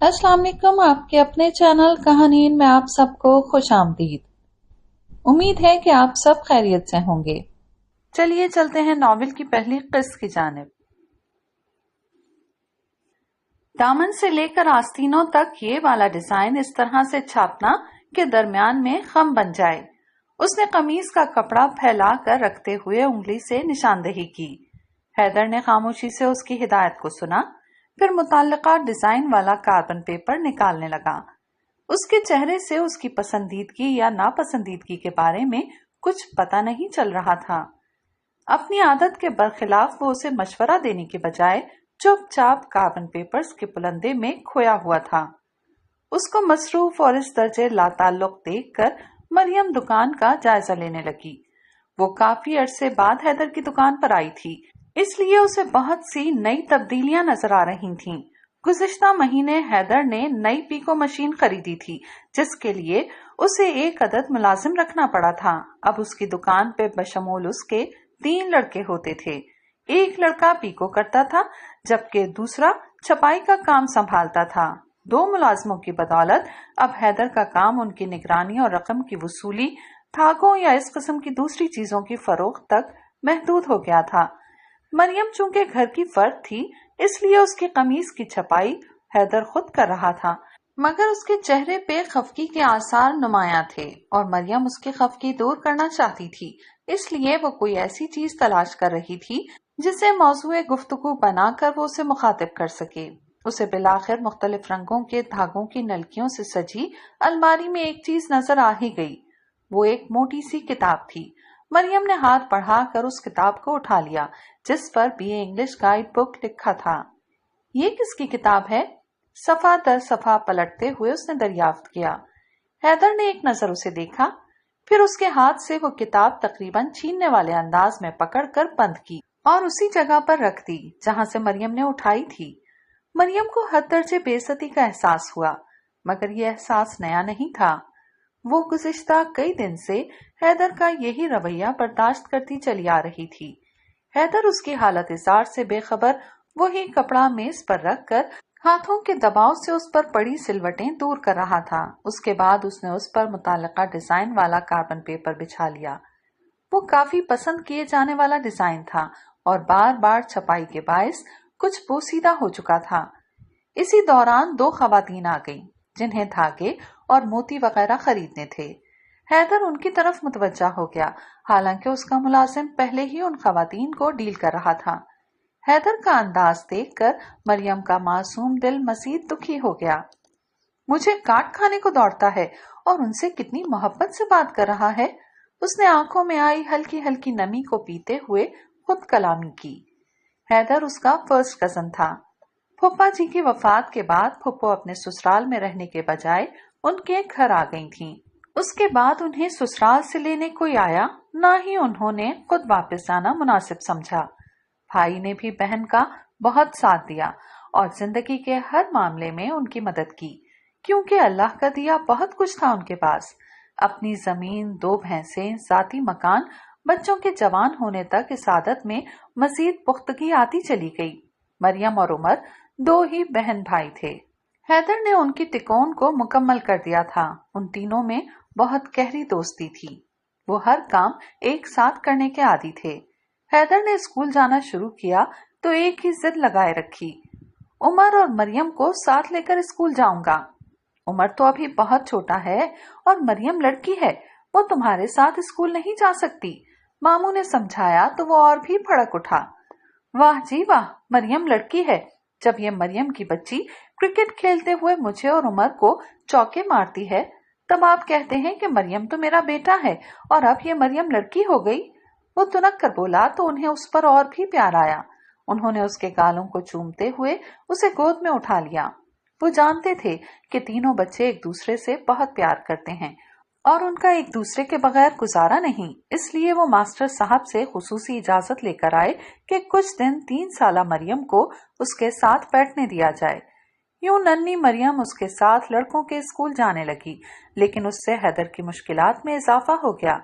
अस्सलाम वालेकुम। आपके अपने चैनल कहानीन में आप सबको खुश आमदीद। उम्मीद है कि आप सब खैरियत से होंगे। चलिए चलते हैं नॉवेल की पहली किस्त की जानिब। दामन से लेकर आस्तीनों तक ये वाला डिजाइन इस तरह से छापना कि दरमियान में खम बन जाए। उसने कमीज का कपड़ा फैला कर रखते हुए उंगली से निशानदेही की। हैदर ने खामोशी से उसकी हिदायत को सुना, फिर मुताल्लिका डिजाइन वाला कार्बन पेपर निकालने लगा। उसके चेहरे से उसकी पसंदीदगी या नापसंदीदगी के बारे में कुछ पता नहीं चल रहा था। अपनी आदत के बरखिलाफ वो उसे मशवरा देने के बजाय चुपचाप कार्बन पेपर्स के पुलंदे में खोया हुआ था। उसको मसरूफ और इस दर्जे लाताल्लुक देखकर मरियम दुकान का जायजा लेने लगी। वो काफी अरसे बाद हैदर की दुकान पर आई थी, इसलिए उसे बहुत सी नई तब्दीलियां नजर आ रही थीं। गुज़िश्ता महीने हैदर ने नई पीको मशीन खरीदी थी, जिसके लिए उसे एक अदद मुलाजिम रखना पड़ा था। अब उसकी दुकान पे बशमूल उसके 3 लड़के होते थे। एक लड़का पीको करता था, जबकि दूसरा छपाई का काम संभालता था। 2 मुलाजिमों की बदौलत अब हैदर का काम उनकी निगरानी और रकम की वसूली, धागों या इस किस्म की दूसरी चीजों की फरोख्त तक महदूद हो गया था। मरियम चूंकि घर की फर्द थी, इसलिए उसकी कमीज की छपाई हैदर खुद कर रहा था, मगर उसके चेहरे पे खफगी के आसार नुमाया थे और मरियम उसकी खफगी दूर करना चाहती थी। इसलिए वो कोई ऐसी चीज तलाश कर रही थी जिसे मौजूए गुफ्तगू बनाकर वो उसे मुखातिब कर सके। उसे बिलाखिर मुख्तलिफ रंगों के धागों की नलकियों से सजी अलमारी में एक चीज नजर आ ही गई। वो एक मोटी सी किताब थी। मरियम ने हाथ बढ़ाकर उस किताब को उठा लिया, जिस पर बीए इंग्लिश गाइड बुक लिखा था। ये किसकी किताब है? सफा दर सफा पलटते हुए उसने दरियाफ्त किया। हैदर ने एक नजर उसे देखा, फिर उसके हाथ से वो किताब तकरीबन छीनने वाले अंदाज में पकड़कर बंद की और उसी जगह पर रख दी जहां से मरियम ने उठाई थी। मरियम को हद दर्जे बेइज्जती का एहसास हुआ, मगर यह एहसास नया नहीं था। वो गुज़िश्ता कई दिन से हैदर का यही रवैया बर्दाश्त करती चली आ रही थी। हैदर उसकी हालत इज़ार से बेखबर वही कपड़ा मेज पर रखकर हाथों के दबाव से उस पर पड़ी सिलवटें दूर कर रहा था। उसके बाद उसने उस पर मुताल्लिका डिजाइन वाला कार्बन पेपर बिछा लिया। वो काफी पसंद किए जाने वाला डिजाइन था और बार बार छपाई के बायस कुछ पोसीदा हो चुका था। इसी दौरान 2 खवातीन आ गईं, जिन्हें धागे और मोती वगैरह खरीदने थे। हैदर उनकी तरफ मुतवज्जा हो गया, हालांकि उसका मुलाजिम पहले ही उन खवातीन को डील कर रहा था। हैदर का अंदाज देखकर मरियम का मासूम दिल मजीद दुखी हो गया। मुझे काट खाने को दौड़ता है और उनसे कितनी मोहब्बत से बात कर रहा है। उसने आंखों में आई हल्की हल्की नमी को पीते हुए खुद कलामी की। हैदर उसका फर्स्ट कजन था। फूफा जी की वफात के बाद फूफो अपने ससुराल में रहने के बजाय उनके घर आ गई थीं। उसके बाद उन्हें ससुराल से लेने कोई आया, ना ही उन्होंने खुद वापस जाना मुनासिब समझा। भाई ने भी बहन का बहुत साथ दिया और जिंदगी के हर मामले में उनकी मदद की, क्योंकि अल्लाह का दिया बहुत कुछ था उनके पास। अपनी जमीन, 2 भैंसें, जाती मकान, बच्चों के जवान होने तक इस आदत में मजीद पुख्तगी आती चली गई। मरियम और उमर 2 ही बहन भाई थे। हैदर ने उनकी तिकोन को मुकम्मल कर दिया था। उन तीनों में बहुत गहरी दोस्ती थी। वो हर काम एक साथ करने के आदी थे। हैदर ने स्कूल जाना शुरू किया तो एक ही जिद लगाए रखी, उमर और मरियम को साथ लेकर स्कूल जाऊंगा। उमर तो अभी बहुत छोटा है और मरियम लड़की है, वो तुम्हारे साथ स्कूल नहीं जा सकती। मामू ने समझाया तो वो और भी भड़क उठा। वाह जी वाह, मरियम लड़की है। जब ये मरियम की बच्ची क्रिकेट खेलते हुए मुझे और उमर को चौके मारती है, तब आप कहते हैं कि मरियम तो मेरा बेटा है और अब ये मरियम लड़की हो गई। वो तुनक कर बोला तो उन्हें उस पर और भी प्यार आया। उन्होंने उसके गालों को चूमते हुए उसे गोद में उठा लिया। वो जानते थे कि तीनों बच्चे एक दूसरे से बहुत प्यार करते हैं और उनका एक दूसरे के बगैर गुजारा नहीं। इसलिए वो मास्टर साहब से खुसूसी इजाजत लेकर आए कि कुछ दिन 3 साला मरियम को उसके साथ बैठने दिया जाए। यूं नन्ही मरियम उसके साथ लड़कों के स्कूल जाने लगी, लेकिन उससे हैदर की मुश्किलात में इजाफा हो गया।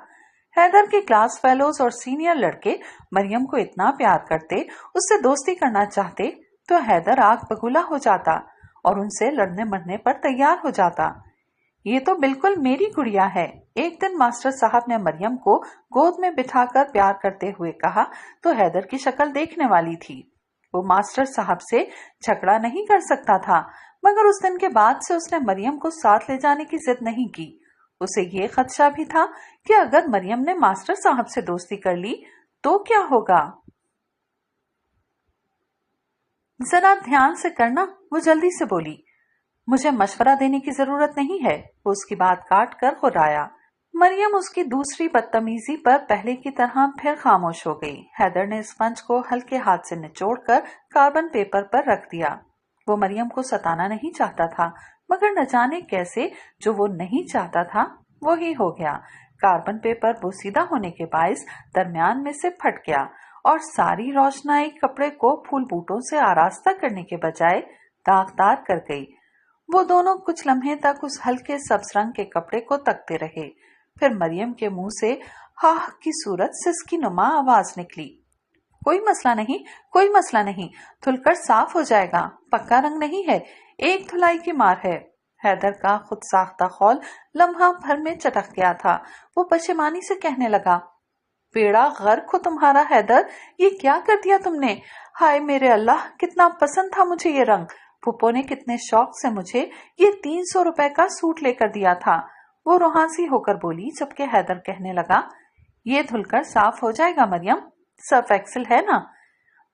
हैदर के क्लास फेलोज और सीनियर लड़के मरियम को इतना प्यार करते, उससे दोस्ती करना चाहते, तो हैदर आग बगुला हो जाता। اور ان سے لڑنے مرنے پر تیار ہو جاتا۔ یہ تو بالکل میری گڑیا ہے۔ ایک دن ماسٹر صاحب نے مریم کو گود میں بٹھا کر پیار کرتے ہوئے کہا تو حیدر کی شکل دیکھنے والی تھی۔ وہ ماسٹر صاحب سے جھگڑا نہیں کر سکتا تھا، مگر اس دن کے بعد سے اس نے مریم کو ساتھ لے جانے کی ضد نہیں کی۔ اسے یہ خدشہ بھی تھا کہ اگر مریم نے ماسٹر صاحب سے دوستی کر لی تو کیا ہوگا۔ ذرا دھیان سے کرنا، وہ جلدی سے بولی۔ مجھے مشورہ دینے کی ضرورت نہیں ہے، وہ اس کی بات کاٹ کر خرایا۔ مریم اس کی دوسری بدتمیزی پر پہلے کی طرح پھر خاموش ہو گئی۔ حیدر نے اسپنج کو ہلکے ہاتھ سے نچوڑ کر کاربن پیپر پر رکھ دیا۔ وہ مریم کو ستانا نہیں چاہتا تھا، مگر نہ جانے کیسے جو وہ نہیں چاہتا تھا وہی ہو گیا۔ کاربن پیپر بوسیدہ ہونے کے باعث درمیان میں سے پھٹ گیا اور ساری روشنائی کپڑے کو پھول بوٹوں سے آراستہ کرنے کے بجائے داغدار کر گئی۔ وہ دونوں کچھ لمحے تک اس ہلکے سبز رنگ کے کپڑے کو تکتے رہے، پھر مریم کے منہ سے ہاہ کی صورت سسکی نما آواز نکلی۔ کوئی مسئلہ نہیں، کوئی مسئلہ نہیں، دھل کر صاف ہو جائے گا، پکا رنگ نہیں ہے، ایک دھلائی کی مار ہے۔ حیدر کا خود ساختہ خول لمحہ بھر میں چٹک گیا تھا۔ وہ پشیمانی سے کہنے لگا، بیڑا غرق ہو تمہارا حیدر، یہ کیا کر دیا تم نے؟ ہائے میرے اللہ، کتنا پسند تھا مجھے یہ رنگ، پھپھو نے کتنے شوق سے مجھے یہ 300 روپے کا سوٹ لے کر دیا تھا، وہ روحانسی ہو کر بولی، جبکہ حیدر کہنے لگا، یہ دھل کر صاف ہو جائے گا مریم، سرف ایکسل ہے نا؟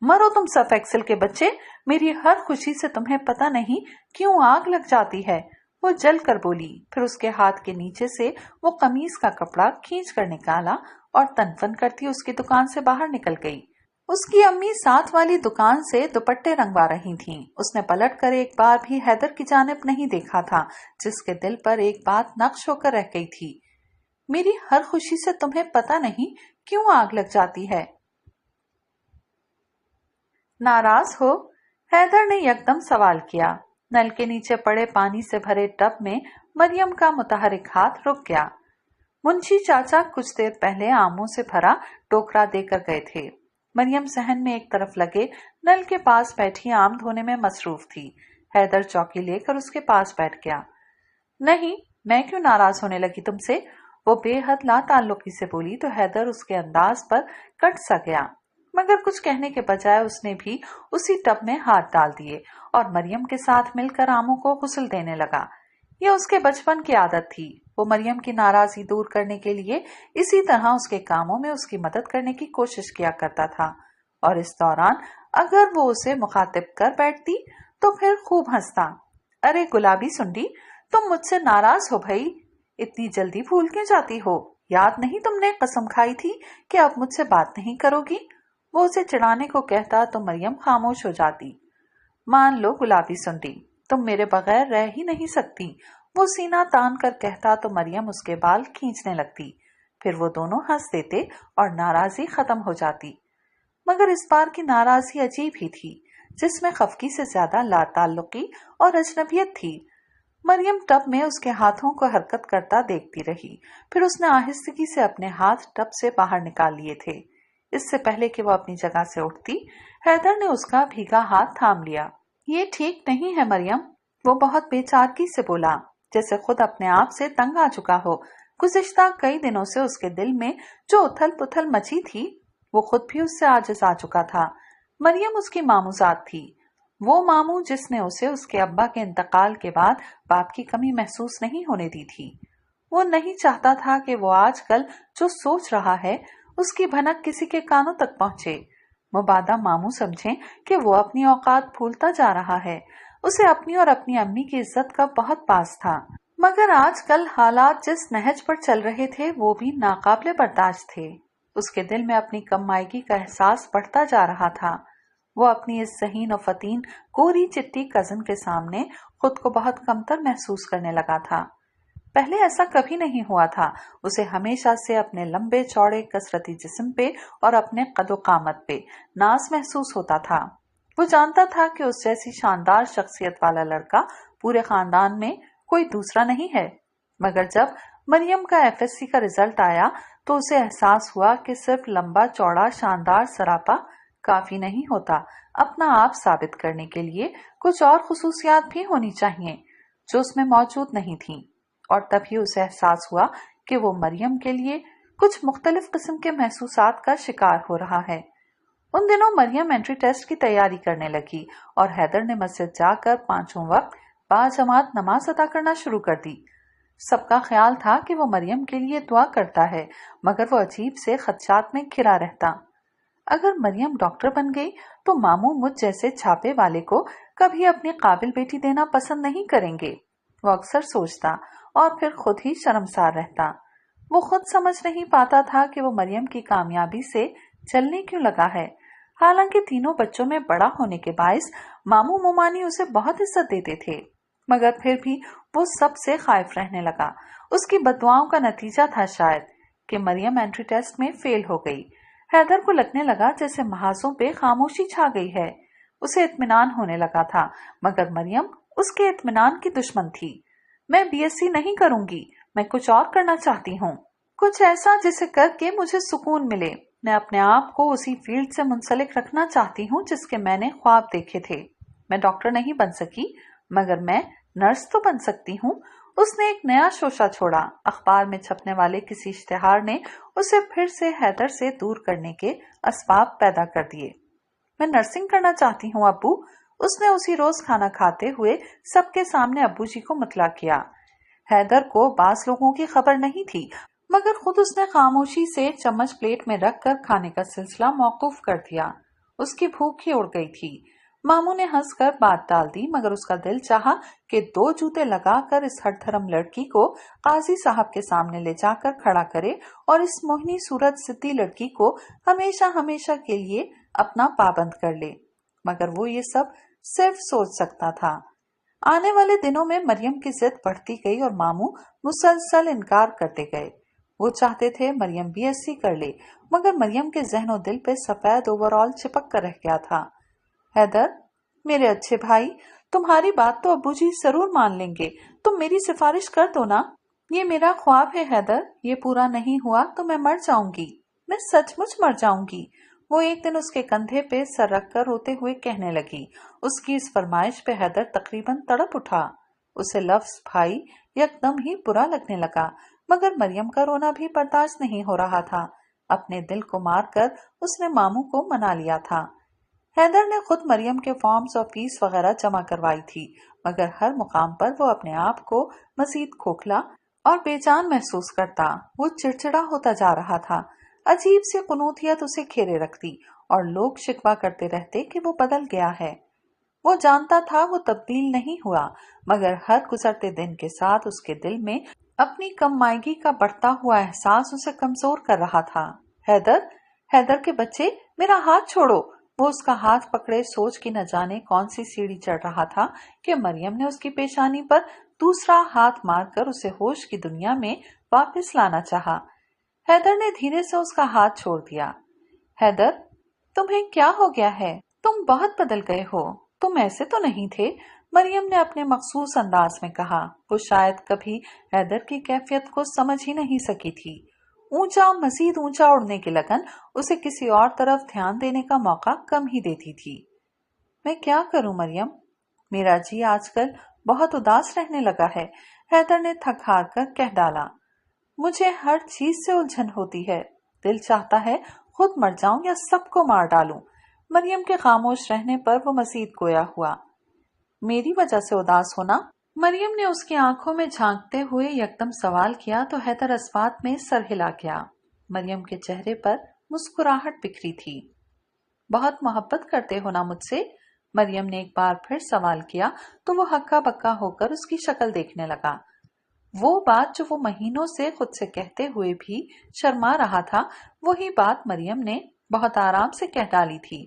مرو تم سرف ایکسل کے بچے، میری ہر خوشی سے تمہیں پتہ نہیں کیوں آگ لگ جاتی ہے، وہ جل کر بولی۔ پھر اس کے ہاتھ کے نیچے سے وہ قمیض کا کپڑا کھینچ کر نکالا اور تنفن کرتی اس کی دکان سے باہر نکل گئی۔ اس کی امی ساتھ والی دکان سے دوپٹے رنگوا رہی تھیں۔ اس نے پلٹ کر ایک بار بھی حیدر کی جانب نہیں دیکھا تھا، جس کے دل پر ایک بات نقش ہو کر رہ گئی تھی، میری ہر خوشی سے تمہیں پتہ نہیں کیوں آگ لگ جاتی ہے۔ ناراض ہو؟ حیدر نے یکدم سوال کیا۔ نل کے نیچے پڑے پانی سے بھرے ٹب میں مریم کا متحرک ہاتھ رک گیا۔ منشی چاچا کچھ دیر پہلے آموں سے بھرا ٹوکرا دے کر گئے تھے۔ مریم صحن میں ایک طرف لگے نل کے پاس بیٹھی آم دھونے میں مصروف تھی۔ حیدر چوکی لے کر اس کے پاس بیٹھ گیا۔ نہیں، میں کیوں ناراض ہونے لگی تم سے؟ وہ بے حد لا تعلقی سے بولی تو حیدر اس کے انداز پر کٹ سا گیا، مگر کچھ کہنے کے بجائے اس نے بھی اسی ٹب میں ہاتھ ڈال دیے اور مریم کے ساتھ مل کر آموں کو غسل دینے لگا۔ یہ اس کے بچپن کی عادت تھی۔ وہ مریم کی ناراضی دور کرنے کے لیے اسی طرح اس کے کاموں میں اس کی مدد کرنے کی کوشش کیا کرتا تھا، اور اس دوران اگر وہ اسے مخاطب کر بیٹھتی تو پھر خوب ہنستا۔ ارے گلابی سنڈی، تم مجھ سے ناراض ہو بھائی، اتنی جلدی بھول کیوں جاتی ہو؟ یاد نہیں تم نے قسم کھائی تھی کہ اب مجھ سے بات نہیں کرو گی؟ وہ اسے چڑھانے کو کہتا تو مریم خاموش ہو جاتی۔ مان لو گلابی سنڈی، تم میرے بغیر رہ ہی نہیں سکتی، وہ سینہ تان کر کہتا تو مریم اس کے بال کھینچنے لگتی، پھر وہ دونوں ہنس دیتے اور ناراضی ختم ہو جاتی۔ مگر اس بار کی ناراضی عجیب ہی تھی، جس میں خفگی سے زیادہ لا تعلقی اور اجنبیت تھی۔ مریم ٹب میں اس کے ہاتھوں کو حرکت کرتا دیکھتی رہی، پھر اس نے آہستگی سے اپنے ہاتھ ٹب سے باہر نکال لیے تھے۔ اس سے پہلے کہ وہ اپنی جگہ سے اٹھتی، حیدر نے اس کا بھیگا ہاتھ تھام لیا۔ یہ ٹھیک نہیں ہے مریم، وہ بہت بے چارگی سے بولا، جیسے خود اپنے آپ سے تنگ آ چکا ہو۔ گزشتہ کئی دنوں سے اس کے دل میں جو اتھل پتھل مچی تھی، وہ خود بھی اس سے عاجز آ چکا تھا۔ مریم اس کی ماموزاد تھی، وہ ماموں جس نے اسے اس کے ابا کے انتقال کے بعد باپ کی کمی محسوس نہیں ہونے دی تھی۔ وہ نہیں چاہتا تھا کہ وہ آج کل جو سوچ رہا ہے اس کی بھنک کسی کے کانوں تک پہنچے۔ مبادہ ماموں سمجھیں کہ وہ اپنی اوقات بھولتا جا رہا ہے۔ اسے اپنی اور اپنی امی کی عزت کا بہت پاس تھا، مگر آج کل حالات جس نہج پر چل رہے تھے وہ بھی ناقابل برداشت تھے۔ اس کے دل میں اپنی کم مائگی کا احساس بڑھتا جا رہا تھا۔ وہ اپنی اس ذہین و فتین گوری چٹی کزن کے سامنے خود کو بہت کمتر محسوس کرنے لگا تھا۔ پہلے ایسا کبھی نہیں ہوا تھا۔ اسے ہمیشہ سے اپنے لمبے چوڑے کثرتی جسم پہ اور اپنے قد و قامت پہ ناز محسوس ہوتا تھا۔ وہ جانتا تھا کہ اس جیسی شاندار شخصیت والا لڑکا پورے خاندان میں کوئی دوسرا نہیں ہے، مگر جب مریم کا FSC کا رزلٹ آیا تو اسے احساس ہوا کہ صرف لمبا چوڑا شاندار سراپا کافی نہیں ہوتا، اپنا آپ ثابت کرنے کے لیے کچھ اور خصوصیات بھی ہونی چاہیے جو اس میں موجود نہیں تھیں، اور تبھی اسے احساس ہوا کہ وہ مریم کے لیے کچھ مختلف قسم کے محسوسات کا شکار ہو رہا ہے۔ ان دنوں مریم انٹری ٹیسٹ کی تیاری کرنے لگی اور حیدر نے مسجد جا کر 5 وقت باجماعت نماز ادا کرنا شروع کر دی۔ سب کا خیال تھا کہ وہ مریم کے لیے دعا کرتا ہے، مگر وہ عجیب سے خدشات میں گھرا رہتا۔ اگر مریم ڈاکٹر بن گئی تو ماموں مجھ جیسے چھاپے والے کو کبھی اپنی قابل بیٹی دینا پسند نہیں کریں گے، وہ اکثر سوچتا اور پھر خود ہی شرمسار رہتا۔ وہ خود سمجھ نہیں پاتا تھا کہ وہ مریم کی کامیابی سے جلنے کیوں لگا ہے، حالانکہ تینوں بچوں میں بڑا ہونے کے باعث ماموں ممانی اسے بہت عزت دیتے تھے، مگر پھر بھی وہ سب سے خائف رہنے لگا۔ اس کی بددعاؤں کا نتیجہ تھا شاید کہ مریم انٹری ٹیسٹ میں فیل ہو گئی۔ حیدر کو لگنے لگا جیسے محاذوں پہ خاموشی چھا گئی ہے۔ اسے اطمینان ہونے لگا تھا، مگر مریم اس کے اطمینان کی دشمن تھی۔ میں بی ایس سی نہیں کروں گی، میں کچھ اور کرنا چاہتی ہوں، کچھ ایسا جسے کر کے مجھے سکون ملے۔ میں اپنے آپ کو اسی فیلڈ سے منسلک رکھنا چاہتی ہوں جس کے میں نے خواب دیکھے تھے۔ میں ڈاکٹر نہیں بن سکی، مگر میں نرس تو بن سکتی ہوں۔ اس نے ایک نیا شوشہ چھوڑا۔ اخبار میں چھپنے والے کسی اشتہار نے اسے پھر سے حیدر سے دور کرنے کے اسباب پیدا کر دیے۔ میں نرسنگ کرنا چاہتی ہوں ابو، اس نے اسی روز کھانا کھاتے ہوئے سب کے سامنے ابو جی کو مطلع کیا۔ حیدر کو بعض لوگوں کی خبر نہیں تھی، مگر خود اس نے خاموشی سے چمچ پلیٹ میں رکھ کر کھانے کا سلسلہ موقوف کر دیا۔ اس کی بھوک ہی اڑ گئی تھی۔ ماموں نے ہنس کر بات ڈال دی، مگر اس کا دل چاہا کہ 2 جوتے لگا کر اس ہٹ دھرم لڑکی کو قاضی صاحب کے سامنے لے جا کر کھڑا کرے اور اس موہنی صورت ضدی لڑکی کو ہمیشہ ہمیشہ کے لیے اپنا پابند کر لے، مگر وہ یہ سب صرف سوچ سکتا تھا۔ آنے والے دنوں میں مریم کی ضد بڑھتی گئی اور ماموں مسلسل انکار کرتے گئے۔ وہ چاہتے تھے مریم بی ایس سی کر لے، مگر مریم کے ذہن و دل پہ سفید اوور آل چپک کر رہ گیا تھا۔ حیدر، میرے اچھے بھائی، تمہاری بات تو ابو جی ضرور مان لیں گے، تم میری سفارش کر دو نا۔ یہ میرا خواب ہے حیدر، یہ پورا نہیں ہوا تو میں مر جاؤں گی، میں سچ مچ مر جاؤں گی۔ وہ ایک دن اس کے کندھے پہ سر رکھ کر روتے ہوئے کہنے لگی۔ اس کی اس فرمائش پہ حیدر تقریباً تڑپ اٹھا۔ اسے لفظ بھائی یکدم ہی برا لگنے لگا، مگر مریم کا رونا بھی برداشت نہیں ہو رہا تھا۔ اپنے دل کو مار کر اس نے ماموں کو منا لیا تھا۔ حیدر نے خود مریم کے فارمز اور فیس وغیرہ جمع کروائی تھی، مگر ہر مقام پر وہ اپنے آپ کو مزید کھوکھلا اور بے جان محسوس کرتا۔ وہ چڑچڑا ہوتا جا رہا تھا۔ عجیب سی قنوطیت اسے گھیرے رکھتی اور لوگ شکوہ کرتے رہتے کہ وہ بدل گیا ہے۔ وہ جانتا تھا وہ تبدیل نہیں ہوا، مگر ہر گزرتے دن کے ساتھ اس کے دل میں اپنی کم مائگی کا بڑھتا ہوا احساس اسے کمزور کر رہا تھا۔ حیدر، حیدر کے بچے، میرا ہاتھ چھوڑو۔ وہ اس کا ہاتھ پکڑے سوچ کی نہ جانے کون سی سیڑھی چڑھ رہا تھا کہ مریم نے اس کی پیشانی پر دوسرا ہاتھ مار کر اسے ہوش کی دنیا میں واپس لانا چاہا۔ حیدر نے دھیرے سے اس کا ہاتھ چھوڑ دیا۔ حیدر، تمہیں کیا ہو گیا ہے؟ تم بہت بدل گئے ہو، تم ایسے تو نہیں تھے، مریم نے اپنے مخصوص انداز میں کہا۔ وہ شاید کبھی حیدر کی کیفیت کو سمجھ ہی نہیں سکی تھی۔ اونچا، مزید اونچا اڑنے کی لگن اسے کسی اور طرف دھیان دینے کا موقع کم ہی دیتی تھی۔ میں کیا کروں مریم؟ میرا جی آج کل بہت اداس رہنے لگا ہے، حیدر نے تھک ہار کر کہہ ڈالا۔ مجھے ہر چیز سے الجھن ہوتی ہے، دل چاہتا ہے خود مر جاؤں یا سب کو مار ڈالوں۔ مریم کے خاموش رہنے پر وہ مزید گویا ہوا۔ میری وجہ سے اداس ہونا؟ مریم نے اس کی آنکھوں میں جھانکتے ہوئے یکدم سوال کیا تو حیدر اسبات میں سر ہلا گیا۔ مریم کے چہرے پر مسکراہٹ بکھری تھی۔ بہت محبت کرتے ہو نا مجھ سے؟ مریم نے ایک بار پھر سوال کیا تو وہ ہکا بکا ہو کر اس کی شکل دیکھنے لگا۔ وہ بات جو وہ مہینوں سے خود سے کہتے ہوئے بھی شرما رہا تھا، وہی بات مریم نے بہت آرام سے کہہ ڈالی تھی۔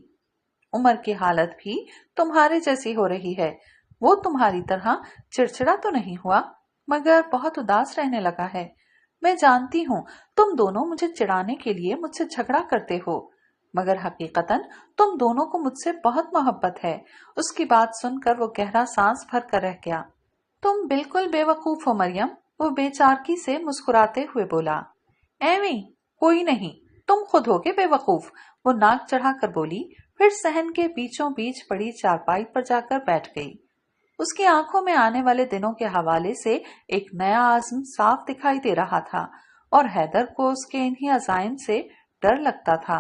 عمر کی حالت بھی تمہارے جیسی ہو رہی ہے، وہ تمہاری طرح چڑچڑا تو نہیں ہوا، مگر بہت اداس رہنے لگا ہے۔ میں جانتی ہوں تم دونوں مجھے چڑھانے کے لیے مجھ سے جھگڑا کرتے ہو، مگر حقیقتاً تم دونوں کو مجھ سے بہت محبت ہے۔ اس کی بات سن کر وہ گہرا سانس بھر کر رہ گیا۔ تم بالکل بے وقوف ہو مریم، وہ بے چارکی سے مسکراتے ہوئے بولا۔ ایویں کوئی نہیں، تم خود ہو کے بے وقوف، وہ ناک چڑھا کر بولی۔ फिर सहन के बीचों बीच पड़ी चारपाई पर जाकर बैठ गई। उसकी आंखों में आने वाले दिनों के हवाले से एक नया आज़म साफ दिखाई दे रहा था और हैदर को उसके इन्हीं अज़ाइम से डर लगता था।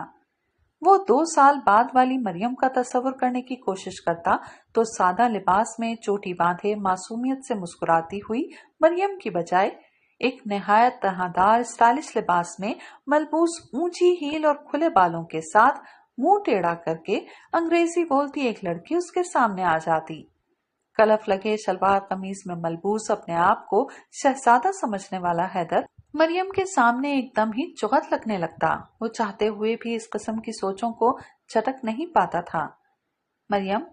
वो 2 साल बाद वाली मरियम का तस्वुर करने की कोशिश करता तो सादा लिबास में चोटी बांधे मासूमियत से मुस्कुराती हुई मरियम की बजाय एक निहायत तनहादार स्टाइलिश लिबास में मलबूस ऊंची हील और खुले बालों के साथ मुंह टेढ़ा करके अंग्रेजी बोलती एक लड़की उसके सामने आ जाती। कलफ लगे सलवार कमीज में मलबूस अपने आप को शहजादा समझने वाला हैदर मरियम के सामने एकदम ही चौहत लगने लगता। वो चाहते हुए भी इस किस्म की सोचों को झटक नहीं पाता था। मरियम,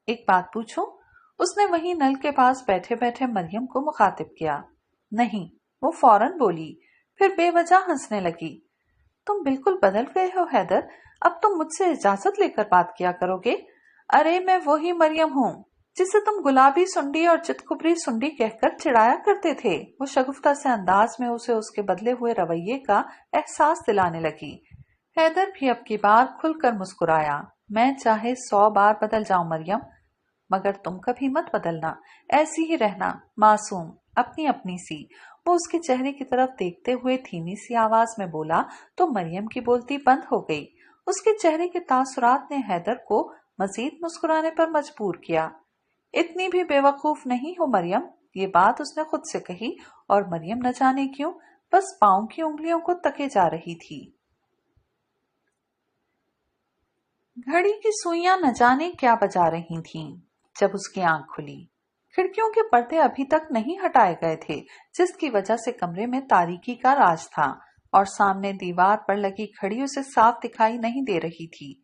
एक बात पूछूं? उसने वहीं नल के पास बैठे बैठे मरियम को मुखातिब किया। नहीं, वो फौरन बोली, फिर बेवजह हंसने लगी। तुम बिल्कुल बदल गए हो हैदर, अब तुम मुझसे इजाजत लेकर बात किया करोगे। अरे मैं वही मरियम हूँ जिसे तुम गुलाबी सुंडी और चितकुबरी सुंडी कहकर चिढ़ाया करते थे। वो शगुफ्ता से अंदाज में उसे उसके बदले हुए रवैये का एहसास दिलाने लगी। हैदर भी अब की बार खुलकर मुस्कुराया। मैं चाहे 100 बार बदल जाऊं मरियम, मगर तुम कभी मत बदलना, ऐसी ही रहना, मासूम, अपनी अपनी सी। वो उसके चेहरे की तरफ देखते हुए धीमी सी आवाज में बोला तो मरियम की बोलती बंद हो गई। उसके चेहरे के तासुरात ने हैदर को मजीद मुस्कुराने पर मजबूर किया। इतनी भी बेवकूफ नहीं हो मरियम, ये बात उसने खुद से कही और मरियम न जाने क्यों बस पांव की उंगलियों को तके जा रही थी। घड़ी की सुइयां न जाने क्या बजा रही थीं जब उसकी आंख खुली। खिड़कियों के पर्दे अभी तक नहीं हटाए गए थे, जिसकी वजह से कमरे में तारीकी का राज था और सामने दीवार पर लगी घड़ी उसे साफ दिखाई नहीं दे रही थी।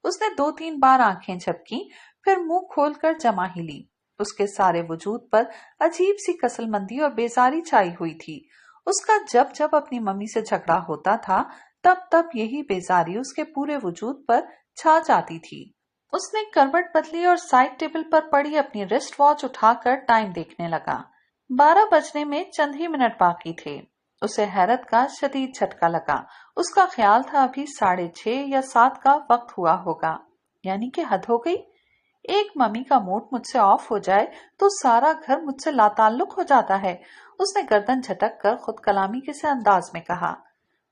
उसने 2-3 बार आंखें झपकी, फिर मुंह खोलकर जमा ही ली। उसके सारे वजूद पर अजीब सी कसलमंदी और बेजारी छाई हुई थी। उसका जब जब अपनी मम्मी से झगड़ा होता था तब तब यही बेजारी उसके पूरे वजूद पर छा जाती थी। उसने करवट बदली और साइड टेबल पर पड़ी अपनी रिस्ट वॉच उठाकर टाइम देखने लगा। 12 बजने में चंद ही मिनट बाकी थे। उसे हैरत का शदीद झटका लगा। उसका ख्याल था अभी 6:30 या 7 का वक्त हुआ होगा, यानी कि हद हो गई। एक मम्मी का मूड मुझसे ऑफ हो जाए तो सारा घर मुझसे लाताल्लुक हो जाता है। उसने गर्दन झटक कर खुद कलामी के से अंदाज में कहा।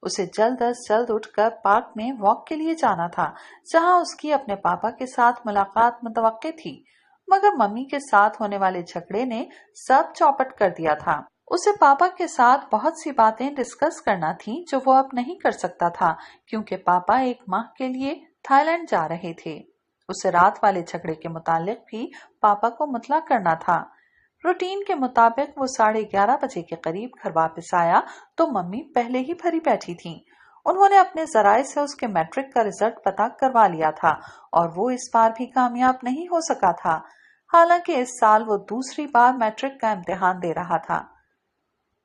उसे जल्द अज जल्द उठकर पार्क में वॉक के लिए जाना था, जहां उसकी अपने पापा के साथ मुलाकात मुतवक्के थी, मगर मम्मी के साथ होने वाले झगड़े ने सब चौपट कर दिया था। उसे पापा के साथ बहुत सी बातें डिस्कस करना थी जो वो अब नहीं कर सकता था, क्योंकि पापा 1 माह के लिए थाईलैंड जा रहे थे। उसे रात वाले झगड़े के मुतालिक भी पापा को मुतला करना था। रूटीन के मुताबिक वो 11:30 बजे के करीब घर वापस आया तो मम्मी पहले ही भरी बैठी थी। उन्होंने अपने जराए से उसके मैट्रिक का रिजल्ट पता करवा लिया था और वो इस बार भी कामयाब नहीं हो सका था। हालांकि इस साल वो दूसरी बार मैट्रिक का इम्तिहान दे रहा था।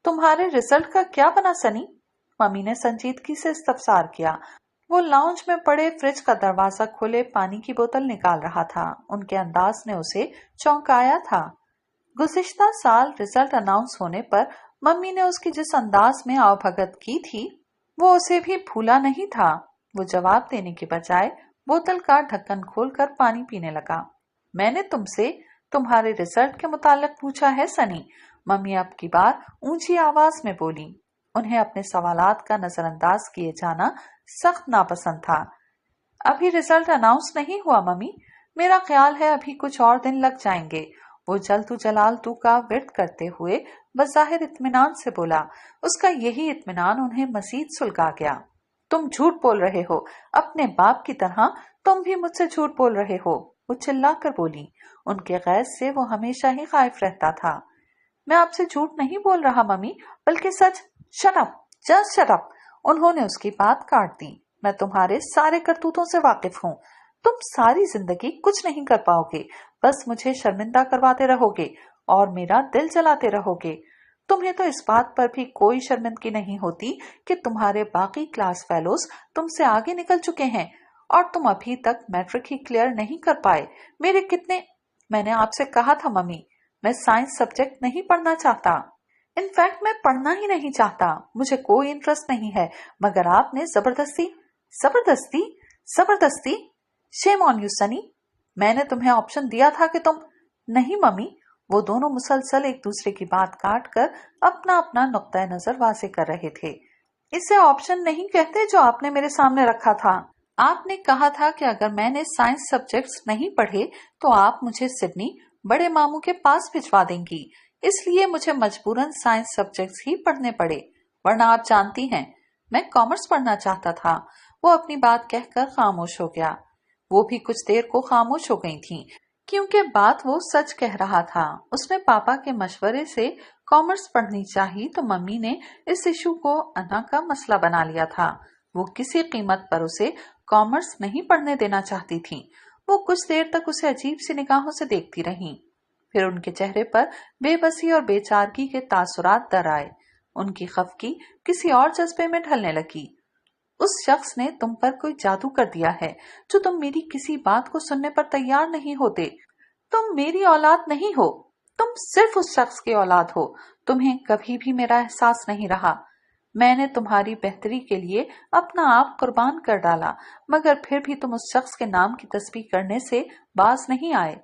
तुम्हारे रिजल्ट का क्या बना सनी? मम्मी ने संजीदगी से इस्तफसार किया। वो लाउंज में पड़े फ्रिज का दरवाजा खोले पानी की बोतल निकाल रहा था। उनके अंदाज ने उसे चौंकाया था। गुज़िश्ता साल रिजल्ट अनाउंस होने पर मम्मी ने उसकी जिस अंदाज में आवभगत की थी वो उसे भी भूला नहीं था। वो जवाब देने के बजाय बोतल का ढक्कन खोलकर पानी पीने लगा। मैंने तुमसे तुम्हारे रिजल्ट के मुतालिक पूछा है सनी, मम्मी अब की बार ऊंची आवाज में बोली। उन्हें अपने सवालात का नजरअंदाज किए जाना सख्त नापसंद था। अभी रिजल्ट अनाउंस नहीं हुआ मम्मी, मेरा ख्याल है अभी कुछ और दिन लग जाएंगे। वो जल्दू जलाल तू का विर्द करते हुए बज़ाहिर इत्मीनान से बोला। उसका यही इत्मीनान उन्हें मजीद सुलगा गया। तुम झूठ बोल रहे हो, अपने बाप की तरह तुम भी मुझसे झूठ बोल रहे हो, वो चिल्ला कर बोली। उनके गैज़ से वो हमेशा ही खाइफ रहता था। मैं आपसे झूठ नहीं बोल रहा मम्मी, बल्कि सच। Shut up, just shut up. उन्होंने उसकी बात काट दी। मैं तुम्हारे सारे करतूतों से वाकिफ हूँ। तुम सारी जिंदगी कुछ नहीं कर पाओगे, बस मुझे शर्मिंदा करवाते रहोगे और मेरा दिल जलाते रहोगे। तुम्हें तो इस बात पर भी कोई शर्मिंदगी नहीं होती कि तुम्हारे बाकी क्लास फेलोज तुमसे आगे निकल चुके हैं और तुम अभी तक मैट्रिक ही क्लियर नहीं कर पाए। मेरे कितने मैंने आपसे कहा था मम्मी, मैं साइंस सब्जेक्ट नहीं पढ़ना चाहता। इनफैक्ट मैं पढ़ना ही नहीं चाहता, मुझे कोई इंटरेस्ट नहीं है, मगर आपने जबरदस्ती जबरदस्ती जबरदस्ती शेम ऑन यू सनी, मैंने तुम्हें ऑप्शन दिया था कि तुम। नहीं मम्मी, वो दोनों मुसलसल एक दूसरे की बात काट कर अपना अपना नुक्ता नजर वाजे कर रहे थे। इसे ऑप्शन नहीं कहते जो आपने मेरे सामने रखा था। आपने कहा था कि अगर मैंने साइंस सब्जेक्ट्स नहीं पढ़े तो आप मुझे सिडनी बड़े मामू के पास भिजवा देंगी, इसलिए मुझे मजबूरन साइंस सब्जेक्ट्स ही पढ़ने पड़े, वरना आप जानती हैं मैं कॉमर्स पढ़ना चाहता था। वो अपनी बात कहकर खामोश हो गया। वो भी कुछ देर को खामोश हो गई थी, क्योंकि बात वो सच कह रहा था। उसने पापा के मशवरे से कॉमर्स पढ़नी चाहिए तो मम्मी ने इस इशू को अना का मसला बना लिया था। वो किसी कीमत पर उसे कॉमर्स नहीं पढ़ने देना चाहती थी। वो कुछ देर तक उसे अजीब सी निगाहों से देखती रही, फिर उनके चेहरे पर बेबसी और बेचारगी के तासुरात दर आए। उनकी खफकी किसी और जज्बे में ढलने लगी। उस शख्स ने तुम पर कोई जादू कर दिया है जो तुम मेरी किसी बात को सुनने पर तैयार नहीं होते। तुम मेरी औलाद नहीं हो, तुम सिर्फ उस शख्स की औलाद हो। तुम्हें कभी भी मेरा एहसास नहीं रहा। मैंने तुम्हारी बेहतरी के लिए अपना आप कुर्बान कर डाला, मगर फिर भी तुम उस शख्स के नाम की तस्बीह करने से बाज नहीं आए।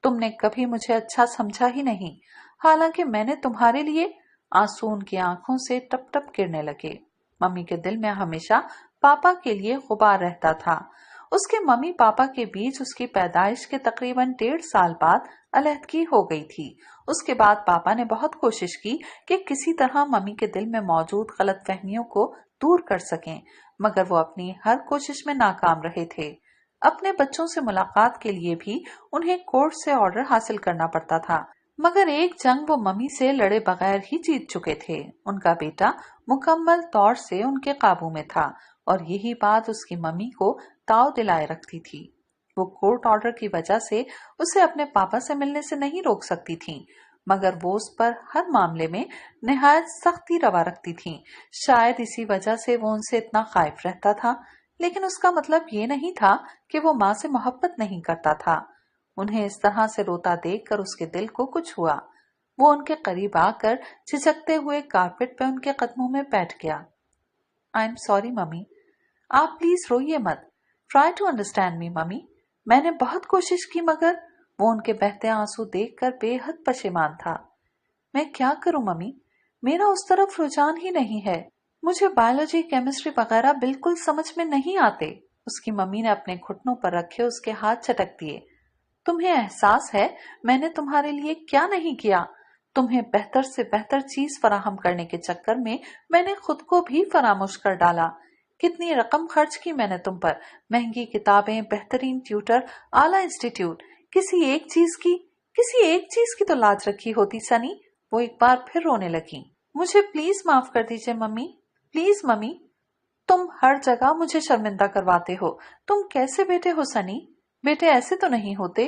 तुमने कभी मुझे अच्छा समझा ही नहीं, हालांकि मैंने तुम्हारे लिए। आंसू उनकी आंखों से टप टप गिरने लगे। मम्मी के दिल में हमेशा पापा के लिए गुबार रहता था। उसके मम्मी पापा के बीच उसकी पैदाइश के तकरीबन 1.5 साल बाद अलहदगी हो गई थी। उसके बाद पापा ने बहुत कोशिश की कि किसी तरह मम्मी के दिल में मौजूद गलतफहमियों को दूर कर सकें, मगर वो अपनी हर कोशिश में नाकाम रहे थे। अपने बच्चों से मुलाकात के लिए भी उन्हें कोर्ट से ऑर्डर हासिल करना पड़ता था, मगर एक जंग वो मम्मी से लड़े बगैर ही जीत चुके थे। उनका बेटा मुकम्मल तौर से उनके काबू में था और यही बात उसकी मम्मी को ताव दिलाए रखती थी। वो कोर्ट ऑर्डर की वजह से उसे अपने पापा से मिलने से नहीं रोक सकती थी, मगर वो उस पर हर मामले में निहायत सख्ती रवा रखती थी। शायद इसी वजह से वो उनसे इतना खौफ रहता था, लेकिन उसका मतलब ये नहीं था कि वो माँ से मोहब्बत नहीं करता था। उन्हें इस तरह से रोता देखकर उसके दिल को कुछ हुआ। वो उनके करीब आकर झिझकते हुए कारपेट पे उनके कदमों में बैठ गया। आई एम सॉरी मम्मी, आप प्लीज रोइए मत। Try to understand me mummy. मैंने बहुत कोशिश की, मगर। वो उनके बहते आंसू देखकर बेहद पशेमान था। मैं क्या करूं मम्मी, मेरा उस तरफ रुझान ही नहीं है। मुझे बायोलॉजी केमिस्ट्री वगैरह बिल्कुल समझ में नहीं आते। उसकी मम्मी ने अपने घुटनों पर रखे उसके हाथ चटक दिए। तुम्हें एहसास है मैंने तुम्हारे लिए क्या नहीं किया? तुम्हें बेहतर से बेहतर चीज फराहम करने के चक्कर में मैंने खुद को भी फरामोश कर डाला। कितनी रकम खर्च की मैंने तुम पर, महंगी किताबें, बेहतरीन ट्यूटर, आला इंस्टीट्यूट। किसी एक चीज की तो लाज रखी होती सनी। वो एक बार फिर रोने लगी। मुझे प्लीज माफ कर दीजिए मम्मी, प्लीज मम्मी। तुम हर जगह मुझे शर्मिंदा करवाते हो। तुम कैसे बेटे हो सनी? बेटे ऐसे तो नहीं होते।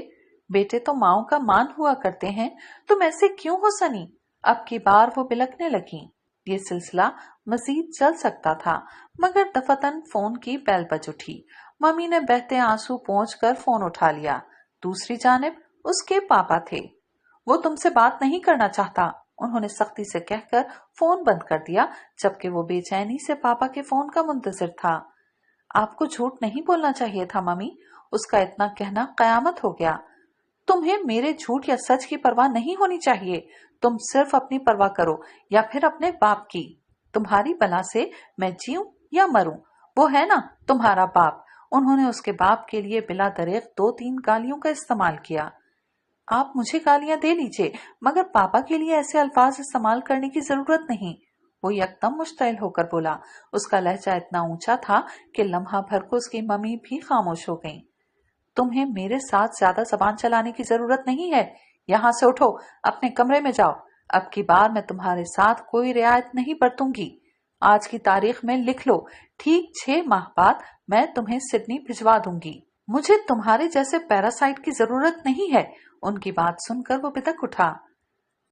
बेटे तो माओ का मान हुआ करते हैं। तुम ऐसे क्यों हो सनी? अब की बार वो बिलखने लगी। ये सिलसिला मजीद चल सकता था, मगर दफतन फोन की बेल बज उठी। मम्मी ने बहते आंसू पोंछकर फोन उठा लिया। दूसरी जानिब उसके पापा थे। वो तुमसे बात नहीं करना चाहता, उन्होंने सख्ती से कहकर फोन बंद कर दिया, जबकि वो बेचैनी से पापा के फोन का मुंतजिर था। आपको झूठ नहीं बोलना चाहिए था मम्मी, उसका इतना कहना कयामत हो गया। तुम्हें मेरे झूठ या सच की परवाह नहीं होनी चाहिए। तुम सिर्फ अपनी परवाह करो या फिर अपने बाप की। तुम्हारी बला से मैं जीऊं या मरूं, वो है ना तुम्हारा बाप। उन्होंने उसके बाप के लिए बिला दरेग 2-3 गालियों का इस्तेमाल किया। आप मुझे गालियां दे लीजिए, मगर पापा के लिए ऐसे अल्फाज इस्तेमाल करने की जरूरत नहीं। वो यकदम मुश्तइल होकर बोला। उसका लहजा इतना ऊंचा था कि लम्हा भर को उसकी मम्मी भी खामोश हो गई। तुम्हें मेरे साथ ज्यादा जबान चलाने की जरूरत नहीं है। यहाँ से उठो, अपने कमरे में जाओ। अब की बार मैं तुम्हारे साथ कोई रियायत नहीं बरतूंगी। आज की तारीख में लिख लो, ठीक 6 माह बाद मैं तुम्हें सिडनी भिजवा दूंगी। मुझे तुम्हारे जैसे पैरासाइट की जरूरत नहीं है। उनकी बात सुनकर वो बिदक उठा।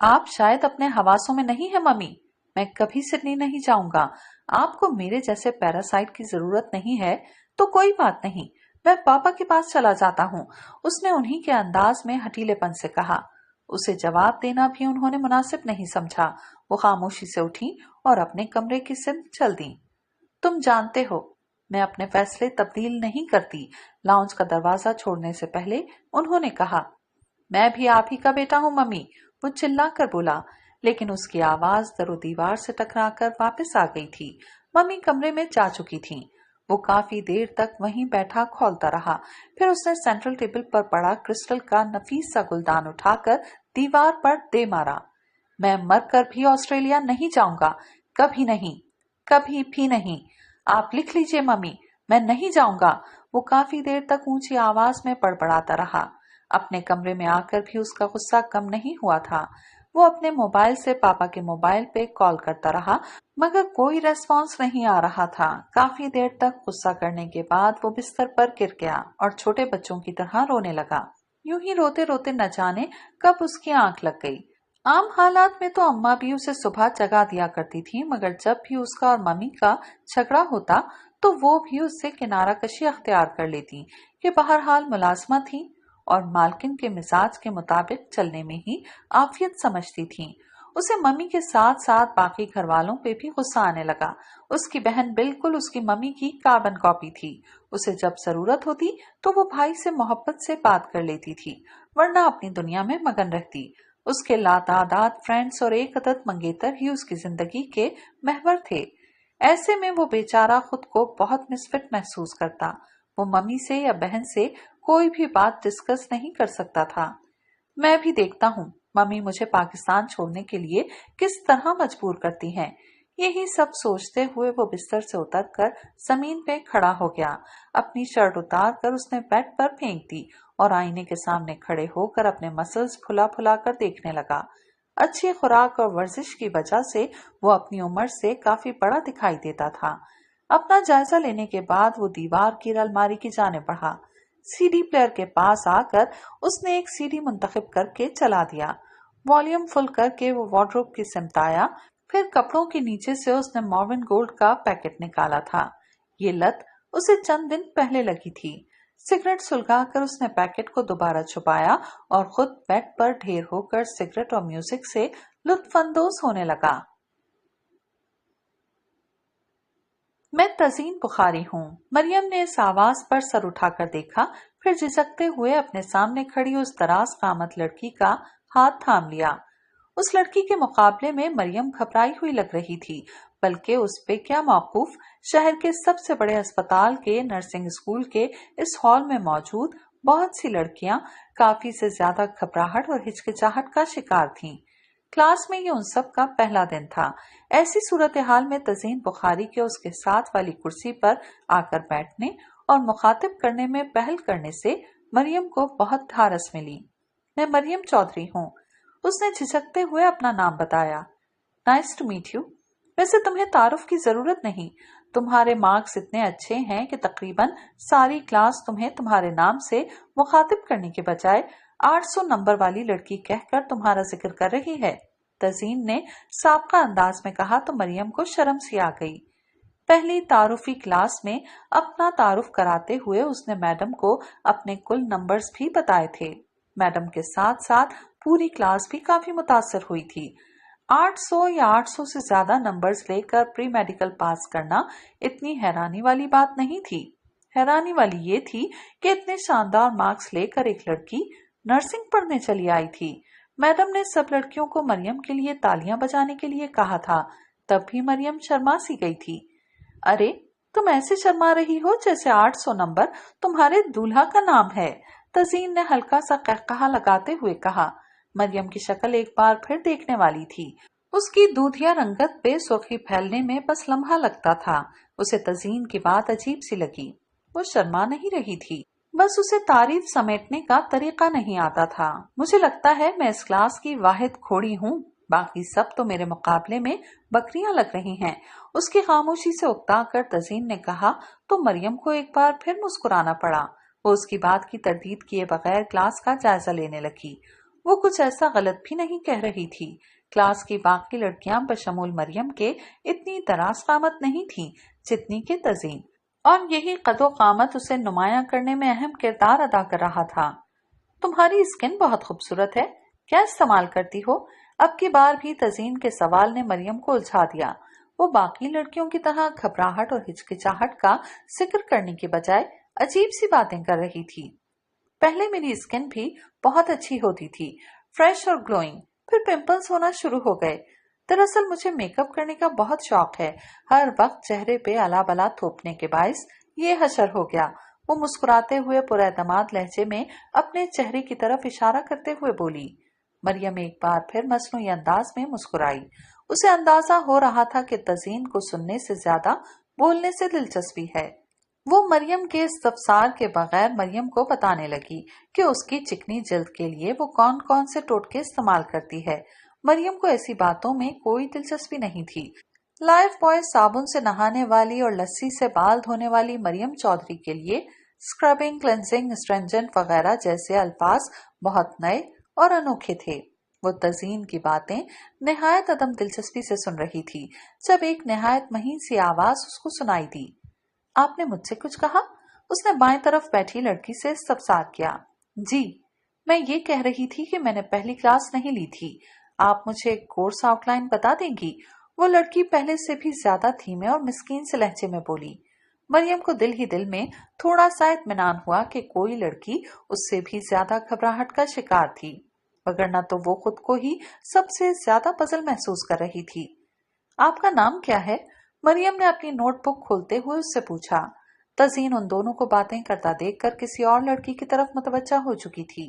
आप शायद अपने हवासों में नहीं है मम्मी, मैं कभी सिडनी नहीं जाऊंगा। आपको मेरे जैसे पैरासाइट की जरूरत नहीं है तो कोई बात नहीं, मैं पापा के पास चला जाता हूँ। उसने उन्हीं के अंदाज में हठीलेपन से कहा। उसे जवाब देना भी उन्होंने मुनासिब नहीं समझा। वो खामोशी से उठी और अपने कमरे की सिमत चल दी। तुम जानते हो میں اپنے فیصلے تبدیل نہیں کرتی۔ لاؤنج کا دروازہ چھوڑنے سے پہلے انہوں نے کہا، میں بھی آپ ہی کا بیٹا ہوں ممی، وہ چلا کر بولا، لیکن اس کی آواز در و دیوار سے ٹکرا کر واپس آ گئی تھی۔ ممی کمرے میں جا چکی تھیں۔ وہ کافی دیر تک وہیں بیٹھا کھولتا رہا، پھر اس نے سینٹرل ٹیبل پر پڑا کرسٹل کا نفیس سا گلدان اٹھا کر دیوار پر دے مارا۔ میں مر کر بھی آسٹریلیا نہیں جاؤں گا، کبھی نہیں، کبھی بھی نہیں۔ آپ لکھ لیجئے ممی، میں نہیں جاؤں گا۔ وہ کافی دیر تک اونچی آواز میں بڑبڑاتا رہا۔ اپنے کمرے میں آ کر بھی اس کا غصہ کم نہیں ہوا تھا۔ وہ اپنے موبائل سے پاپا کے موبائل پہ کال کرتا رہا، مگر کوئی ریسپانس نہیں آ رہا تھا۔ کافی دیر تک غصہ کرنے کے بعد وہ بستر پر گر گیا اور چھوٹے بچوں کی طرح رونے لگا۔ یوں ہی روتے روتے نہ جانے کب اس کی آنکھ لگ گئی۔ عام حالات میں تو اماں بھی اسے صبح جگا دیا کرتی تھی، مگر جب بھی اس کا اور ممی کا جھگڑا ہوتا تو وہ بھی اس سے کنارہ کشی اختیار کر لیتی کہ بہرحال ملازمت تھی اور مالکن کے مزاج کے مطابق چلنے میں ہی عافیت سمجھتی تھیں۔ اسے ممی کے ساتھ ساتھ باقی گھر والوں پہ بھی غصہ آنے لگا۔ اس کی بہن بالکل اس کی ممی کی کاربن کاپی تھی۔ اسے جب ضرورت ہوتی تو وہ بھائی سے محبت سے بات کر لیتی تھی، ورنہ اپنی دنیا میں مگن رہتی۔ اس کے لاتعداد فرینڈز اور ایک عدد منگیتر ہی اس کی زندگی کے محور تھے۔ ایسے میں وہ بیچارہ خود کو بہت مسفٹ محسوس کرتا۔ وہ ممی سے یا بہن سے کوئی بھی بات ڈسکس نہیں کر سکتا تھا۔ میں بھی دیکھتا ہوں ممی مجھے پاکستان چھوڑنے کے لیے کس طرح مجبور کرتی ہیں۔ یہی سب سوچتے ہوئے وہ بستر سے اتر کر زمین پہ کھڑا ہو گیا۔ اپنی شرٹ اتار کر اس نے بیڈ پر پھینک دی اور آئینے کے سامنے کھڑے ہو کر اپنے مسلز پھلا پھلا کر دیکھنے لگا۔ اچھی خوراک اور ورزش کی وجہ سے وہ اپنی عمر سے کافی بڑا دکھائی دیتا تھا۔ اپنا جائزہ لینے کے بعد وہ دیوار کی الماری کی جانب بڑھا۔ سی ڈی پلیئر کے پاس آ کر اس نے ایک سی ڈی منتخب کر کے چلا دیا۔ والیوم فل کر کے وہ وارڈروب کی سمت آیا، پھر کپڑوں کے نیچے سے اس نے مارون گولڈ کا پیکٹ نکالا تھا۔ یہ لت اسے چند دن پہلے لگی تھی۔ سگریٹ سلگا کر اس نے پیکٹ کو دوبارہ چھپایا اور خود بیڈ پر ڈھیر ہو کر سگریٹ اور میوزک سے لطف اندوز ہونے لگا۔ میں تزین بخاری ہوں۔ مریم نے اس آواز پر سر اٹھا کر دیکھا، پھر جھجکتے ہوئے اپنے سامنے کھڑی اس دراز قامت لڑکی کا ہاتھ تھام لیا۔ اس لڑکی کے مقابلے میں مریم گھبرائی ہوئی لگ رہی تھی، بلکہ اس پہ کیا موقوف شہر کے سب سے بڑے اسپتال کے نرسنگ اسکول کے اس ہال میں موجود بہت سی لڑکیاں کافی سے زیادہ گھبراہٹ اور ہچکچاہٹ کا شکار تھیں۔ کلاس میں یہ ان سب کا پہلا دن تھا۔ ایسی صورتحال میں تزین بخاری کے اس کے ساتھ والی کرسی پر آ کر بیٹھنے اور مخاطب کرنے میں پہل کرنے سے مریم کو بہت ڈھارس ملی۔ میں مریم چودھری ہوں۔ اس نے جھجکتے ہوئے اپنا نام بتایا۔ Nice to meet you. ویسے تمہیں تعارف کی ضرورت نہیں، تمہارے مارکس اتنے اچھے ہیں کہ تقریباً ساری کلاس تمہیں تمہارے نام سے مخاطب کرنے کے بجائے 800 نمبر والی لڑکی کہہ کر تمہارا ذکر کر رہی ہے۔ تزین نے سابقہ انداز میں کہا تو مریم کو شرم سی آ گئی۔ پہلی تعارفی کلاس میں اپنا تعارف کراتے ہوئے اس نے میڈم کو اپنے کل نمبرز بھی بتائے تھے۔ میڈم کے ساتھ ساتھ پوری کلاس بھی کافی متاثر ہوئی تھی۔ 800 یا 800 سے زیادہ نمبرز لے کر پری میڈیکل پاس کرنا اتنی حیرانی والی بات نہیں تھی۔ حیرانی والی یہ تھی کہ اتنے شاندار مارکس لے کر ایک لڑکی نرسنگ پڑھنے چلی آئی تھی۔ میڈم نے سب لڑکیوں کو مریم کے لیے تالیاں بجانے کے لیے کہا تھا، تب بھی مریم شرما سی گئی تھی۔ ارے تم ایسے شرما رہی ہو جیسے 800 نمبر تمہارے دولہا کا نام ہے، تزین نے ہلکا سا قہقہا لگاتے ہوئے کہا۔ مریم کی شکل ایک بار پھر دیکھنے والی تھی۔ اس کی دودھیا رنگت پہ سرخی پھیلنے میں بس لمحہ لگتا تھا۔ اسے تزین کی بات عجیب سی لگی۔ وہ شرما نہیں رہی تھی، بس اسے تعریف سمیٹنے کا طریقہ نہیں آتا تھا۔ مجھے لگتا ہے میں اس کلاس کی واحد کھوڑی ہوں، باقی سب تو میرے مقابلے میں بکریاں لگ رہی ہیں۔ اس کی خاموشی سے اکتا کر تزین نے کہا تو مریم کو ایک بار پھر مسکرانا پڑا۔ وہ اس کی بات کی تردید کیے بغیر کلاس کا جائزہ لینے لگی۔ وہ کچھ ایسا غلط بھی نہیں کہہ رہی تھی۔ کلاس کی باقی لڑکیاں بشمول مریم کے اتنی دراز قامت نہیں تھیں جتنی کہ تزین، اور یہی قد و قامت اسے نمایاں کرنے میں اہم کردار ادا کر رہا تھا۔ تمہاری اسکن بہت خوبصورت ہے، کیا استعمال کرتی ہو؟ اب کی بار بھی تزین کے سوال نے مریم کو الجھا دیا۔ वो बाकी लड़कियों की तरह घबराहट और हिचकिचाहट का जिक्र करने के बजाय अजीब सी बातें कर रही थी। पहले मेरी स्किन भी बहुत अच्छी होती थी, फ्रेश और ग्लोइंग, फिर पिंपल्स होना शुरू हो गए। दरअसल मुझे मेकअप करने का बहुत शौक है, हर वक्त चेहरे पे अला बला थोपने के बायस ये हशर हो गया। वो मुस्कुराते हुए पुरएतमाद लहजे में अपने चेहरे की तरफ इशारा करते हुए बोली। मरियम एक बार फिर मसनूई अंदाज में मुस्कुराई। उसे अंदाजा हो रहा था कि तज़ीन को सुनने से ज्यादा बोलने से दिलचस्पी है। वो मरियम के इस्तफसार के बगैर मरियम को बताने लगी कि उसकी चिकनी जल्द के लिए वो कौन कौन से टोटके इस्तेमाल करती है। मरियम को ऐसी बातों में कोई दिलचस्पी नहीं थी। लाइफ बॉय साबुन से नहाने वाली और लस्सी से बाल धोने वाली मरियम चौधरी के लिए स्क्रबिंग, क्लेंजिंग, स्ट्रेंजेंट वगैरह जैसे अल्फाज बहुत नए और अनोखे थे। वो तज़ीन की बातें निहायत अदम दिलचस्पी से सुन रही थी जब एक निहायत महीन सी आवाज उसको सुनाई दी। आपने मुझसे कुछ कहा? उसने बाएं तरफ बैठी लड़की से इस्तफसार किया। जी, मैं ये कह रही थी कि मैंने पहली क्लास नहीं ली थी। आप मुझे कोर्स आउटलाइन बता देंगी? वो लड़की पहले से भी ज्यादा धीमे और मिस्कीन से लहजे में बोली। मरियम को दिल ही दिल में थोड़ा सा इत्मीनान हुआ कि कोई लड़की उससे भी ज्यादा घबराहट का शिकार थी, वगरना तो वो खुद को ही सबसे ज्यादा पजल महसूस कर रही थी। आपका नाम क्या है? मरियम ने अपनी नोटबुक खोलते हुए उससे पूछा। तज़ीन उन दोनों को बातें करता देखकर किसी और लड़की की तरफ मुतवज्जा हो चुकी थी।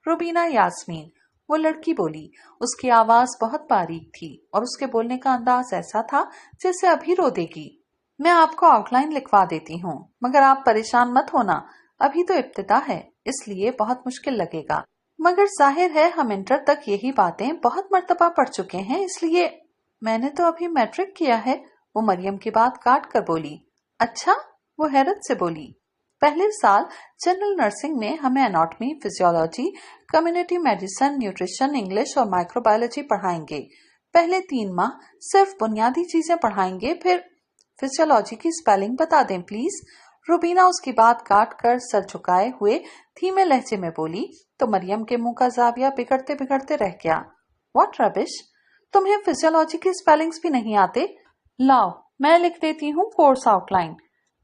रुबीना यास्मीन, वो लड़की बोली। उसकी आवाज बहुत बारीक थी और उसके बोलने का अंदाज ऐसा था जैसे अभी रो देगी। मैं आपको आउटलाइन लिखवा देती हूँ, मगर आप परेशान मत होना, अभी तो इब्तिदा है, इसलिए बहुत मुश्किल लगेगा। मगर जाहिर है हम इंटर तक यही बातें बहुत मर्तबा पढ़ चुके हैं, इसलिए मैंने तो अभी मैट्रिक किया है। वो मरियम की बात काट कर बोली। अच्छा? वो हैरत से बोली। पहले साल जनरल नर्सिंग में हमें anatomy, physiology, community medicine, nutrition, English और माइक्रोबायोलॉजी पढ़ाएंगे। पहले 3 माह सिर्फ बुनियादी चीजें पढ़ाएंगे, फिर फिजियोलॉजी की स्पेलिंग बता दें प्लीज। रुबीना उसकी बात काट कर सर झुकाए हुए धीमे लहजे में बोली तो मरियम के मुंह का जाविया बिगड़ते बिगड़ते रह गया। व्हाट रबिश, तुम्हें फिजियोलॉजी की स्पेलिंग्स भी नहीं आते? लाओ, मैं लिख देती हूँ कोर्स आउटलाइन।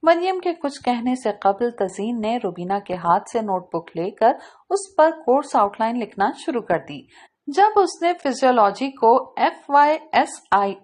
मरियम के कुछ कहने से कबल तज़ीन ने रुबीना के हाथ से नोटबुक लेकर उस पर कोर्स आउटलाइन लिखना शुरू कर दी। जब उसने फिजियोलॉजी को FYSIOLOGY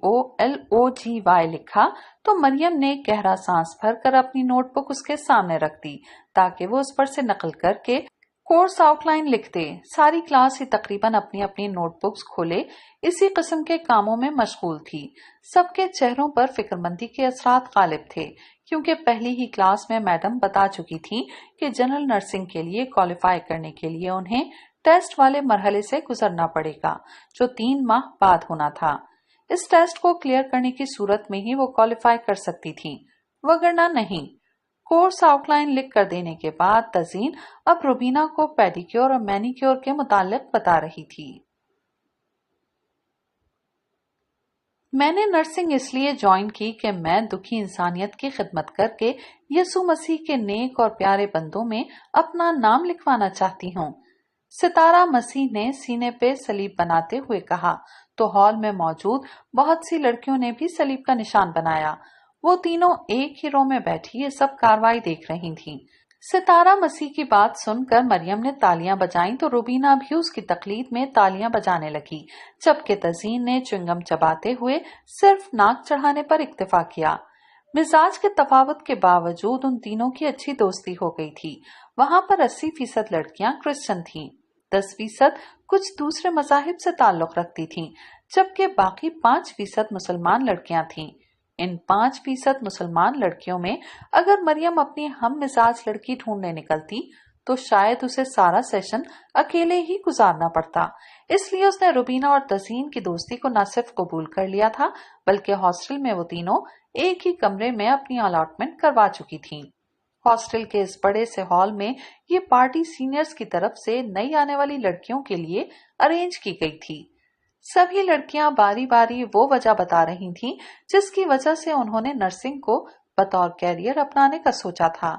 लिखा तो मरियम ने गहरा सांस भरकर अपनी नोटबुक उसके सामने रख दी ताकि वो उस पर से नकल करके कोर्स आउटलाइन लिख दे। सारी क्लास ही तकरीबन अपनी अपनी नोटबुक्स खोले इसी किस्म के कामों में मशगूल थी। सबके चेहरों पर फिक्रमंदी के असरात गालिब थे, क्योंकि पहली ही क्लास में मैडम बता चुकी थी कि जनरल नर्सिंग के लिए क्वालिफाई करने के लिए उन्हें टेस्ट वाले मरहले से गुजरना पड़ेगा, जो 3 माह बाद होना था। इस टेस्ट को क्लियर करने की सूरत में ही वो क्वालिफाई कर सकती थी, वगरना नहीं। कोर्स आउटलाइन लिख कर देने के बाद तज़ीन अब रुबीना को पेडिक्योर और मैनिक्योर के मुतालिक बता रही थी। मैंने नर्सिंग इसलिए ज्वाइन की कि मैं दुखी इंसानियत की खिदमत करके यसु मसीह के नेक और प्यारे बंदों में अपना नाम लिखवाना चाहती हूँ। सितारा मसीह ने सीने पे सलीब बनाते हुए कहा तो हॉल में मौजूद बहुत सी लड़कियों ने भी सलीब का निशान बनाया। वो तीनों एक ही रो में बैठी ये सब कार्रवाई देख रही थीं। सितारा मसीह की बात सुनकर मरियम ने तालियां बजाईं तो रुबीना भी उसकी तकलीद में तालियां बजाने लगी, जबकि तज़ीन ने च्युइंगम चबाते हुए सिर्फ नाक चढ़ाने पर इक्तफा किया। मिजाज के तफावत के बावजूद उन तीनों की अच्छी दोस्ती हो गई थी। वहां पर 80% लड़कियां क्रिश्चियन थीं, 10% कुछ दूसरे मज़ाहिब से ताल्लुक रखती थीं, जबकि बाकी 5% मुसलमान लड़कियां थीं। इन 5% मुसलमान लड़कियों में अगर मरियम अपनी हम मिजाज लड़की ढूंढने निकलती तो शायद उसे सारा सेशन अकेले ही गुजारना पड़ता। इसलिए उसने रुबीना और तज़ीन की दोस्ती को न सिर्फ कबूल कर लिया था, बल्कि हॉस्टल में वो तीनों एक ही कमरे में अपनी अलॉटमेंट करवा चुकी थीं। हॉस्टल के इस बड़े से हॉल में ये पार्टी सीनियर्स की तरफ से नई आने वाली लड़कियों के लिए अरेंज की गई थी। सभी लड़कियां बारी बारी वो वजह बता रही थीं जिसकी वजह से उन्होंने नर्सिंग को बतौर कैरियर अपनाने का सोचा था।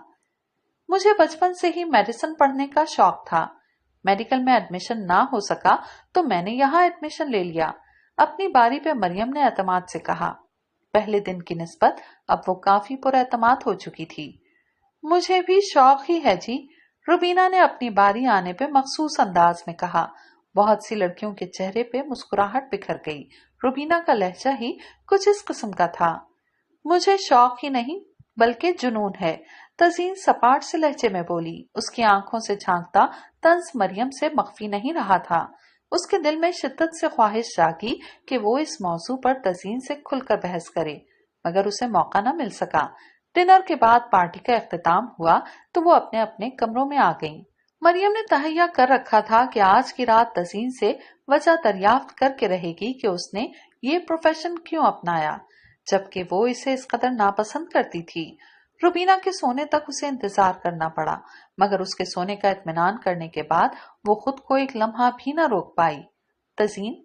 मुझे बचपन से ही मेडिसिन पढ़ने का शौक था। मेडिकल में एडमिशन ना हो सका तो मैंने यहाँ एडमिशन ले लिया। अपनी बारी पे मरियम ने एतमाद से कहा। पहले दिन की निस्बत अब वो काफी पुरएतमाद हो चुकी थी। मुझे भी शौक ही है जी, रुबीना ने अपनी बारी आने पे मखसूस अंदाज में कहा। बहुत सी लड़कियों के चेहरे पे मुस्कुराहट बिखर गई। रुबीना का लहजा ही कुछ इस किस्म का था। मुझे शौक ही नहीं बल्कि जुनून है, तजीन सपाट से लहजे में बोली। उसकी आंखों से झांकता तंज मरियम से मख्फी नहीं रहा था। उसके दिल में शिद्दत से ख्वाहिश जागी कि वो इस मौजू पर तजीन से खुलकर बहस करे, मगर उसे मौका न मिल सका। डिनर के बाद पार्टी का इख्तिताम हुआ तो वो अपने अपने कमरों में आ गईं। मरियम ने तहैया कर रखा था कि आज की रात तजीन से वजह दरियाफ्त करके रहेगी कि उसने ये प्रोफेशन क्यों अपनाया, जबकि वो इसे इस कदर नापसंद करती थी। रुबीना के सोने तक उसे इंतजार करना पड़ा, मगर उसके सोने का इत्मीनान करने के बाद वो खुद को एक लम्हा भी न रोक पाई। तजीन,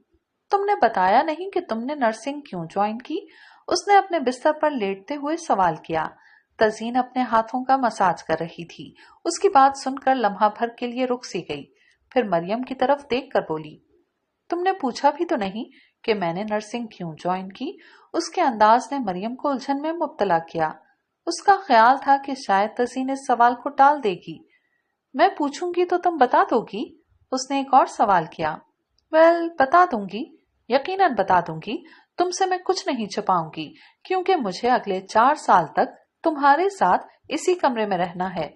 तुमने बताया नहीं कि तुमने नर्सिंग क्यों ज्वाइन की? उसने अपने बिस्तर पर लेटते हुए सवाल किया। तजीन अपने हाथों का मसाज कर रही थी। उसकी बात सुनकर लम्हा भर के लिए रुक सी गई, फिर मरियम की तरफ देख कर बोली, तुमने पूछा भी तो नहीं कि मैंने नर्सिंग क्यों ज्वाइन की? उसके अंदाज ने मरियम को उलझन में मुब्तला किया। उसका ख्याल था कि शायद तजीन इस सवाल को टाल देगी। मैं पूछूंगी तो तुम बता दोगी? उसने एक और सवाल किया। बता दूंगी, यकीनन बता दूंगी। तुमसे मैं कुछ नहीं छुपाऊंगी, क्योंकि मुझे अगले 4 साल तक तुम्हारे साथ इसी कमरे में रहना है।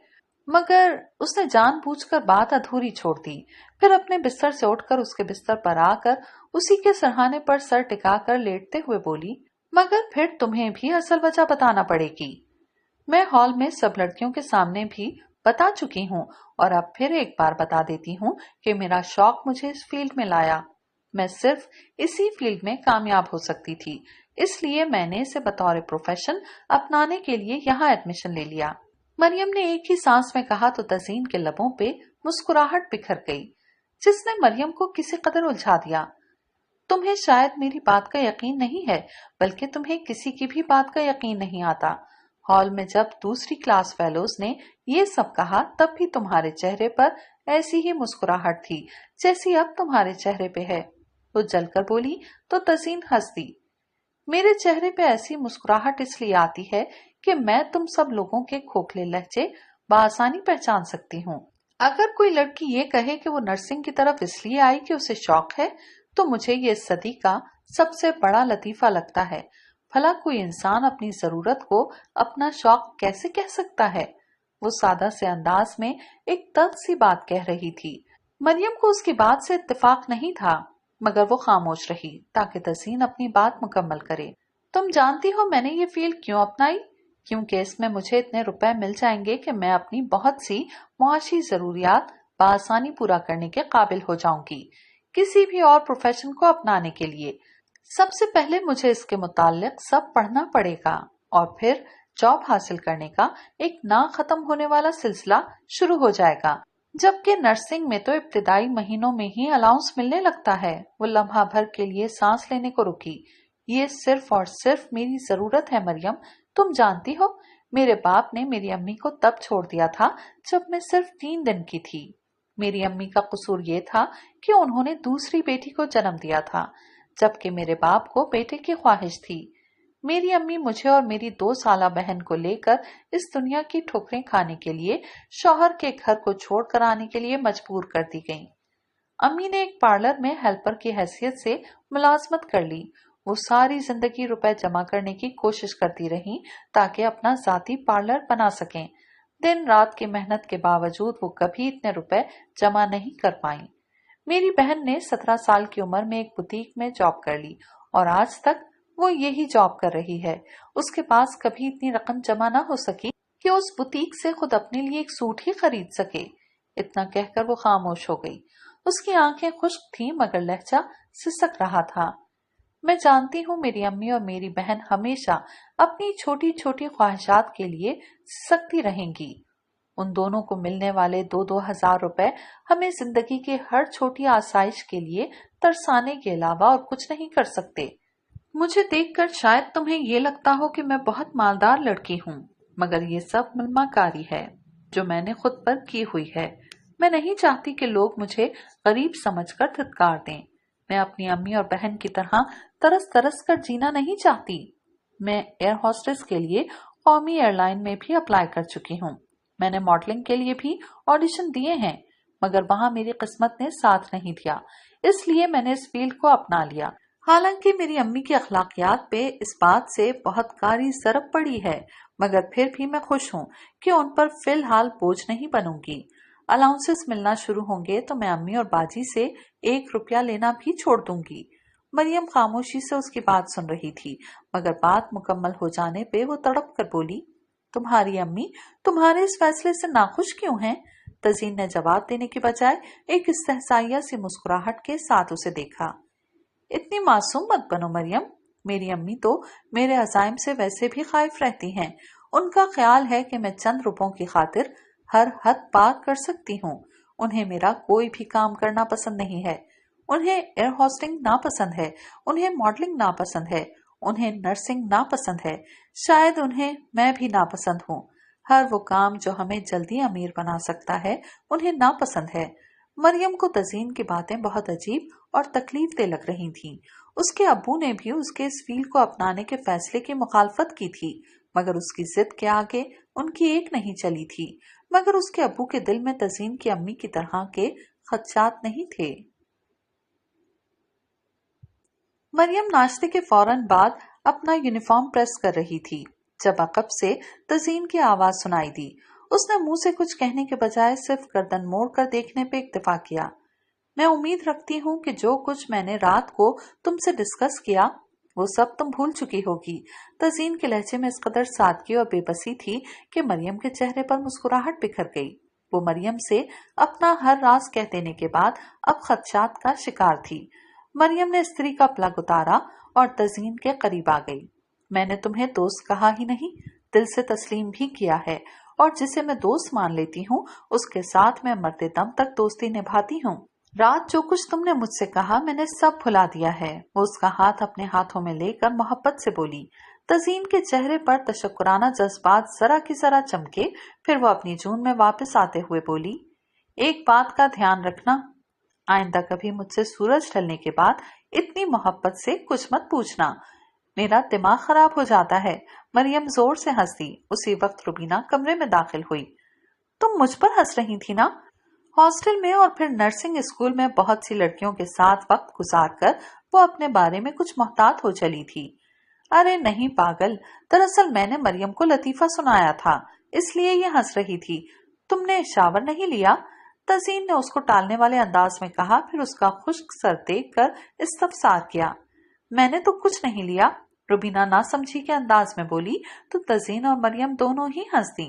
मगर उसने जानबूझकर बात अधूरी छोड़ दी, फिर अपने बिस्तर से उठकर उसके बिस्तर पर आकर उसी के सरहाने पर सर टिकाकर लेटते हुए बोली, मगर फिर तुम्हें भी असल वजह बताना पड़ेगी। मैं हॉल में सब लड़कियों के सामने भी बता चुकी हूँ और अब फिर एक बार बता देती हूँ कि मेरा शौक मुझे इस फील्ड में लाया। मैं सिर्फ इसी फील्ड में कामयाब हो सकती थी, इसलिए मैंने इसे बतौर प्रोफेशन अपनाने के लिए यहाँ एडमिशन ले लिया। मरियम ने एक ही सांस में कहा तो तजीन के लबों पे मुस्कुराहट बिखर गई, जिसने मरियम को किसी कदर उलझा दिया। तुम्हें शायद मेरी बात का यकीन नहीं है, बल्कि तुम्हें किसी की भी बात का यकीन नहीं आता। हॉल में जब दूसरी क्लास फेलोज ने ये सब कहा, तब भी तुम्हारे चेहरे पर ऐसी ही मुस्कुराहट थी जैसी अब तुम्हारे चेहरे पे है। वो जलकर बोली तो तजीन हंस दी। मेरे चेहरे पे ऐसी मुस्कुराहट इसलिए आती है कि मैं तुम सब लोगों के खोखले लहजे बआसानी पहचान सकती हूँ। अगर कोई लड़की ये कहे कि वो नर्सिंग की तरफ इसलिए आई कि उसे शौक है, तो मुझे ये सदी का सबसे बड़ा लतीफा लगता है। भला कोई इंसान अपनी जरूरत को अपना शौक कैसे कह सकता है? वो सादा से अंदाज में एक तल्ख सी बात कह रही थी। मरियम को उसकी बात से इत्तेफाक नहीं था, मगर वो खामोश रही ताकि तजीन अपनी बात मुकम्मल करे। तुम जानती हो मैंने ये फील्ड क्यों अपनाई? क्योंकि इसमें मुझे इतने रुपए मिल जाएंगे कि मैं अपनी बहुत सी मुआशी जरूरियात बआसानी पूरा करने के काबिल हो जाऊंगी किसी भी और प्रोफेशन को अपनाने के लिए। सबसे पहले मुझे इसके मुताल्लिक सब पढ़ना पड़ेगा और फिर जॉब हासिल करने का एक ना खत्म होने वाला सिलसिला शुरू हो जाएगा, जबकि नर्सिंग में तो इब्तिदाई महीनों में ही अलाउंस मिलने लगता है। वो लम्हा भर के लिए सांस लेने को रुकी। ये सिर्फ और सिर्फ मेरी जरूरत है मरियम। तुम जानती हो, मेरे बाप ने मेरी अम्मी को तब छोड़ दिया था जब मैं सिर्फ 3 दिन की थी। मेरी अम्मी का कसूर ये था कि उन्होंने दूसरी बेटी को जन्म दिया था, जबकि मेरे बाप को बेटे की ख्वाहिश थी। मेरी अम्मी मुझे और मेरी 2 साला बहन को लेकर इस दुनिया की ठोकरें खाने के लिए शौहर के घर को छोड़कर आने के लिए मजबूर कर दी गईं। अम्मी ने एक पार्लर में हेल्पर की हैसियत से मुलाजमत कर ली। वो सारी जिंदगी रुपए जमा करने की कोशिश करती रहीं ताकि अपना जाती पार्लर बना सकें। दिन रात की मेहनत के बावजूद वो कभी इतने रुपए जमा नहीं कर पाईं। मेरी बहन ने 17 साल की उम्र में एक बुटीक में जॉब कर ली और आज तक वो यही जॉब कर रही है। उसके पास कभी इतनी रकम जमा न हो सकी कि उस बुटीक से खुद अपने लिए एक सूट ही खरीद सके। इतना कहकर वो खामोश हो गई। उसकी आंखें खुश्क थीं, मगर लहजा सिसक रहा था। मैं जानती हूँ मेरी अम्मी और मेरी बहन हमेशा अपनी छोटी छोटी ख्वाहिशात के लिए सिसकती रहेंगी। उन दोनों को मिलने वाले 2-2 हजार रुपए हमें जिंदगी के हर छोटी आसाइश के लिए तरसाने के अलावा और कुछ नहीं कर सकते। मुझे देखकर शायद तुम्हें ये लगता हो कि मैं बहुत मालदार लड़की हूँ, मगर ये सब मलमाकारी है जो मैंने खुद पर की हुई है। मैं नहीं चाहती कि लोग मुझे गरीब समझकर धिक्कार दें। मैं अपनी अम्मी और बहन की तरह तरस तरस कर जीना नहीं चाहती। मैं एयर होस्टेस के लिए कौमी एयरलाइन में भी अप्लाई कर चुकी हूँ। मैंने मॉडलिंग के लिए भी ऑडिशन दिए हैं, मगर वहां मेरी किस्मत ने साथ नहीं दिया, इसलिए मैंने इस फील्ड को अपना लिया। हालांकि मेरी अम्मी की अखलाकियात पे इस बात से बहुत कारी ज़रब पड़ी है, मगर फिर भी मैं खुश हूँ कि उन पर फिलहाल बोझ नहीं बनूंगी। अलाउंसेस मिलना शुरू होंगे तो मैं अम्मी और बाजी से 1 रुपया लेना भी छोड़ दूंगी। मरियम खामोशी से उसकी बात सुन रही थी, मगर बात मुकम्मल हो जाने पे वो तड़प कर बोली, तुम्हारी अम्मी तुम्हारे इस फैसले से नाखुश क्यों हैं? तजीन ने जवाब देने के बजाय एक इस्तेहसाइया सी मुस्कुराहट के साथ उसे देखा। इतनी मासूम मत बनो मरियम, मेरी अम्मी तो मेरे अज़ाइम से वैसे भी खाइफ रहती हैं। उनका ख्याल है कि मैं चंद रुपयों की खातिर हर हद पार कर सकती हूँ। उन्हें मेरा कोई भी काम करना पसंद नहीं है। उन्हें एयर होस्टिंग नापसंद है, उन्हें मॉडलिंग नापसंद है, उन्हें नर्सिंग नापसंद है, शायद उन्हें मैं भी नापसंद हूँ। हर वो काम जो हमें जल्दी अमीर बना सकता है उन्हें नापसंद है। मरियम को तजीन की बातें बहुत अजीब और तकलीफ दे लग रही थीं। उसके अब्बू ने भी उसके इस फील्ड को अपनाने के फैसले की मुखालफत की थी, मगर उसकी जिद के आगे उनकी एक नहीं चली थी। मगर उसके अब्बू के दिल में तजीन की अम्मी की तरह के खदशात नहीं थे। मरियम नाश्ते के फौरन बाद अपना यूनिफॉर्म प्रेस कर रही थी जब अकब से तजीन की आवाज सुनाई दी। उसने मुंह से कुछ कहने के बजाय सिर्फ गर्दन मोड़ कर देखने पे इक्तफा किया। मैं उम्मीद रखती हूँ कि जो कुछ मैंने रात को तुमसे डिस्कस किया वो सब तुम भूल चुकी होगी। तजीन के लहजे में इस कदर सादगी और बेबसी थी कि मरियम के चेहरे पर मुस्कुराहट बिखर गई। वो मरियम से अपना हर राज कह देने के बाद अब खदशात का शिकार थी। मरियम ने स्त्री का प्लग उतारा और तजीन के करीब आ गई। मैंने तुम्हें दोस्त कहा ही नहीं, दिल से तस्लीम भी किया है, और जिसे मैं दोस्त मान लेती हूँ उसके साथ मैं मरते दम तक दोस्ती निभाती हूँ। रात जो कुछ तुमने मुझसे कहा मैंने सब भुला दिया है। वो उसका हाथ अपने हाथों में लेकर मोहब्बत से बोली। तजीन के चेहरे पर तशक्कुराना जज्बात जरा की जरा चमके, फिर वो अपनी जून में वापस आते हुए बोली, एक बात का ध्यान रखना, आइंदा कभी मुझसे सूरज ढलने के बाद इतनी मोहब्बत से कुछ मत पूछना, मेरा दिमाग खराब हो जाता है। मरियम जोर से हंस दी। उसी वक्त रुबीना कमरे में दाखिल हुई। तुम मुझ पर हंस रही थी ना? हॉस्टल में और फिर नर्सिंग स्कूल में बहुत सी लड़कियों के साथ वक्त गुजारकर वो अपने बारे में कुछ मोहतात हो चली थी। अरे नहीं पागल, दरअसल मैंने मरियम को लतीफा सुनाया था, इसलिए ये हंस रही थी। तुमने शावर नहीं लिया? तजीन ने उसको टालने वाले अंदाज में कहा, फिर उसका खुश्क सर देख कर इस्तफसार किया। मैंने तो कुछ नहीं लिया, रुबीना ना समझी के अंदाज में बोली तो तजीन और मरियम दोनों ही हंस दी।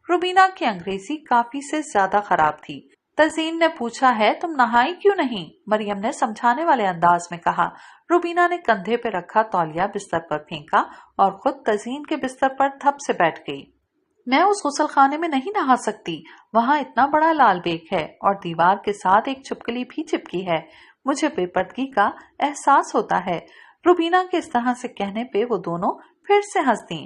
रुबीना की अंग्रेजी काफी से ज्यादा खराब थी। तजीन ने पूछा, है तुम नहाई क्यों नहीं? मरियम ने समझाने वाले अंदाज में कहा। रुबीना ने कंधे पे रखा तौलिया बिस्तर पर फेंका और खुद तजीन के बिस्तर पर धप से बैठ गई। मैं उस गुसल खाने में नहीं नहा सकती, वहाँ इतना बड़ा लाल बेग है और दीवार के साथ एक छिपकली भी चिपकी है। मुझे बेपर्दगी का एहसास होता है। रुबीना के इस तरह से कहने पे वो दोनों फिर से हंस दी।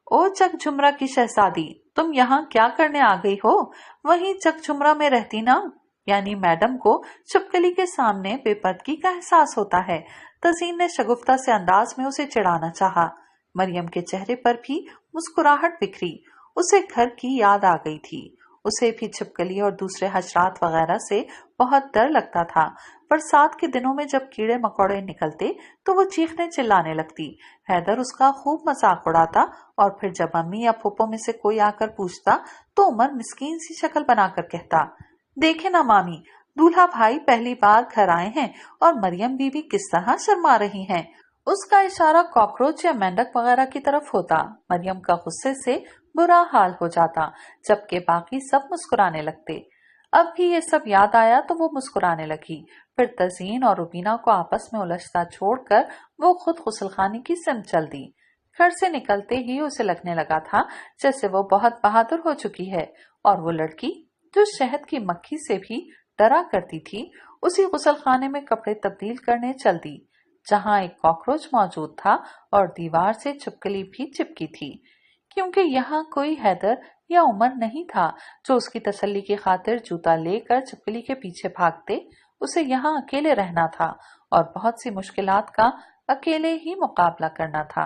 ओ चक झुमरा की शहजादी, तुम यहाँ क्या करने आ गई हो? वहीं चक झुमरा में रहती ना। यानी मैडम को छिपकली के सामने बेपर्दगी का एहसास होता है। तजीन ने शगुफ्ता से अंदाज में उसे चिढ़ाना चाहा। मरियम के चेहरे पर भी मुस्कुराहट बिखरी। उसे घर की याद आ गई थी। उसे भी छिपकली और दूसरे हशरात वगैरह से बहुत डर लगता था। बरसात के दिनों में जब कीड़े मकोड़े निकलते तो वो चीखने चिल्लाने लगती। हैदर उसका खूब मजाक उड़ाता और फिर जब अम्मी या फूफो में से कोई आकर पूछता तो उमर मिस्कीन सी शक्ल बनाकर कहता, देखे ना मामी, दूल्हा भाई पहली बार घर आए हैं और मरियम बीवी किस तरह शर्मा रही हैं। उसका इशारा कॉकरोच या मेंढक वगैरह की तरफ होता। मरियम का गुस्से से बुरा हाल हो जाता, जबकि बाकी सब मुस्कुराने लगते। अब भी ये सब याद आया तो वो मुस्कुराने लगी। फिर तजीन और रुबीना को आपस में उलझता छोड़कर वो खुद गुसलखाने की सिमत चल दी। घर से निकलते ही उसे लगने लगा था जैसे वो बहुत बहादुर हो चुकी है, और वो लड़की जो शहद की मक्खी से भी डरा करती थी उसी गुसलखाने में कपड़े तब्दील करने चल दी, जहाँ एक कॉकरोच मौजूद था और दीवार से छिपकली भी चिपकी थी। क्योंकि यहाँ कोई हैदर या उमर नहीं था जो उसकी तसल्ली की खातिर जूता लेकर छिपकली के पीछे भागते। उसे यहाँ अकेले रहना था और बहुत सी मुश्किलात का अकेले ही मुकाबला करना था।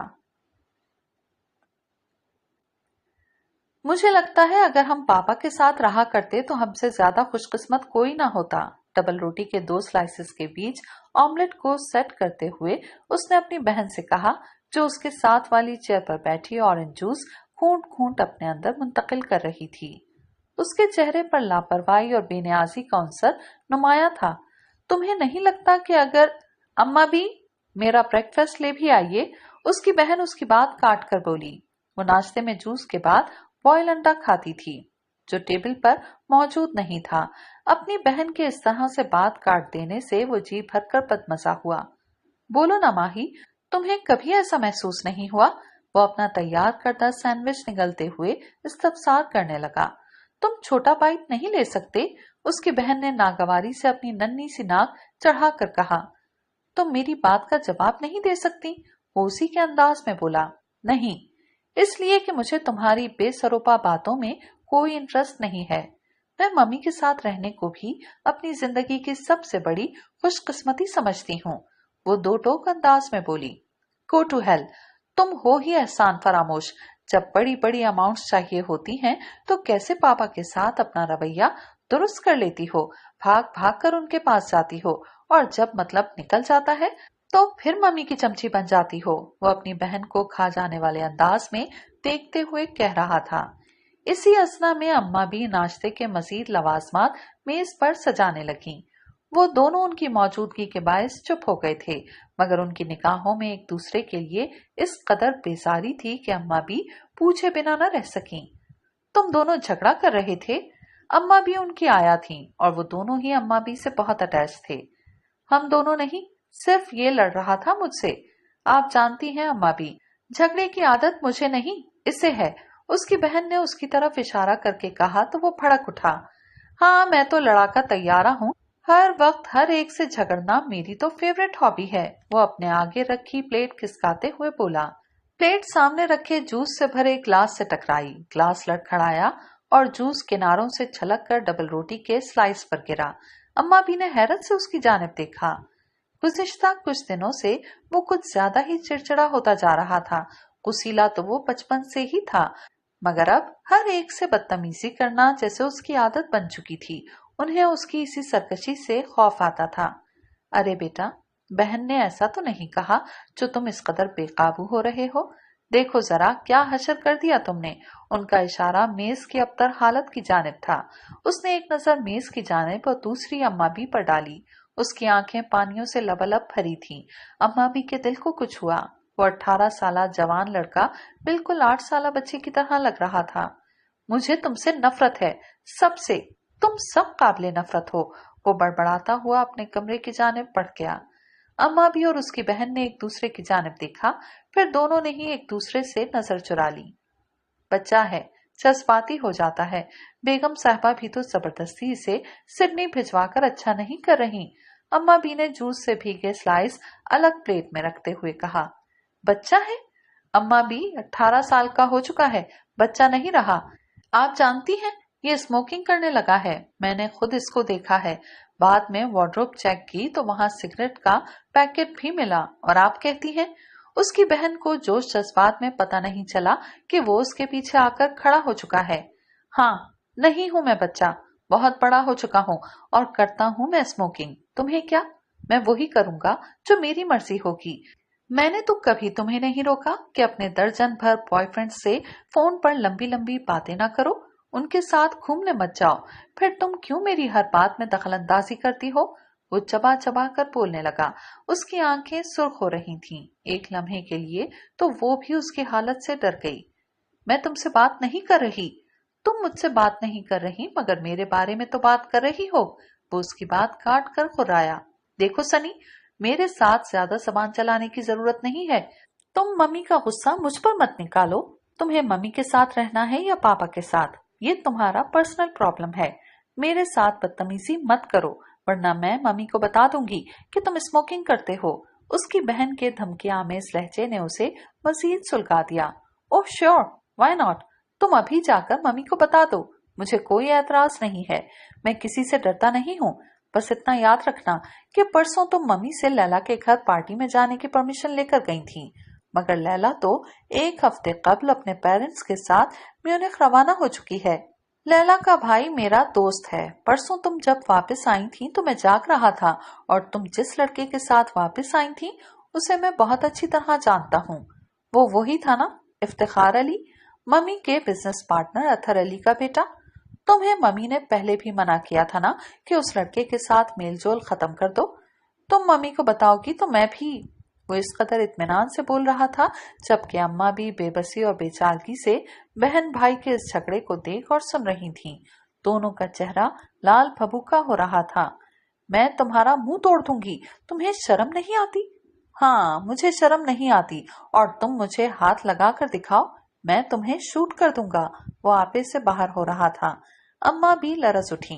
मुझे लगता है अगर हम पापा के साथ रहा करते तो हमसे ज्यादा खुशकिस्मत कोई ना होता। डबल रोटी के 2 स्लाइसेस के बीच ऑमलेट को सेट करते हुए उसने अपनी बहन से कहा, जो उसके साथ वाली चेयर पर बैठी ऑरेंज जूस घूंट घूंट अपने अंदर मुंतकिल कर रही थी। उसके चेहरे पर लापरवाही और बेनियाजी का अंसर नुमाया था। तुम्हें नहीं लगता कि अगर अम्मा भी मेरा ब्रेकफास्ट ले भी आइए? उसकी बहन उसकी बात काट कर बोली। वो नाश्ते में जूस के बाद बॉयल अंडा खाती थी, जो टेबल पर मौजूद नहीं था। अपनी बहन के इस तरह से बात काट देने से वो जी भरकर बदमजा हुआ। बोलो ना माही, तुम्हें कभी ऐसा महसूस नहीं हुआ? वो अपना तैयार करदा सैंडविच निगलते हुए इस्तफसार करने लगा। तुम छोटा बाइट नहीं ले सकते? उसकी बहन ने नागवारी से अपनी नन्ही सी नाक चढ़ा कर कहा। तुम मेरी बात का जवाब नहीं दे सकती? वो उसी के अंदाज में बोला। नहीं, इसलिए कि मुझे तुम्हारी बेसरोपा बातों में कोई इंटरेस्ट नहीं है। मैं मम्मी के साथ रहने को भी अपनी जिंदगी की सबसे बड़ी खुशकिस्मती समझती हूँ। वो दो टोक अंदाज में बोली। गो टू हेल, तुम हो ही एहसान फरामोश। जब बड़ी बड़ी अमाउंट्स चाहिए होती हैं तो कैसे पापा के साथ अपना रवैया दुरुस्त कर लेती हो, भाग भाग कर उनके पास जाती हो, और जब मतलब निकल जाता है तो फिर मम्मी की चमची बन जाती हो। वो अपनी बहन को खा जाने वाले अंदाज में देखते हुए कह रहा था। इसी असना में अम्मा भी नाश्ते के मजीद लवाजमात मेज पर सजाने लगीं। वो दोनों उनकी मौजूदगी के बायस चुप हो गए थे, मगर उनकी निगाहों में एक दूसरे के लिए इस कदर बेजारी थी कि अम्मा भी पूछे बिना न रह सकीं। तुम दोनों झगड़ा कर रहे थे? अम्मा भी उनकी आया थी और वो दोनों ही अम्मा भी से बहुत अटैच थे। हम दोनों नहीं, सिर्फ ये लड़ रहा था मुझसे। आप जानती हैं अम्मा भी, झगड़े की आदत मुझे नहीं, इसे है। उसकी बहन ने उसकी तरफ इशारा करके कहा तो वो भड़क उठा। हाँ, मैं तो लड़ाका तैयारा हूँ। हर वक्त हर एक से झगड़ना मेरी तो फेवरेट हॉबी है। वो अपने आगे रखी प्लेट खिसकाते हुए बोला। प्लेट सामने रखे जूस से भरे ग्लास से टकराई, ग्लास लड़खड़ाया और जूस किनारों से छलक कर डबल रोटी के स्लाइस पर गिरा। अम्मा भी ने हैरत से उसकी जानिब देखा। गुज़िश्ता कुछ दिनों से वो कुछ ज्यादा ही चिड़चिड़ा होता जा रहा था। कुसीला तो वो बचपन से ही था, मगर अब हर एक से बदतमीजी करना जैसे उसकी आदत बन चुकी थी। उन्हें उसकी इसी सरकशी से खौफ आता था। अरे बेटा, बहन ने ऐसा तो नहीं कहा जो तुम इस कदर बेकाबू हो रहे हो। देखो जरा क्या हशर कर दिया तुमने। उनका इशारा मेज की अबतर हालत की जानिब था। उसने एक नजर मेज की जानिब और दूसरी अम्मा भी पर डाली। उसकी आंखें पानियों से लबलब भरी थीं। अम्मा भी के दिल को कुछ हुआ। वो 18 साला जवान लड़का बिल्कुल 8 साला बच्चे की तरह लग रहा था। मुझे तुमसे नफरत है, सबसे। तुम सब काबिले नफरत हो। वो बड़बड़ाता हुआ अपने कमरे की जानिब बढ़ गया। अम्मा भी और उसकी बहन ने एक दूसरे की जानिब देखा, फिर दोनों ने ही एक दूसरे से नजर चुरा ली। बच्चा है, जज्बाती हो जाता है। बेगम साहबा भी तो जबरदस्ती इसे सिडनी भिजवा कर अच्छा नहीं कर रही। अम्मा बी ने जूस से भीगे स्लाइस अलग प्लेट में रखते हुए कहा। बच्चा है? अम्मा बी 18 साल का हो चुका है, बच्चा नहीं रहा। आप जानती हैं, ये स्मोकिंग करने लगा है। मैंने खुद इसको देखा है। बाद में वार्डरोब चेक की तो वहां सिगरेट का पैकेट भी मिला, और आप कहती हैं? उसकी बहन को जोश जज्बात में पता नहीं चला कि वो उसके पीछे आकर खड़ा हो चुका है। हाँ, नहीं हूं मैं बच्चा, बहुत बड़ा हो चुका हूँ और करता हूँ मैं स्मोकिंग। तुम्हें क्या? मैं वही करूंगा जो मेरी मर्जी होगी। मैंने तो कभी तुम्हें नहीं रोका कि अपने दर्जन भर बॉयफ्रेंड से फोन पर लंबी लंबी बातें ना करो, उनके साथ घूमने मत जाओ। फिर तुम क्यों मेरी हर बात में दखलंदाजी करती हो? वो चबा चबा कर बोलने लगा। उसकी आंखें सुर्ख हो रही थीं। एक लम्हे के लिए तो वो भी उसकी हालत से डर गई। मैं तुमसे बात नहीं कर रही। तुम मुझसे बात नहीं कर रही, मगर मेरे बारे में तो बात कर रही हो। वो उसकी बात काट कर खुर्राया। देखो सनी, मेरे साथ ज्यादा जबान चलाने की जरूरत नहीं है। तुम मम्मी का गुस्सा मुझ पर मत निकालो। तुम्हें मम्मी के साथ रहना है या पापा के साथ, ये तुम्हारा पर्सनल प्रॉब्लम है। मेरे साथ बदतमीजी मत करो, वरना मैं मम्मी को बता दूंगी कि तुम स्मोकिंग करते हो। उसकी बहन के धमकी आमेज लहजे ने उसे मजीद सुलगा दिया। Oh sure, why not. तुम अभी जाकर मम्मी को बता दो। मुझे कोई एतराज नहीं है। मैं किसी से डरता नहीं हूँ। बस इतना याद रखना कि परसों तुम मम्मी से लैला के घर पार्टी में जाने की परमिशन लेकर गई थी। मगर लैला तो 1 हफ्ते कबल अपने पेरेंट्स के साथ म्यूनिख रवाना हो चुकी है। लैला का भाई मेरा दोस्त है। परसों तुम जब वापस आई थी तो मैं जाग रहा था और तुम जिस लड़के के साथ वापस आई थी उसे मैं बहुत अच्छी तरह जानता हूँ। वो वही था ना, इफ्तिखार अली, मम्मी के बिजनेस पार्टनर अतहर अली का बेटा। तुम्हें मम्मी ने पहले भी मना किया था ना कि उस लड़के के साथ मेलजोल खत्म कर दो। तुम मम्मी को बताओगी तो मैं भी। वो इस कदर इत्मीनान से बोल रहा था जबकि अम्मा भी बेबसी और बेचारगी से बहन भाई के इस झगड़े को देख और सुन रही थीं। दोनों का चेहरा लाल भभूका हो रहा था। मैं तुम्हारा मुंह तोड़ दूंगी, तुम्हें शर्म नहीं आती? हाँ, मुझे शर्म नहीं आती और तुम मुझे हाथ लगा कर दिखाओ, मैं तुम्हें शूट कर दूंगा। वो आपे से बाहर हो रहा था। अम्मा भी लरज उठी।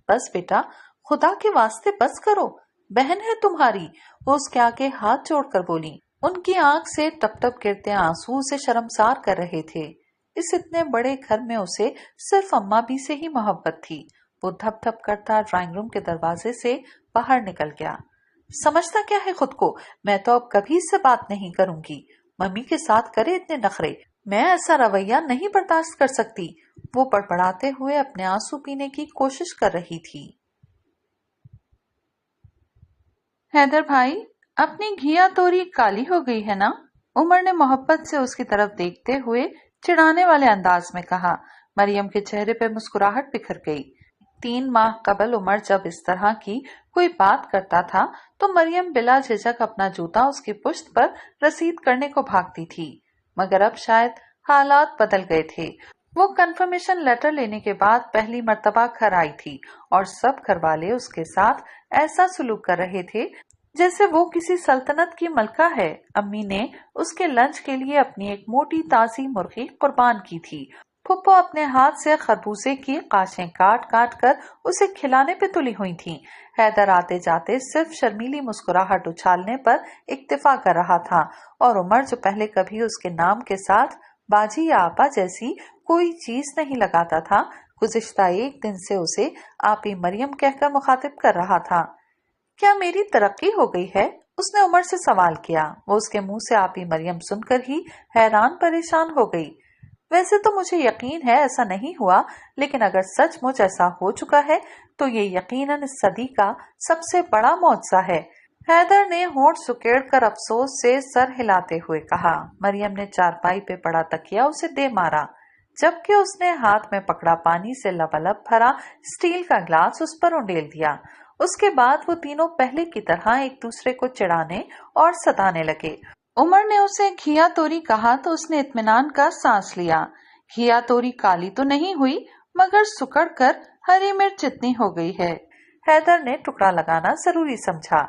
बस बेटा, खुदा के वास्ते बस करो, बहन है तुम्हारी। वो उसके आगे हाथ जोड़कर बोली। उनकी आंख से टप टप गिरते आंसू उसे शर्मसार कर रहे थे। इस इतने बड़े घर में उसे सिर्फ अम्मा भी से ही मोहब्बत थी। वो धप धप करता ड्राइंग रूम के दरवाजे से बाहर निकल गया। समझता क्या है खुद को, मैं तो अब कभी इससे बात नहीं करूंगी। मम्मी के साथ करे इतने नखरे, मैं ऐसा रवैया नहीं बर्दाश्त कर सकती। वो बड़बड़ाते हुए अपने आंसू पीने की कोशिश कर रही थी। हैदर भाई, अपनी घिया तोरी काली हो गई है ना? उमर ने मोहब्बत से उसकी तरफ देखते हुए चिढ़ाने वाले अंदाज में कहा। मरियम के चेहरे पर मुस्कुराहट बिखर गई। 3 माह कबल उमर जब इस तरह की कोई बात करता था तो मरियम बिला झिझक अपना जूता उसकी पुश्त पर रसीद करने को भागती थी, मगर अब शायद हालात बदल गए थे। वो कंफर्मेशन लेटर लेने के बाद पहली मर्तबा घर आई थी और सब घर वाले उसके साथ ऐसा सलूक कर रहे थे जैसे वो किसी सल्तनत की मलका है। अम्मी ने उसके लंच के लिए अपनी एक मोटी ताजी मुर्गी कुर्बान की थी। फुप्पो अपने हाथ से खरबूजे की काशें काट काट कर उसे खिलाने पे तुली हुई थी। हैदर आते जाते सिर्फ शर्मीली मुस्कुराहट उछालने पर इक्तिफा कर रहा था और उमर जो पहले कभी उसके नाम के साथ बाजी या आपा जैसी कोई चीज नहीं लगाता था, गुज़िश्ता एक दिन से उसे आपी मरियम कहकर मुखातिब कर रहा था। क्या मेरी तरक्की हो गई है? उसने उमर से सवाल किया। वो उसके मुंह से आपी मरियम सुनकर ही हैरान परेशान हो गई। वैसे तो मुझे यकीन है ऐसा नहीं हुआ, लेकिन अगर सचमुच ऐसा हो चुका है तो ये यकीनन इस सदी का सबसे बड़ा मौजज़ा है। हैदर ने होंठ सुकेड़कर अफसोस से सर हिलाते हुए कहा। मरियम ने चारपाई पे पड़ा तकिया उसे दे मारा, जबकि उसने हाथ में पकड़ा पानी से लबालब भरा स्टील का ग्लास उस पर उंडेल दिया। उसके बाद वो तीनों पहले की तरह एक दूसरे को चिढ़ाने और सताने लगे। उमर ने उसे घिया तोरी कहा तो उसने इत्मीनान का सांस लिया। घिया तोरी काली तो नहीं हुई, मगर सुकड़ कर हरी मिर्च इतनी हो गई है। हैदर ने टुकड़ा लगाना जरूरी समझा।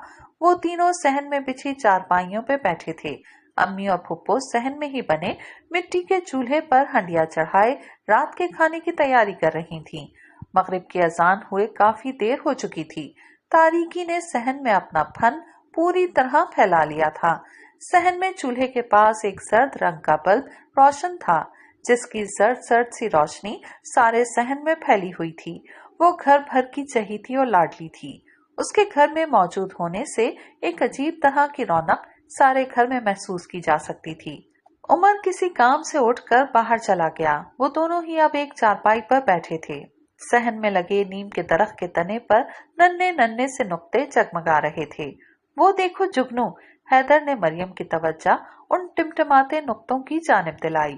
वो तीनों सहन में बिछी चारपाइयों पे बैठे थे। अम्मी और फुप्पो सहन में ही बने मिट्टी के चूल्हे पर हंडिया चढ़ाए रात के खाने की तैयारी कर रही थीं। मगरिब की अजान हुए काफी देर हो चुकी थी। तारीकी ने सहन में अपना फन पूरी तरह फैला लिया था। सहन में चूल्हे के पास एक सर्द रंग का बल्ब रोशन था, जिसकी जर्द जर्द सी रोशनी सारे सहन में फैली हुई थी। वो घर भर की चहेती और लाडली थी। उसके घर में मौजूद होने से एक अजीब तरह की रौनक सारे घर में महसूस की जा सकती थी। उमर किसी काम से उठकर बाहर चला गया। वो दोनों ही अब एक चारपाई पर बैठे थे। सहन में लगे नीम के दरख्त के तने पर नन्हे नन्हे से नुक्ते जगमगा रहे थे। वो देखो जुगनू, हैदर ने मरियम की तवज्जो उन टिमटिमाते नुक्तों की जानिब दिलाई।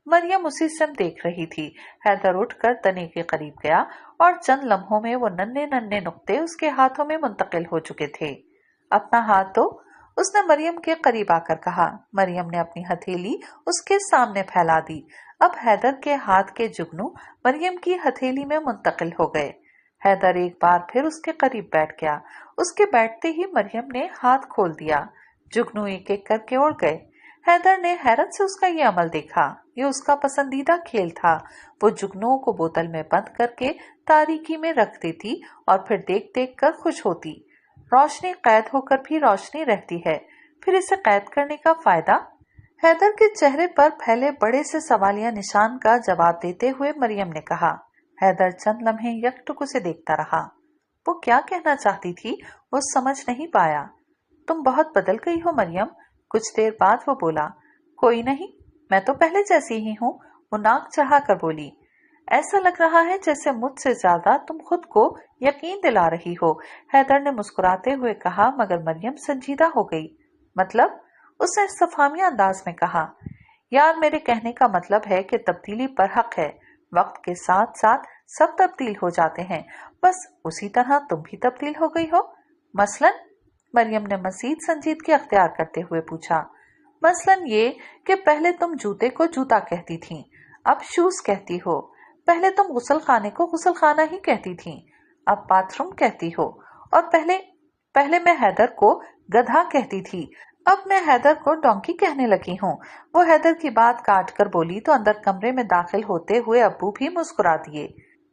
मरियम उसी से देख रही थी। हैदर उठकर तने के करीब गया और चंद लम्हों में वो नन्हे नन्हे नुक्ते उसके हाथों में मुंतकिल हो चुके थे। अपना हाथ दो, उसने मरियम के करीब आकर कहा। मरियम ने अपनी हथेली उसके सामने फैला दी। अब हैदर के हाथ के जुगनू मरियम की हथेली में मुंतकिल हो गए। हैदर एक बार फिर उसके करीब बैठ गया। उसके बैठते ही मरियम ने हाथ खोल दिया। जुगनू एक एक करके उड़ गए। हैदर ने हैरत से उसका ये अमल देखा। ये उसका पसंदीदा खेल था। वो जुगनुओं को बोतल में बंद करके तारीकी में रख देती और फिर देख देख कर खुश होती। रोशनी कैद होकर भी रोशनी रहती है, फिर इसे कैद करने का फायदा? हैदर के चेहरे पर फैले बड़े से सवालिया निशान का जवाब देते हुए मरियम ने कहा। हैदर चंद लम्हे यकटुक उसे देखता रहा। वो क्या कहना चाहती थी वो समझ नहीं पाया। तुम बहुत बदल गई हो मरियम। कुछ देर बाद वो बोला, कोई नहीं, मैं तो पहले जैसी ही हूँ, वो नाक चढ़ा कर बोली। ऐसा लग रहा है जैसे मुझसे ज्यादा तुम खुद को यकीन दिला रही हो, हैदर ने मुस्कुराते हुए कहा, मगर मरियम संजीदा हो गई। मतलब? उसने इस्तफामिया अंदाज में कहा। यार, मेरे कहने का मतलब है कि तब्दीली पर हक है। वक्त के साथ साथ सब तब्दील हो जाते हैं, बस उसी तरह तुम भी तब्दील हो गई हो। मसलन? मरियम ने मजीद संजीदगी अख्तियार करते हुए पूछा। मसलन ये कि पहले तुम जूते को जूता कहती थी, अब शूज कहती हो। पहले तुम गुसल खाने को गुसल खाना ही कहती थी, अब बाथरूम कहती हो। और पहले पहले मैं हैदर को गधा कहती थी, अब मैं हैदर को डोंकी कहने लगी हूँ। वो हैदर की बात काट कर बोली तो अंदर कमरे में दाखिल होते हुए अब्बू भी मुस्कुरा दिए।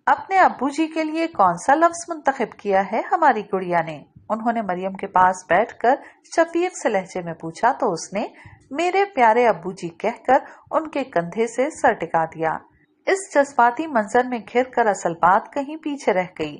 अपने अब्बू जी के लिए कौन सा लफ्ज मुंतखब किया है हमारी गुड़िया ने? उन्होंने मरियम के पास बैठकर शफीक से लहजे में पूछा तो उसने मेरे प्यारे अब्बू जी कहकर उनके कंधे से सर टिका दिया। इस जज्बाती मंजर में घिर कर असल बात कहीं पीछे रह गई,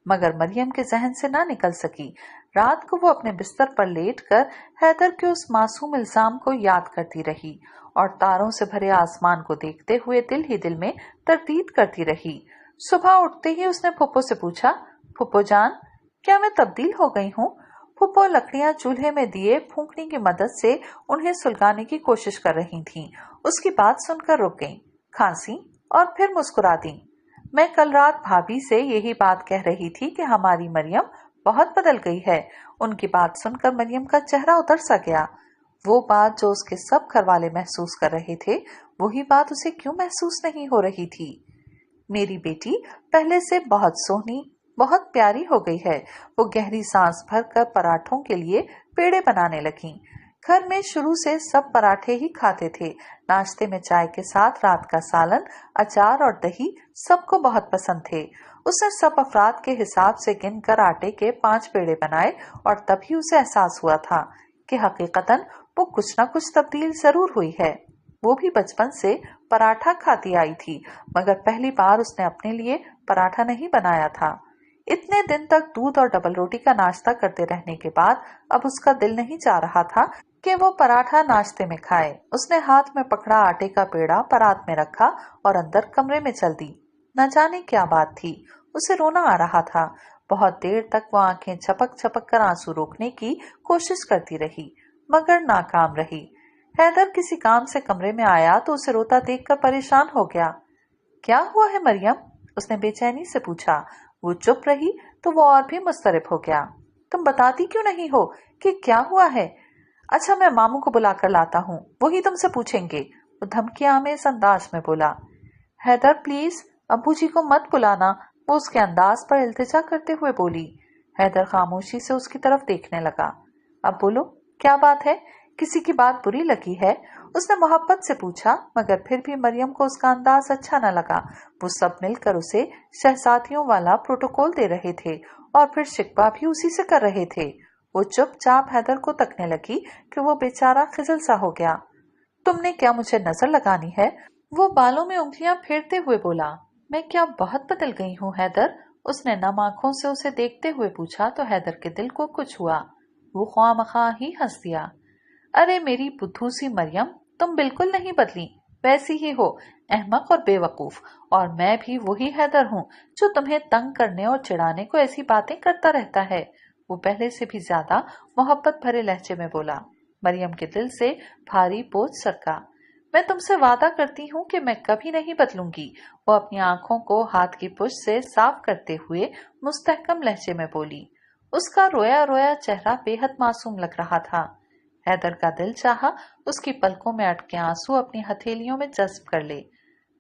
मगर मरियम के जहन से ना निकल सकी। रात को वो अपने बिस्तर पर लेटकर हैदर के उस मासूम इल्जाम को याद करती रही और तारों से भरे आसमान को देखते हुए दिल ही दिल में तरदीद करती रही। सुबह उठते ही उसने फुप्पो से पूछा, फुप्पो जान, क्या मैं तब्दील हो गई हूँ? फुप्पो लकड़ियां चूल्हे में दिए फूंकने की मदद से उन्हें सुलगाने की कोशिश कर रही थीं। उसकी बात सुनकर रुक गईं, खांसी और फिर मुस्कुरा दी। मैं कल रात भाभी से यही बात कह रही थी कि हमारी मरियम बहुत बदल गई है। उनकी बात सुनकर मरियम का चेहरा उतर सा गया। वो बात जो उसके सब घर वाले महसूस कर रहे थे, वही बात उसे क्यों महसूस नहीं हो रही थी? मेरी बेटी पहले से बहुत सोहनी, बहुत प्यारी हो गई है। वो गहरी सांस भरकर पराठों के लिए पेड़े बनाने लगी। घर में शुरू से सब पराठे ही खाते थे। नाश्ते में चाय के साथ रात का सालन, अचार और दही सबको बहुत पसंद थे। उसने सब अफराद के हिसाब से गिनकर आटे के 5 पेड़े बनाए और तभी उसे एहसास हुआ था कि हकीकतन वो कुछ न कुछ तब्दील जरूर हुई है। वो भी बचपन से पराठा खाती आई थी, मगर पहली बार उसने अपने लिए पराठा नहीं बनाया था। इतने दिन तक दूध और डबल रोटी का नाश्ता करते रहने के बाद अब उसका दिल नहीं चाह रहा था कि वो पराठा नाश्ते में खाए। उसने हाथ में पकड़ा आटे का पेड़ा परात में रखा और अंदर कमरे में चल दी। न जाने क्या बात थी, उसे रोना आ रहा था। बहुत देर तक वो आंखें छपक छपक कर आंसू रोकने की कोशिश करती रही, मगर नाकाम रही। हैदर किसी काम से कमरे में आया तो उसे रोता देखकर परेशान हो गया। क्या हुआ है मरियम? उसने बेचैनी से पूछा। वो चुप रही तो वो और भी मुस्तरब हो गया। तुम बताती क्यों नहीं हो कि क्या हुआ है? अच्छा, मैं मामू को बुलाकर लाता हूँ, वही तुमसे पूछेंगे, वो धमकियां में इस अंदाज में बोला। हैदर प्लीज, अब्बू जी को मत बुलाना, वो उसके अंदाज पर इल्तिजा करते हुए बोली। हैदर खामोशी से उसकी तरफ देखने लगा। अब बोलो, क्या बात है? किसी की बात बुरी लगी है? उसने मोहब्बत से पूछा, मगर फिर भी मरियम को उसका अंदाज अच्छा न लगा। वो सब मिलकर उसे शहजादियों वाला प्रोटोकॉल दे रहे थे और फिर शिकवा भी उसी से कर रहे थे। वो चुपचाप हैदर को तकने लगी कि वो बेचारा खिजल सा हो गया। तुमने क्या मुझे नजर लगानी है? वो बालों में उंगलियां फेरते हुए बोला। मैं क्या बहुत बदल गई हूँ हैदर? उसने नम आंखों से उसे देखते हुए पूछा तो हैदर के दिल को कुछ हुआ। वो ख्वामखा ही हंस दिया। अरे मेरी बुद्धू सी मरियम, तुम बिल्कुल नहीं बदली, वैसी ही हो, अहमक और बेवकूफ। और मैं भी वही हैदर हूँ जो तुम्हें तंग करने और चिढ़ाने को ऐसी बातें करता रहता है। वो पहले से भी ज्यादा मोहब्बत भरे लहजे में बोला। मरियम के दिल से भारी बोझ सरका। मैं तुमसे वादा करती हूँ कि मैं कभी नहीं बदलूंगी, वो अपनी आंखों को हाथ की पुश से साफ करते हुए मुस्तहकम लहजे में बोली। उसका रोया रोया चेहरा बेहद मासूम लग रहा था। हैदर का दिल चाहा उसकी पलकों में अटके आंसू अपनी हथेलियों में जज्ब कर ले।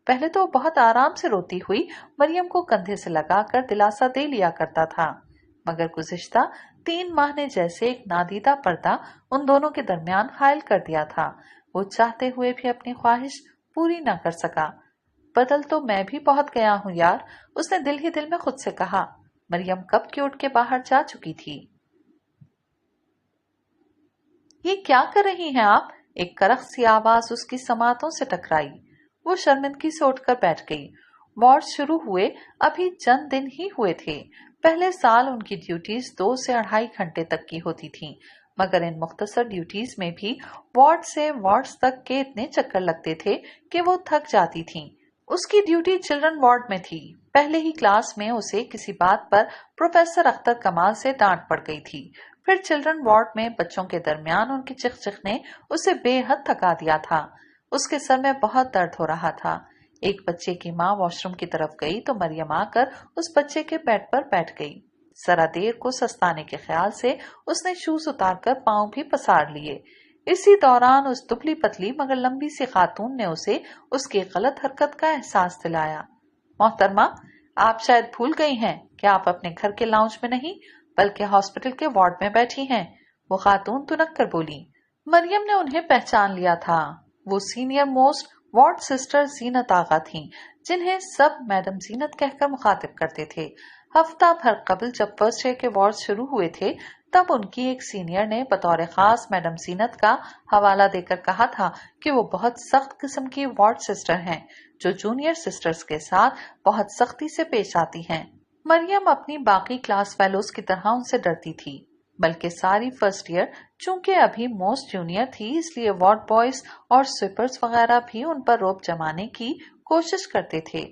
पहले तो बहुत आराम से रोती हुई मरियम को कंधे से लगाकर दिलासा दे लिया करता था, मगर गुज़िश्ता 3 माह ने जैसे एक नादीदा पर्दा उन दोनों के दरमियान हायल कर दिया था। वो चाहते हुए भी अपनी ख्वाहिश पूरी न कर सका। बदल तो मैं भी बहुत गया हूँ यार, उसने दिल ही दिल में खुद से कहा। मरियम कब की उठ के बाहर जा चुकी थी। ये क्या कर रही हैं आप? एक करख सी आवाज उसकी समातों से टकराई। वो शर्मिंदगी से उठकर बैठ गई। वार्ड शुरू हुए अभी चंद दिन ही हुए थे। पहले साल उनकी ड्यूटीज 2 से 2.5 घंटे तक की होती थीं, मगर इन मुख्तसर ड्यूटीज में भी वार्ड से वार्ड्स तक के इतने चक्कर लगते थे कि वो थक जाती थीं। उसकी ड्यूटी चिल्ड्रन वार्ड में थी। पहले ही क्लास में उसे किसी बात पर प्रोफेसर अख्तर कमाल से डांट पड़ गई थी। फिर चिल्ड्रन वार्ड में बच्चों के दरमियान उनकी चिक ने उसे बेहद थका दिया था। उसके सर में बहुत दर्द हो रहा था। एक बच्चे की माँ वॉशरूम की तरफ गई तो मरियम आकर उस बच्चे के बेड पर बैठ गई। जरा देर को सस्ताने के ख्याल से उसने शूज उतारकर पांव भी पसार लिए। इसी दौरान उस दुबली पतली मगर लंबी सी खातून ने उसे उसकी गलत हरकत का एहसास दिलाया। मोहतरमा, आप शायद भूल गई हैं कि आप अपने घर के लाउंज में नहीं बल्कि हॉस्पिटल के वार्ड में बैठी हैं, वो खातून तुनक कर बोली। मरियम ने उन्हें पहचान लिया था। वो सीनियर मोस्ट वार्ड सिस्टर जीनत आगा थीं, जिन्हें सब मैडम जीनत कहकर मुखातिब करते थे। हफ्ता भर कबल जब फर्स्ट ईयर के वार्ड शुरू हुए थे तब उनकी एक सीनियर ने बतौर खास मैडम जीनत का हवाला देकर कहा था कि वो बहुत सख्त किस्म की वार्ड सिस्टर हैं, जो जूनियर सिस्टर्स के साथ बहुत सख्ती से पेश आती हैं। मरियम अपनी बाकी क्लास फेलोज की तरह उनसे डरती थी, बल्कि सारी फर्स्ट ईयर चूंकि अभी मोस्ट जूनियर थी, इसलिए वार्ड बॉयज और स्वीपर्स वगैरह भी उन पर रोब जमाने की कोशिश करते थे।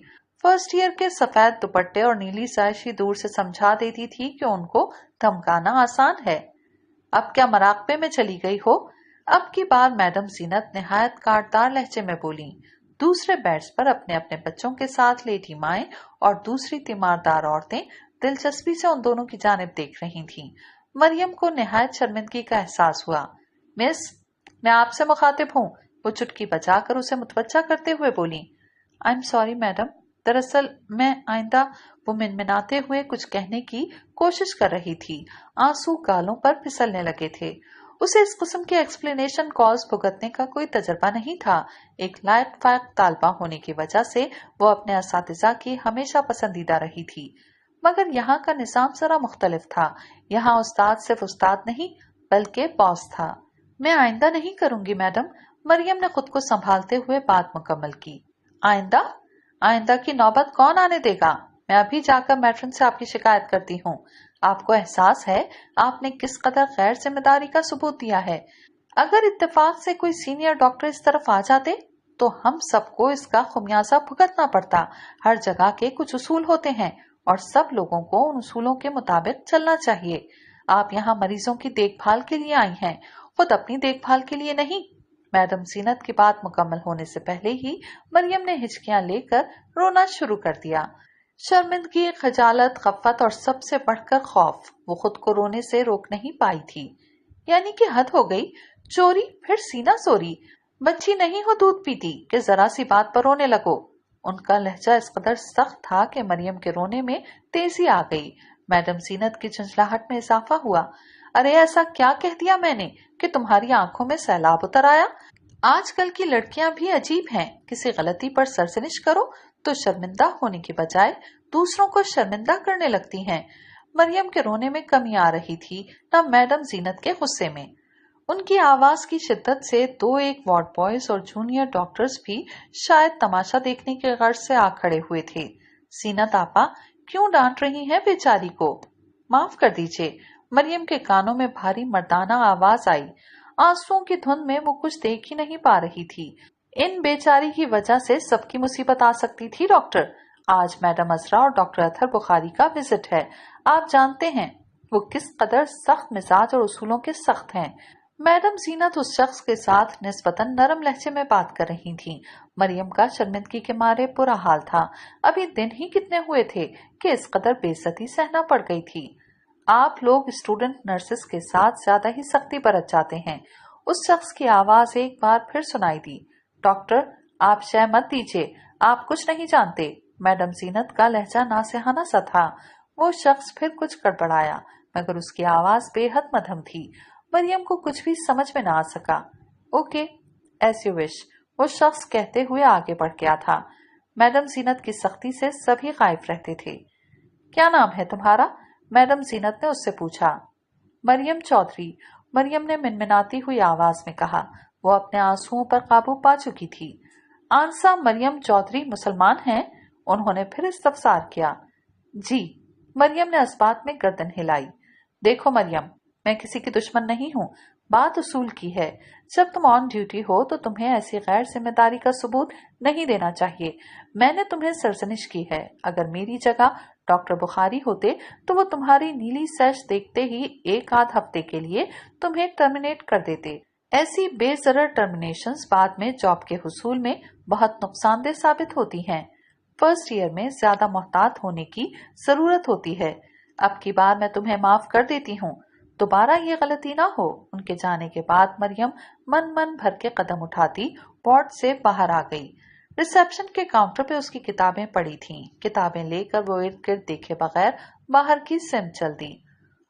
फर्स्ट ईयर के सफेद दुपट्टे और नीली साइशी दूर से समझा देती थी कि उनको धमकाना आसान है। अब क्या मराकबे में चली गई हो? अब की बार मैडम जीनत निहायत काटदार लहजे में बोली। दूसरे बेड्स पर अपने अपने बच्चों के साथ लेटी माएं और दूसरी तीमारदार औरतें दिलचस्पी से उन दोनों की जानिब देख रही थीं। मरियम को निहायत शर्मिंदगी का एहसास हुआ। मिस, मैं आपसे मुखातिब हूँ, वो चुटकी बजाकर उसे मुतवज्जा करते हुए बोली। आई एम सॉरी मैडम, दरअसल मैं आइंदा, वो मिनमिनाते हुए कुछ कहने की कोशिश कर रही थी। आंसू गालों पर फिसलने लगे थे। उसे इस किस्म के एक्सप्लेनेशन कॉल्स भुगतने का कोई तजर्बा नहीं था। एक लायक फायक तालबा होने की वजह से वो अपने असातिज़ा की हमेशा पसंदीदा रही थी, मगर यहाँ का निज़ाम जरा मुख्तलिफ था। यहाँ उस्ताद सिर्फ उस्ताद नहीं बल्कि बॉस था। मैं आइंदा नहीं करूंगी मैडम, मरियम ने खुद को संभालते हुए बात मुकम्मल की। आइंदा? आइंदा की नौबत कौन आने देगा? मैं अभी जाकर मैट्रन से आपकी शिकायत करती हूँ। आपको एहसास है आपने किस कदर गैर जिम्मेदारी का सबूत दिया है। अगर इत्तेफाक से कोई सीनियर डॉक्टर इस तरफ आ जाते तो हम सबको इसका खुमियाजा भुगतना पड़ता। हर जगह के कुछ उसूल होते हैं और सब लोगों को उन उसूलों के मुताबिक चलना चाहिए। आप यहाँ मरीजों की देखभाल के लिए आई हैं, खुद अपनी देखभाल के लिए नहीं। मैडम जीनत की बात मुकम्मल होने से पहले ही मरियम ने हिचकियां लेकर रोना शुरू कर दिया। शर्मिंदगी, खजालत, खफत और सबसे बढ़कर खौफ। वो खुद को रोने से रोक नहीं पाई थी। यानी कि हद हो गई, चोरी फिर सीना चोरी। बच्ची नहीं हो दूध पीती कि जरा सी बात पर रोने लगो। उनका लहजा इस कदर सख्त था कि मरियम के रोने में तेजी आ गई। मैडम जीनत की झंझलाहट में इजाफा हुआ। अरे ऐसा क्या कह दिया मैंने कि तुम्हारी आंखों में सैलाब उतर आया? आजकल की लड़कियां भी अजीब हैं। किसी गलती पर सरजनिश करो तो शर्मिंदा होने की बजाय दूसरों को शर्मिंदा करने लगती हैं। मरियम के रोने में कमी आ रही थी, न मैडम जीनत के गुस्से में। उनकी आवाज की शिद्दत से दो एक वार्ड बॉयज और जूनियर डॉक्टर्स भी शायद तमाशा देखने के गर्ज से आ खड़े हुए थे। जीनत आपा, क्यों डांट रही हैं बेचारी को? माफ कर दीजिए, मरियम के कानों में भारी मर्दाना आवाज आई। आंसुओं की धुंध में वो कुछ देख ही नहीं पा रही थी। इन बेचारी की वजह से सबकी मुसीबत आ सकती थी डॉक्टर। आज मैडम अजरा और डॉक्टर अतहर बुखारी का विजिट है। आप जानते हैं वो किस कदर सख्त मिजाज और उसूलों के सख्त हैं। मैडम जीनत उस शख्स के साथ निस्बतन नरम लहजे में बात कर रही थी। मरियम का शर्मिंदगी के मारे बुरा हाल था। अभी दिन ही कितने हुए थे कि इस कदर बेइज्जती सहना पड़ गई थी। आप लोग स्टूडेंट नर्सेस के साथ ज्यादा ही सख्ती बरत जाते हैं। उस शख्स की आवाज एक बार फिर सुनाई दी। डॉक्टर, आप शय मत दीजिए, आप कुछ नहीं जानते। मैडम जीनत का लहजा नासिहाना सा था। वो शख्स फिर कुछ गड़बड़ाया, मगर उसकी आवाज बेहद मध्यम थी। मरियम को कुछ भी समझ में ना आ सका। ओके, एज यू विश, वो शख्स कहते हुए आगे बढ़ गया था। मैडम जीनत की सख्ती से सभी गायब रहते थे। क्या नाम है तुम्हारा? मैडम जीनत ने उससे पूछा। मरियम चौधरी, मरियम ने मिनमिनाती हुई आवाज में कहा। वो अपने आंसुओं पर काबू पा चुकी थी। आंसा मरियम चौधरी मुसलमान हैं? उन्होंने फिर इस्तफसार किया। जी, मरियम ने इस बात में गर्दन हिलाई। देखो मरियम, मैं किसी की दुश्मन नहीं हूँ, बात उसूल की है। जब तुम ऑन ड्यूटी हो तो तुम्हें ऐसी गैर जिम्मेदारी का सबूत नहीं देना चाहिए। मैंने तुम्हें सरजनिश की है। अगर मेरी जगह डॉक्टर बुखारी होते तो वो तुम्हारी नीली सर्च देखते ही एक आध हफ्ते के लिए तुम्हें टर्मिनेट कर देते। ऐसी बेजरर टर्मिनेशंस बाद में जॉब के हुसूल में बहुत नुकसानदेह साबित होती हैं। फर्स्ट ईयर में ज्यादा मोहतात होने की जरूरत होती है। अब की बार मैं तुम्हें माफ कर देती हूँ, दोबारा ये गलती ना हो। उनके जाने के बाद मरियम मन भर के कदम उठाती वार्ड से बाहर आ गई। रिसेप्शन के काउंटर पे उसकी किताबें पड़ी थीं। किताबें लेकर वो इर्द गिर्द देखे बगैर बाहर की सिम चल दी।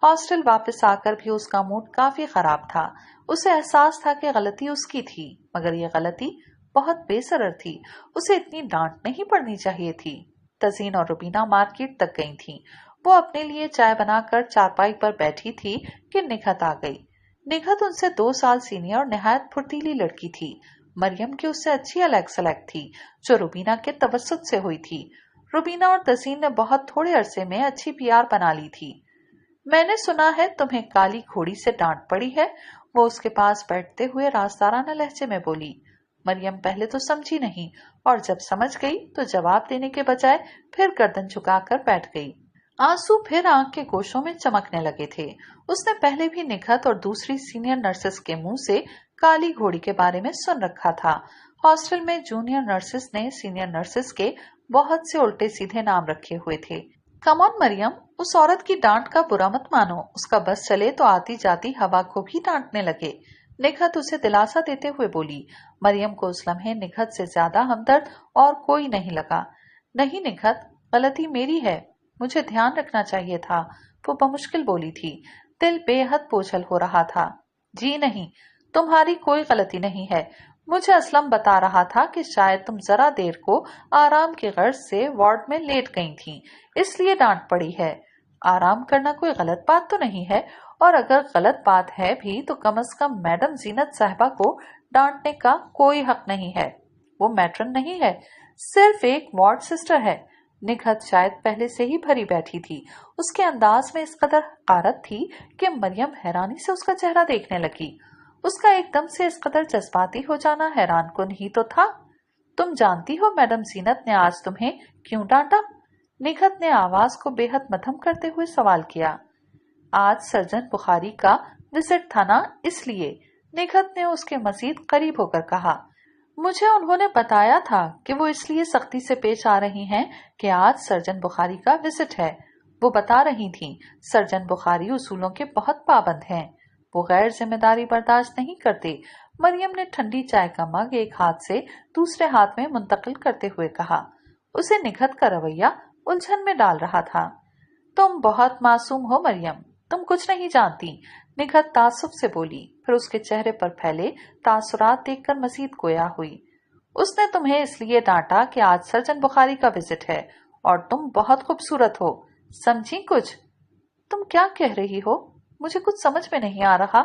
हॉस्टल वापस आकर भी उसका मूड काफी खराब था। उसे एहसास था कि गलती उसकी थी, मगर ये गलती बहुत बेसरर थी। उसे इतनी डांट नहीं पड़नी चाहिए थी। तजीन और रुबीना मार्केट तक गई थीं। वो अपने लिए चाय बनाकर चारपाई पर बैठी थी कि निखत आ गई। निखत उनसे 2 साल सीनियर और निहायत फुर्तीली लड़की थी। मरियम की उससे अच्छी अलग सलग थी, जो रुबीना के तवस्सुत से हुई थी। रुबीना और तजीन ने बहुत थोड़े अरसे में अच्छी पीआर बना ली थी। मैंने सुना है तुम्हें काली घोड़ी से डांट पड़ी है, वो उसके पास बैठते हुए राजदाराना लहजे में बोली। मरियम पहले तो समझी नहीं और जब समझ गई तो जवाब देने के बजाय फिर गर्दन झुकाकर बैठ गई। आंसू फिर आंख के गोशों में चमकने लगे थे। उसने पहले भी निखत और दूसरी सीनियर नर्सेस के मुंह से काली घोड़ी के बारे में सुन रखा था। हॉस्टल में जूनियर नर्सेस ने सीनियर नर्सेस के बहुत से उल्टे सीधे नाम रखे हुए थे। कम ऑन मरियम, उस औरत की डांट का बुरा मत मानो। उसका बस चले तो आती जाती हवा को भी डांटने लगे। निखत उसे दिलासा देते हुए बोली। मरियम को उस लम्हे निखत से ज्यादा हमदर्द और कोई नहीं लगा। नहीं निखत, गलती मेरी है, मुझे ध्यान रखना चाहिए था, वो बमुश्किल बोली थी। दिल बेहद बोझल हो रहा था। जी नहीं, तुम्हारी कोई गलती नहीं है। मुझे असलम बता रहा था कि शायद तुम जरा देर को आराम की गर्ज से वार्ड में लेट गई थीं, इसलिए डांट पड़ी है। आराम करना कोई गलत बात तो नहीं है, और अगर गलत बात है भी तो कम से कम मैडम जीनत साहिबा को डांटने का कोई हक नहीं है। वो मैट्रन नहीं है, सिर्फ एक वार्ड सिस्टर है। निखत शायद पहले से ही भरी बैठी थी। उसके अंदाज में इस कदर हकारत थी कि मरियम हैरानी से उसका चेहरा देखने लगी। उसका एकदम से इस कदर जज्बाती हो जाना हैरान कुन ही तो था। तुम जानती हो मैडम जीनत ने आज तुम्हें क्यों डांटा? निखत ने आवाज को बेहद मध्यम करते हुए सवाल किया। आज सर्जन बुखारी का विजिट था ना, इसलिए। निखत ने उसके मजीद करीब होकर कहा। मुझे उन्होंने बताया था कि वो इसलिए सख्ती से पेश आ रही हैं कि आज सर्जन बुखारी का विजिट है। वो बता रही थीं, सर्जन बुखारी उसूलों के बहुत पाबंद हैं। वो गैर जिम्मेदारी बर्दाश्त नहीं करते। मरियम ने ठंडी चाय का मग एक हाथ से दूसरे हाथ में मुंतकिल करते हुए कहा। उसे निखत का रवैया उलझन में डाल रहा था। तुम बहुत मासूम हो मरियम, तुम कुछ नहीं जानती, निखत तासुफ से बोली। फिर उसके चेहरे पर फैले तासुरात देखकर मजीद गोया हुई। उसने तुम्हें इसलिए डांटा कि आज सर्जन बुखारी का विजिट है और तुम बहुत खूबसूरत हो। समझी कुछ? तुम क्या कह रही हो? मुझे कुछ समझ में नहीं आ रहा,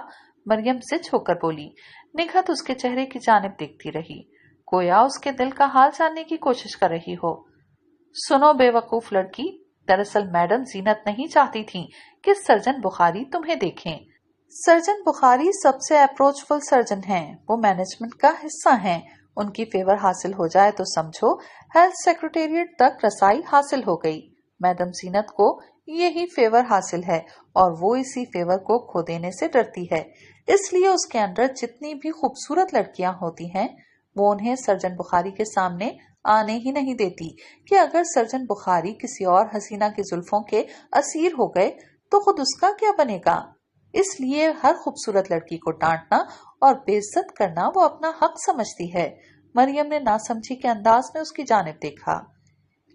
मरियम जिद होकर बोली। निखत उसके चेहरे की जानिब देखती रही, गोया उसके दिल का हाल जानने की कोशिश कर रही हो। सुनो बेवकूफ लड़की, दरअसल मैडम जीनत नहीं चाहती थी कि सर्जन बुखारी तुम्हें देखें। सर्जन बुखारी सबसे अप्रोचफुल सर्जन हैं, वो मैनेजमेंट का हिस्सा हैं। उनकी फेवर हासिल हो जाए तो समझो हेल्थ सेक्रेटेरिएट तक रसाई हासिल हो गई। मैडम जीनत को यही फेवर हासिल है और वो इसी फेवर को खो देने से डरती है। इसलिए उसके अंदर जितनी भी खूबसूरत लड़कियां होती हैं वो उन्हें सर्जन बुखारी के सामने आने ही नहीं देती कि अगर सर्जन बुखारी किसी और हसीना की जुल्फों के असीर हो गए तो खुद उसका क्या बनेगा। इसलिए हर खूबसूरत लड़की को डांटना और बेइज्जत करना वो अपना हक समझती है। मरियम ने नासमझी के अंदाज में उसकी जानिब देखा।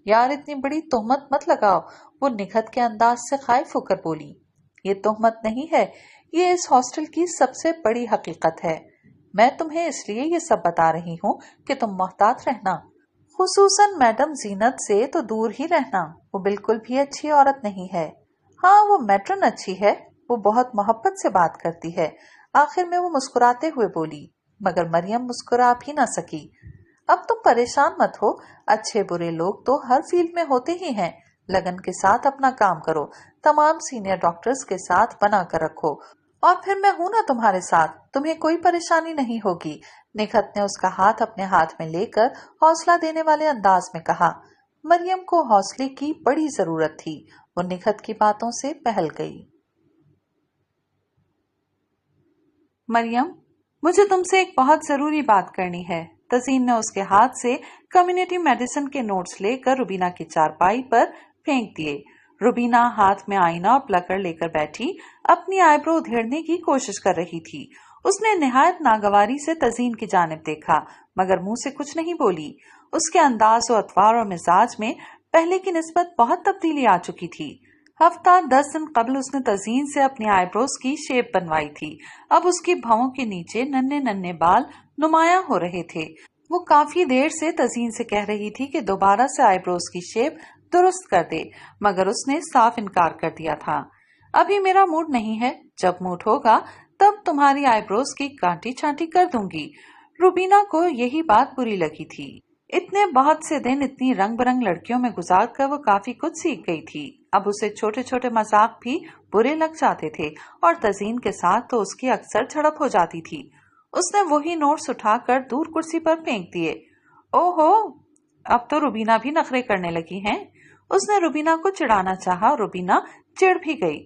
यार इतनी बड़ी तोहमत मत लगाओ, वो निखत के अंदाज से खाइफ होकर बोली। ये तोहमत नहीं है, ये इस हॉस्टल की सबसे बड़ी हकीकत है। मैं तुम्हें इसलिए ये सब बता रही हूँ कि तुम मोहतात रहना, खुसूसन मैडम जीनत से तो दूर ही रहना। वो बिल्कुल भी अच्छी औरत नहीं है। हाँ, वो मैट्रन अच्छी है, वो बहुत मोहब्बत से बात करती है। आखिर में वो मुस्कुराते हुए बोली, मगर मरियम मुस्कुरा भी ना सकी। अब तुम परेशान मत हो, अच्छे बुरे लोग तो हर फील्ड में होते ही हैं। लगन के साथ अपना काम करो, तमाम सीनियर डॉक्टर्स के साथ बना कर रखो और फिर मैं हूं ना तुम्हारे साथ, तुम्हें कोई परेशानी नहीं होगी। निखत ने उसका हाथ अपने हाथ में लेकर हौसला देने वाले अंदाज में कहा। मरियम को हौसले की बड़ी जरूरत थी। वो निखत की बातों से बहल गई। मरियम, मुझे तुमसे एक बहुत जरूरी बात करनी है। तजीन ने उसके हाथ से कम्युनिटी मेडिसिन के नोट्स लेकर रुबीना की चारपाई पर फेंक दिए। रुबीना हाथ में आईना और प्लकर लेकर बैठी अपनी आईब्रो उधेड़ने की कोशिश कर रही थी। उसने निहायत नागवारी से तजीन की जानिब देखा, मगर मुंह से कुछ नहीं बोली। उसके अंदाज और अतवार और मिजाज में पहले की निस्बत बहुत तब्दीली आ चुकी थी। हफ्ता 10 दिन कबल उसने तजीन से अपनी आईब्रोज की शेप बनवाई थी। अब उसकी भौं के नीचे नन्हे नन्हे बाल नुमाया हो रहे थे। वो काफी देर से तजीन से कह रही थी कि दोबारा से आईब्रोज की शेप दुरुस्त कर दे, मगर उसने साफ इनकार कर दिया था। अभी मेरा मूड नहीं है, जब मूड होगा तब तुम्हारी आईब्रोज की कांटी छांटी कर दूंगी। रुबीना को यही बात बुरी लगी थी। इतने बहुत से दिन इतनी रंग बिरंग लड़कियों में गुजार कर वो काफी कुछ सीख गई थी। अब उसे छोटे छोटे मजाक भी बुरे लग जाते थे और तजीन के साथ तो उसकी अक्सर झड़प हो जाती थी। उसने वही नोट्स उठाकर दूर कुर्सी पर फेंक दिए। ओहो, अब तो रुबीना भी नखरे करने लगी हैं। उसने रुबीना को चिढ़ाना चाहा और रुबीना चिढ़ भी गई।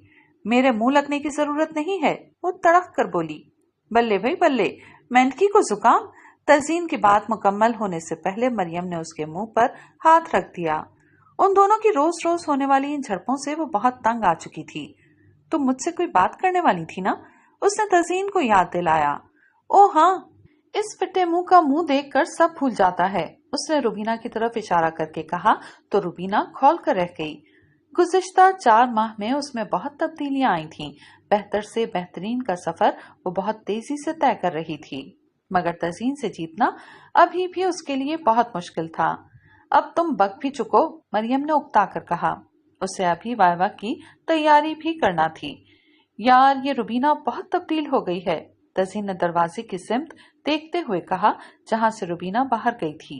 मेरे मुंह लगने की जरूरत नहीं है, वो तड़क कर बोली। बल्ले भाई बल्ले, मेंढकी को जुकाम। तजीन की बात मुकम्मल होने से पहले मरियम ने उसके मुंह पर हाथ रख दिया। उन दोनों की रोज रोज होने वाली इन झड़पों से वो बहुत तंग आ चुकी थी। तुम मुझसे कोई बात करने वाली थी ना? उसने तजीन को याद दिलाया। ओ हाँ, इस फिटे मुंह का मुंह देखकर सब भूल जाता है। उसने रुबीना की तरफ इशारा करके कहा तो रुबीना खौल कर रह गई। गुज़िश्ता 4 माह में उसमें बहुत तब्दीलियां आई थीं। बेहतर से बेहतरीन का सफर वो बहुत तेजी से तय कर रही थी, मगर तजीन से जीतना अभी भी उसके लिए बहुत मुश्किल था। अब तुम बक भी चुको, मरियम ने उकता कर कहा। उसे अभी वाइवा की तैयारी भी करना थी। यार, ये रुबीना बहुत तब्दील हो गई है, तजीन ने दरवाजे की सिमत देखते हुए कहा, जहां से रुबीना बाहर गई थी।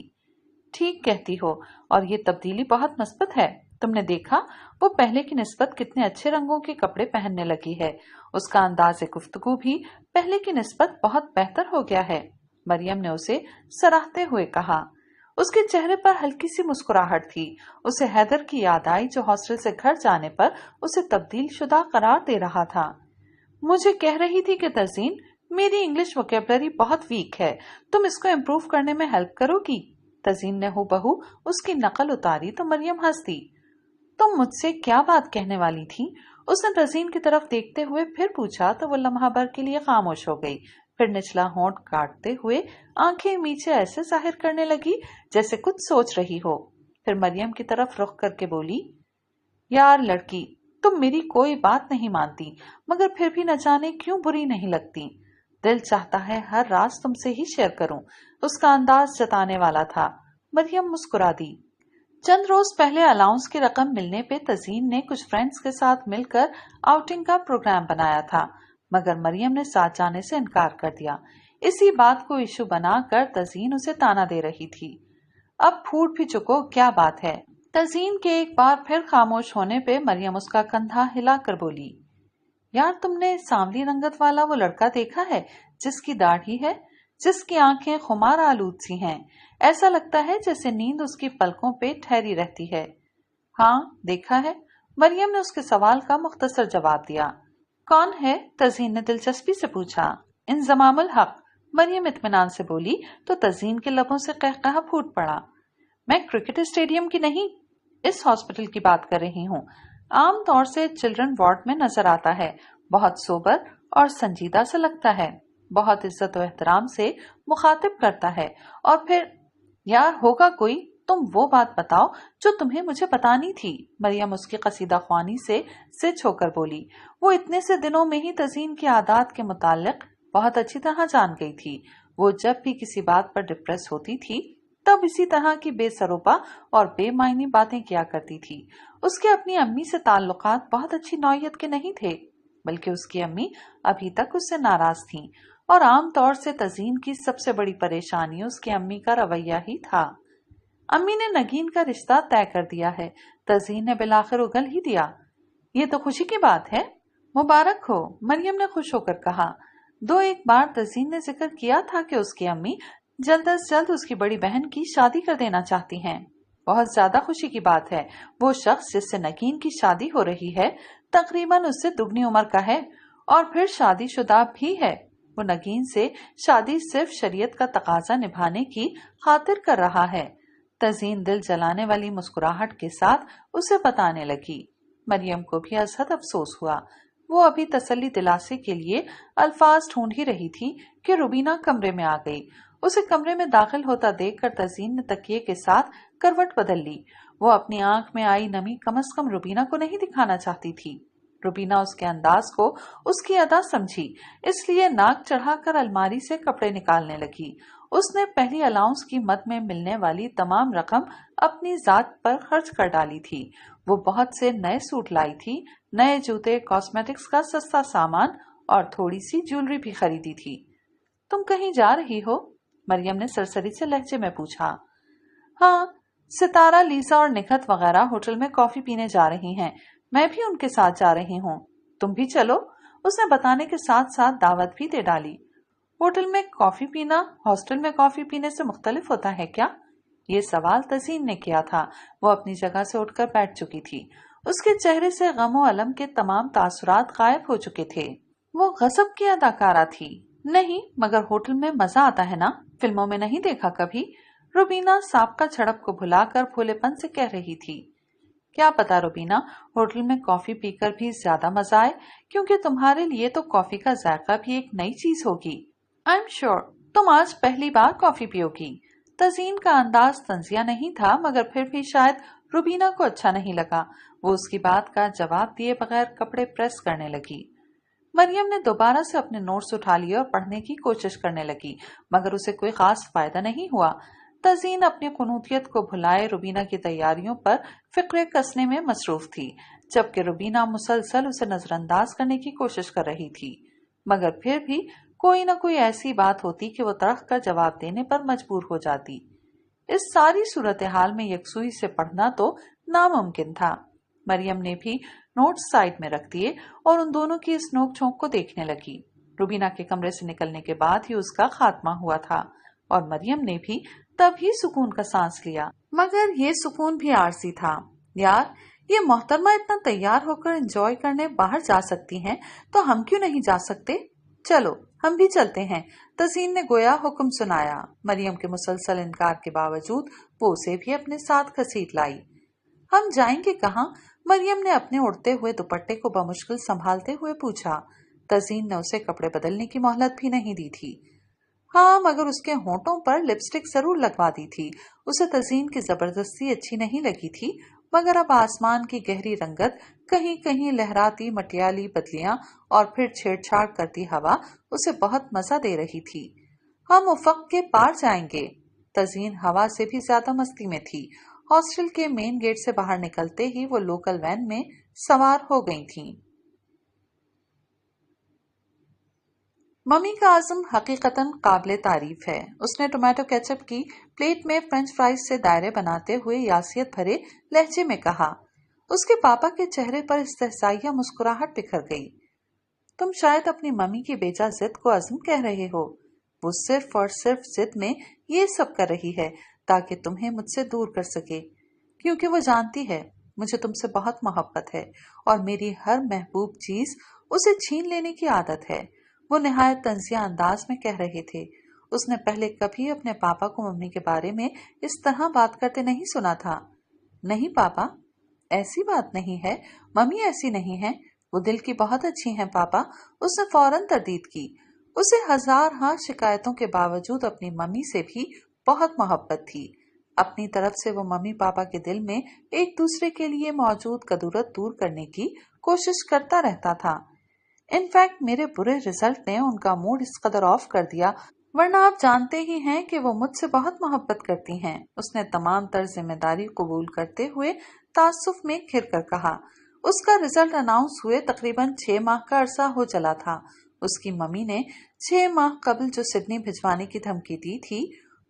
ठीक कहती हो, और ये तब्दीली बहुत मस्बत है। तुमने देखा वो पहले की निस्बत कितने अच्छे रंगों के कपड़े पहनने लगी है। उसका अंदाज़े गुफ्तगू भी पहले की निस्बत बहुत बेहतर हो गया है, मरियम ने उसे सराहते हुए कहा। उसके चेहरे पर हल्की सी मुस्कुराहट थी। उसे हैदर की याद आई, जो हॉस्टल से घर जाने पर उसे तब्दील शुदा करार दे रहा था। मुझे कह रही थी कि तजीन, मेरी इंग्लिश वोकेबलरी बहुत वीक है, तुम इसको इम्प्रूव करने में हेल्प करोगी? तजीन ने हूबहू उसकी नकल उतारी तो मरियम हंस दी। तुम मुझसे क्या बात कहने वाली थी? उसने तजीन की तरफ देखते हुए फिर पूछा तो वो लम्हा भर के लिए खामोश हो गई। फिर निचला होंठ काटते हुए आंखें नीचे ऐसे जाहिर करने लगी जैसे कुछ सोच रही हो। फिर मरियम की तरफ रुख करके बोली, यार लड़की, तुम मेरी कोई बात नहीं मानती, मगर फिर भी न जाने क्यों बुरी नहीं लगती। दिल चाहता है हर राज तुमसे ही शेयर करूं। उसका अंदाज जताने वाला था। मरियम मुस्कुरा दी। चंद रोज पहले अलाउंस की रकम मिलने पे तजीन ने कुछ फ्रेंड्स के साथ मिलकर आउटिंग का प्रोग्राम बनाया था, मगर मरियम ने साथ जाने से इनकार कर दिया। इसी बात को इशू बनाकर तजीन उसे ताना दे रही थी। अब फूट भी चुको, क्या बात है? तजीन के एक बार फिर खामोश होने पे मरियम उसका कंधा हिलाकर बोली, यार तुमने सांवली रंगत वाला वो लड़का देखा है, जिसकी दाढ़ी है, जिसकी आंखें खुमार आलूद सी हैं, ऐसा लगता है जैसे नींद उसकी पलकों पे ठहरी रहती है। हाँ देखा है, मरियम ने उसके सवाल का मुख्तसर जवाब दिया। कौन है? तजीन ने दिलचस्पी से पूछा। इंजमामुल हक, मरियम इत्मीनान से बोली तो तजीन के लबों से कहकहा फूट पड़ा। मैं क्रिकेट स्टेडियम की नहीं, इस हॉस्पिटल की बात कर रही हूँ। आम तौर से चिल्ड्रन वार्ड में नजर आता है। बहुत सोबर और संजीदा सा लगता है, बहुत इज्जत और एहतराम से मुखातिब करता है। और फिर यार होगा कोई, तुम वो बात बताओ जो तुम्हें मुझे बतानी थी। मरियम उसकी कसीदा ख्वानी से सिच होकर बोली। वो इतने से दिनों में ही तजीन की आदत के मुतालिक बहुत अच्छी तरह जान गई थी। वो जब भी किसी बात पर डिप्रेस होती थी तब इसी तरह की बेसरोपा और बेमायनी बातें किया करती थी। उसके अपनी अम्मी से ताल्लुकात बहुत अच्छी नौयत के नहीं थे, बल्कि उसकी अम्मी अभी तक उससे नाराज थीं, और आम तौर से तजीन की सबसे बड़ी परेशानी उसकी अम्मी का रवैया ही था। अम्मी ने नगीन का रिश्ता तय कर दिया है, तजीन ने बिलाखिर उगल ही दिया। ये तो खुशी की बात है। मुबारक हो, मरियम ने खुश होकर कहा। दो एक बार तज़ीन ने जिक्र किया था कि उसकी अम्मी जल्द अज जल्द उसकी बड़ी बहन की शादी कर देना चाहती हैं। बहुत ज्यादा खुशी की बात है। वो शख्स जिससे नगीन की शादी हो रही है तकरीबन उससे दुगनी उम्र का है और फिर शादीशुदा भी है। वो नगीन से शादी सिर्फ शरीयत का तकाजा निभाने की खातिर कर रहा है। तज़ीन दिल जलाने वाली मुस्कुराहट के साथ उसे बताने लगी। मरियम को भी अजहद अफसोस हुआ। वो अभी तसल्ली दिलासे के लिए अल्फाज ढूंढ ही रही थी कि रुबीना कमरे में आ गई। उसे कमरे में दाखिल होता देखकर तज़ीन ने तकिए के साथ करवट बदल ली। वो अपनी आंख में आई नमी कम अज कम रुबीना को नहीं दिखाना चाहती थी। रुबीना उसके अंदाज को उसकी अदा समझी, इसलिए नाक चढ़ाकर अलमारी से कपड़े निकालने लगी। उसने पहली अलाउंस की मद में मिलने वाली तमाम रकम अपनी जात पर खर्च कर डाली थी। वो बहुत से नए सूट लाई थी, नए जूते, कॉस्मेटिक्स का सस्ता सामान और थोड़ी सी ज्वेलरी भी खरीदी थी। तुम कहीं जा रही हो? मरियम ने सरसरी से लहजे में पूछा। हाँ, सितारा, लीसा और निखत वगैरह होटल में कॉफी पीने जा रही हैं। मैं भी उनके साथ जा रही हूँ। तुम भी चलो, उसने बताने के साथ साथ दावत भी दे डाली। होटल में कॉफी पीना हॉस्टल में कॉफी पीने से मुख्तलिफ होता है क्या? ये सवाल तज़ीन ने किया था। वो अपनी जगह से उठकर बैठ चुकी थी। उसके चेहरे से गम और अलम के तमाम तासुरात गायब हो चुके थे। वो गजब की अदाकारा थी। नहीं, मगर होटल में मजा आता है ना, फिल्मों में नहीं देखा कभी? रुबीना साबका झड़प को भुलाकर भोलेपन से कह रही थी। क्या पता रुबीना, होटल में कॉफी पीकर भी ज्यादा मजा आए, क्योंकि तुम्हारे लिए तो कॉफी का जायका भी एक नई चीज होगी। आई एम श्योर तुम आज पहली बार कॉफी पियोगी। तज़ीन का अंदाज तंजिया नहीं था, मगर फिर भी शायद रुबीना को अच्छा नहीं लगा। वो उसकी बात का जवाब दिए बगैर कपड़े प्रेस करने लगी। मरियम ने दोबारा से अपने नोट्स उठा लिए और पढ़ने की कोशिश करने लगी, मगर उसे कोई खास फायदा नहीं हुआ। तज़ीन अपनी कुनूतियत को भुलाए रुबीना की तैयारियों पर फिक्रे कसने में मसरूफ थी, जबकि रुबीना मुसलसल उसे नजरअंदाज करने की कोशिश कर रही थी। मगर फिर भी कोई न कोई ऐसी बात होती कि वो तड़क कर जवाब देने पर मजबूर हो जाती। इस सारी सूरत हाल में यकसुई से पढ़ना तो नामुमकिन था। मरियम ने भी नोट्स साइड में रख दिए और उन दोनों की इस नोक झोंक को देखने लगी। रुबीना के कमरे से निकलने के बाद ही उसका खात्मा हुआ था और मरियम ने भी तभी सुकून का सांस लिया, मगर ये सुकून भी आरसी था। यार, ये मोहतरमा इतना तैयार होकर एंजॉय करने बाहर जा सकती हैं, तो हम क्यों नहीं जा सकते? चलो हम भी चलते हैं, तज़ीन ने गोया हुक्म सुनाया। मरियम के मुसलसल इनकार के बावजूद वो उसे भी अपने साथ घसीट लाई। हम जाएंगे कहाँ? मरियम ने अपने उड़ते हुए दुपट्टे को बमुश्किल संभालते हुए पूछा। तज़ीन ने उसे कपड़े बदलने की मोहलत भी नहीं दी थी। हाँ, मगर उसके होंठों पर लिपस्टिक जरूर लगवा दी थी। उसे तज़ीन की जबरदस्ती अच्छी नहीं लगी थी, मगर अब आसमान की गहरी रंगत, कहीं कहीं लहराती मटियाली बदलियां और फिर छेड़छाड़ करती हवा उसे बहुत मजा दे रही थी। हम उफक के पार जाएंगे। तज़ीन हवा से भी ज्यादा मस्ती में थी। हॉस्टल के मेन गेट से बाहर निकलते ही वो लोकल वैन में सवार हो गई थीं। मम्मी का आज़म हकीकतन काबिले तारीफ है। उसने टोमेटो केचप की प्लेट में फ्रेंच फ्राइज से दायरे बनाते हुए यासियत भरे लहजे में कहा। उसके पापा के चेहरे पर इस्तेहज़ाइया मुस्कुराहट बिखर गई। तुम शायद अपनी मम्मी की बेजा जिद को आज़म कह रहे हो। वो सिर्फ और सिर्फ जिद में ये सब कर रही है ताकि तुम्हें मुझसे दूर कर सके, क्योंकि वो जानती है मुझे तुमसे बहुत मोहब्बत है और मेरी हर महबूब चीज उसे छीन लेने की आदत है। वो निहायत तंजिया अंदाज में कह रहे थे। उसने पहले कभी अपने पापा को मम्मी के बारे में इस तरह बात करते नहीं सुना था। नहीं पापा, ऐसी बात नहीं है, मम्मी ऐसी नहीं है, वो दिल की बहुत अच्छी हैं पापा। उसने फौरन तरदीद की। उसे हजार हाँ शिकायतों के बावजूद अपनी मम्मी से भी बहुत मोहब्बत थी। अपनी तरफ से वो मम्मी पापा के दिल में एक दूसरे के लिए मौजूद कदूरत दूर करने की कोशिश करता रहता था। इनफैक्ट मेरे बुरे रिजल्ट ने उनका मूड इस कदर ऑफ कर दिया, वरना आप जानते ही हैं कि वो मुझसे बहुत मोहब्बत करती हैं। उसने तमाम तर जिम्मेदारी कबूल करते हुए तासुफ में घिर कर कहा। उसका रिजल्ट अनाउंस हुए तकरीबन 6 माह का अरसा हो चला था। उसकी मम्मी ने 6 माह कबल जो सिडनी भिजवाने की धमकी दी थी,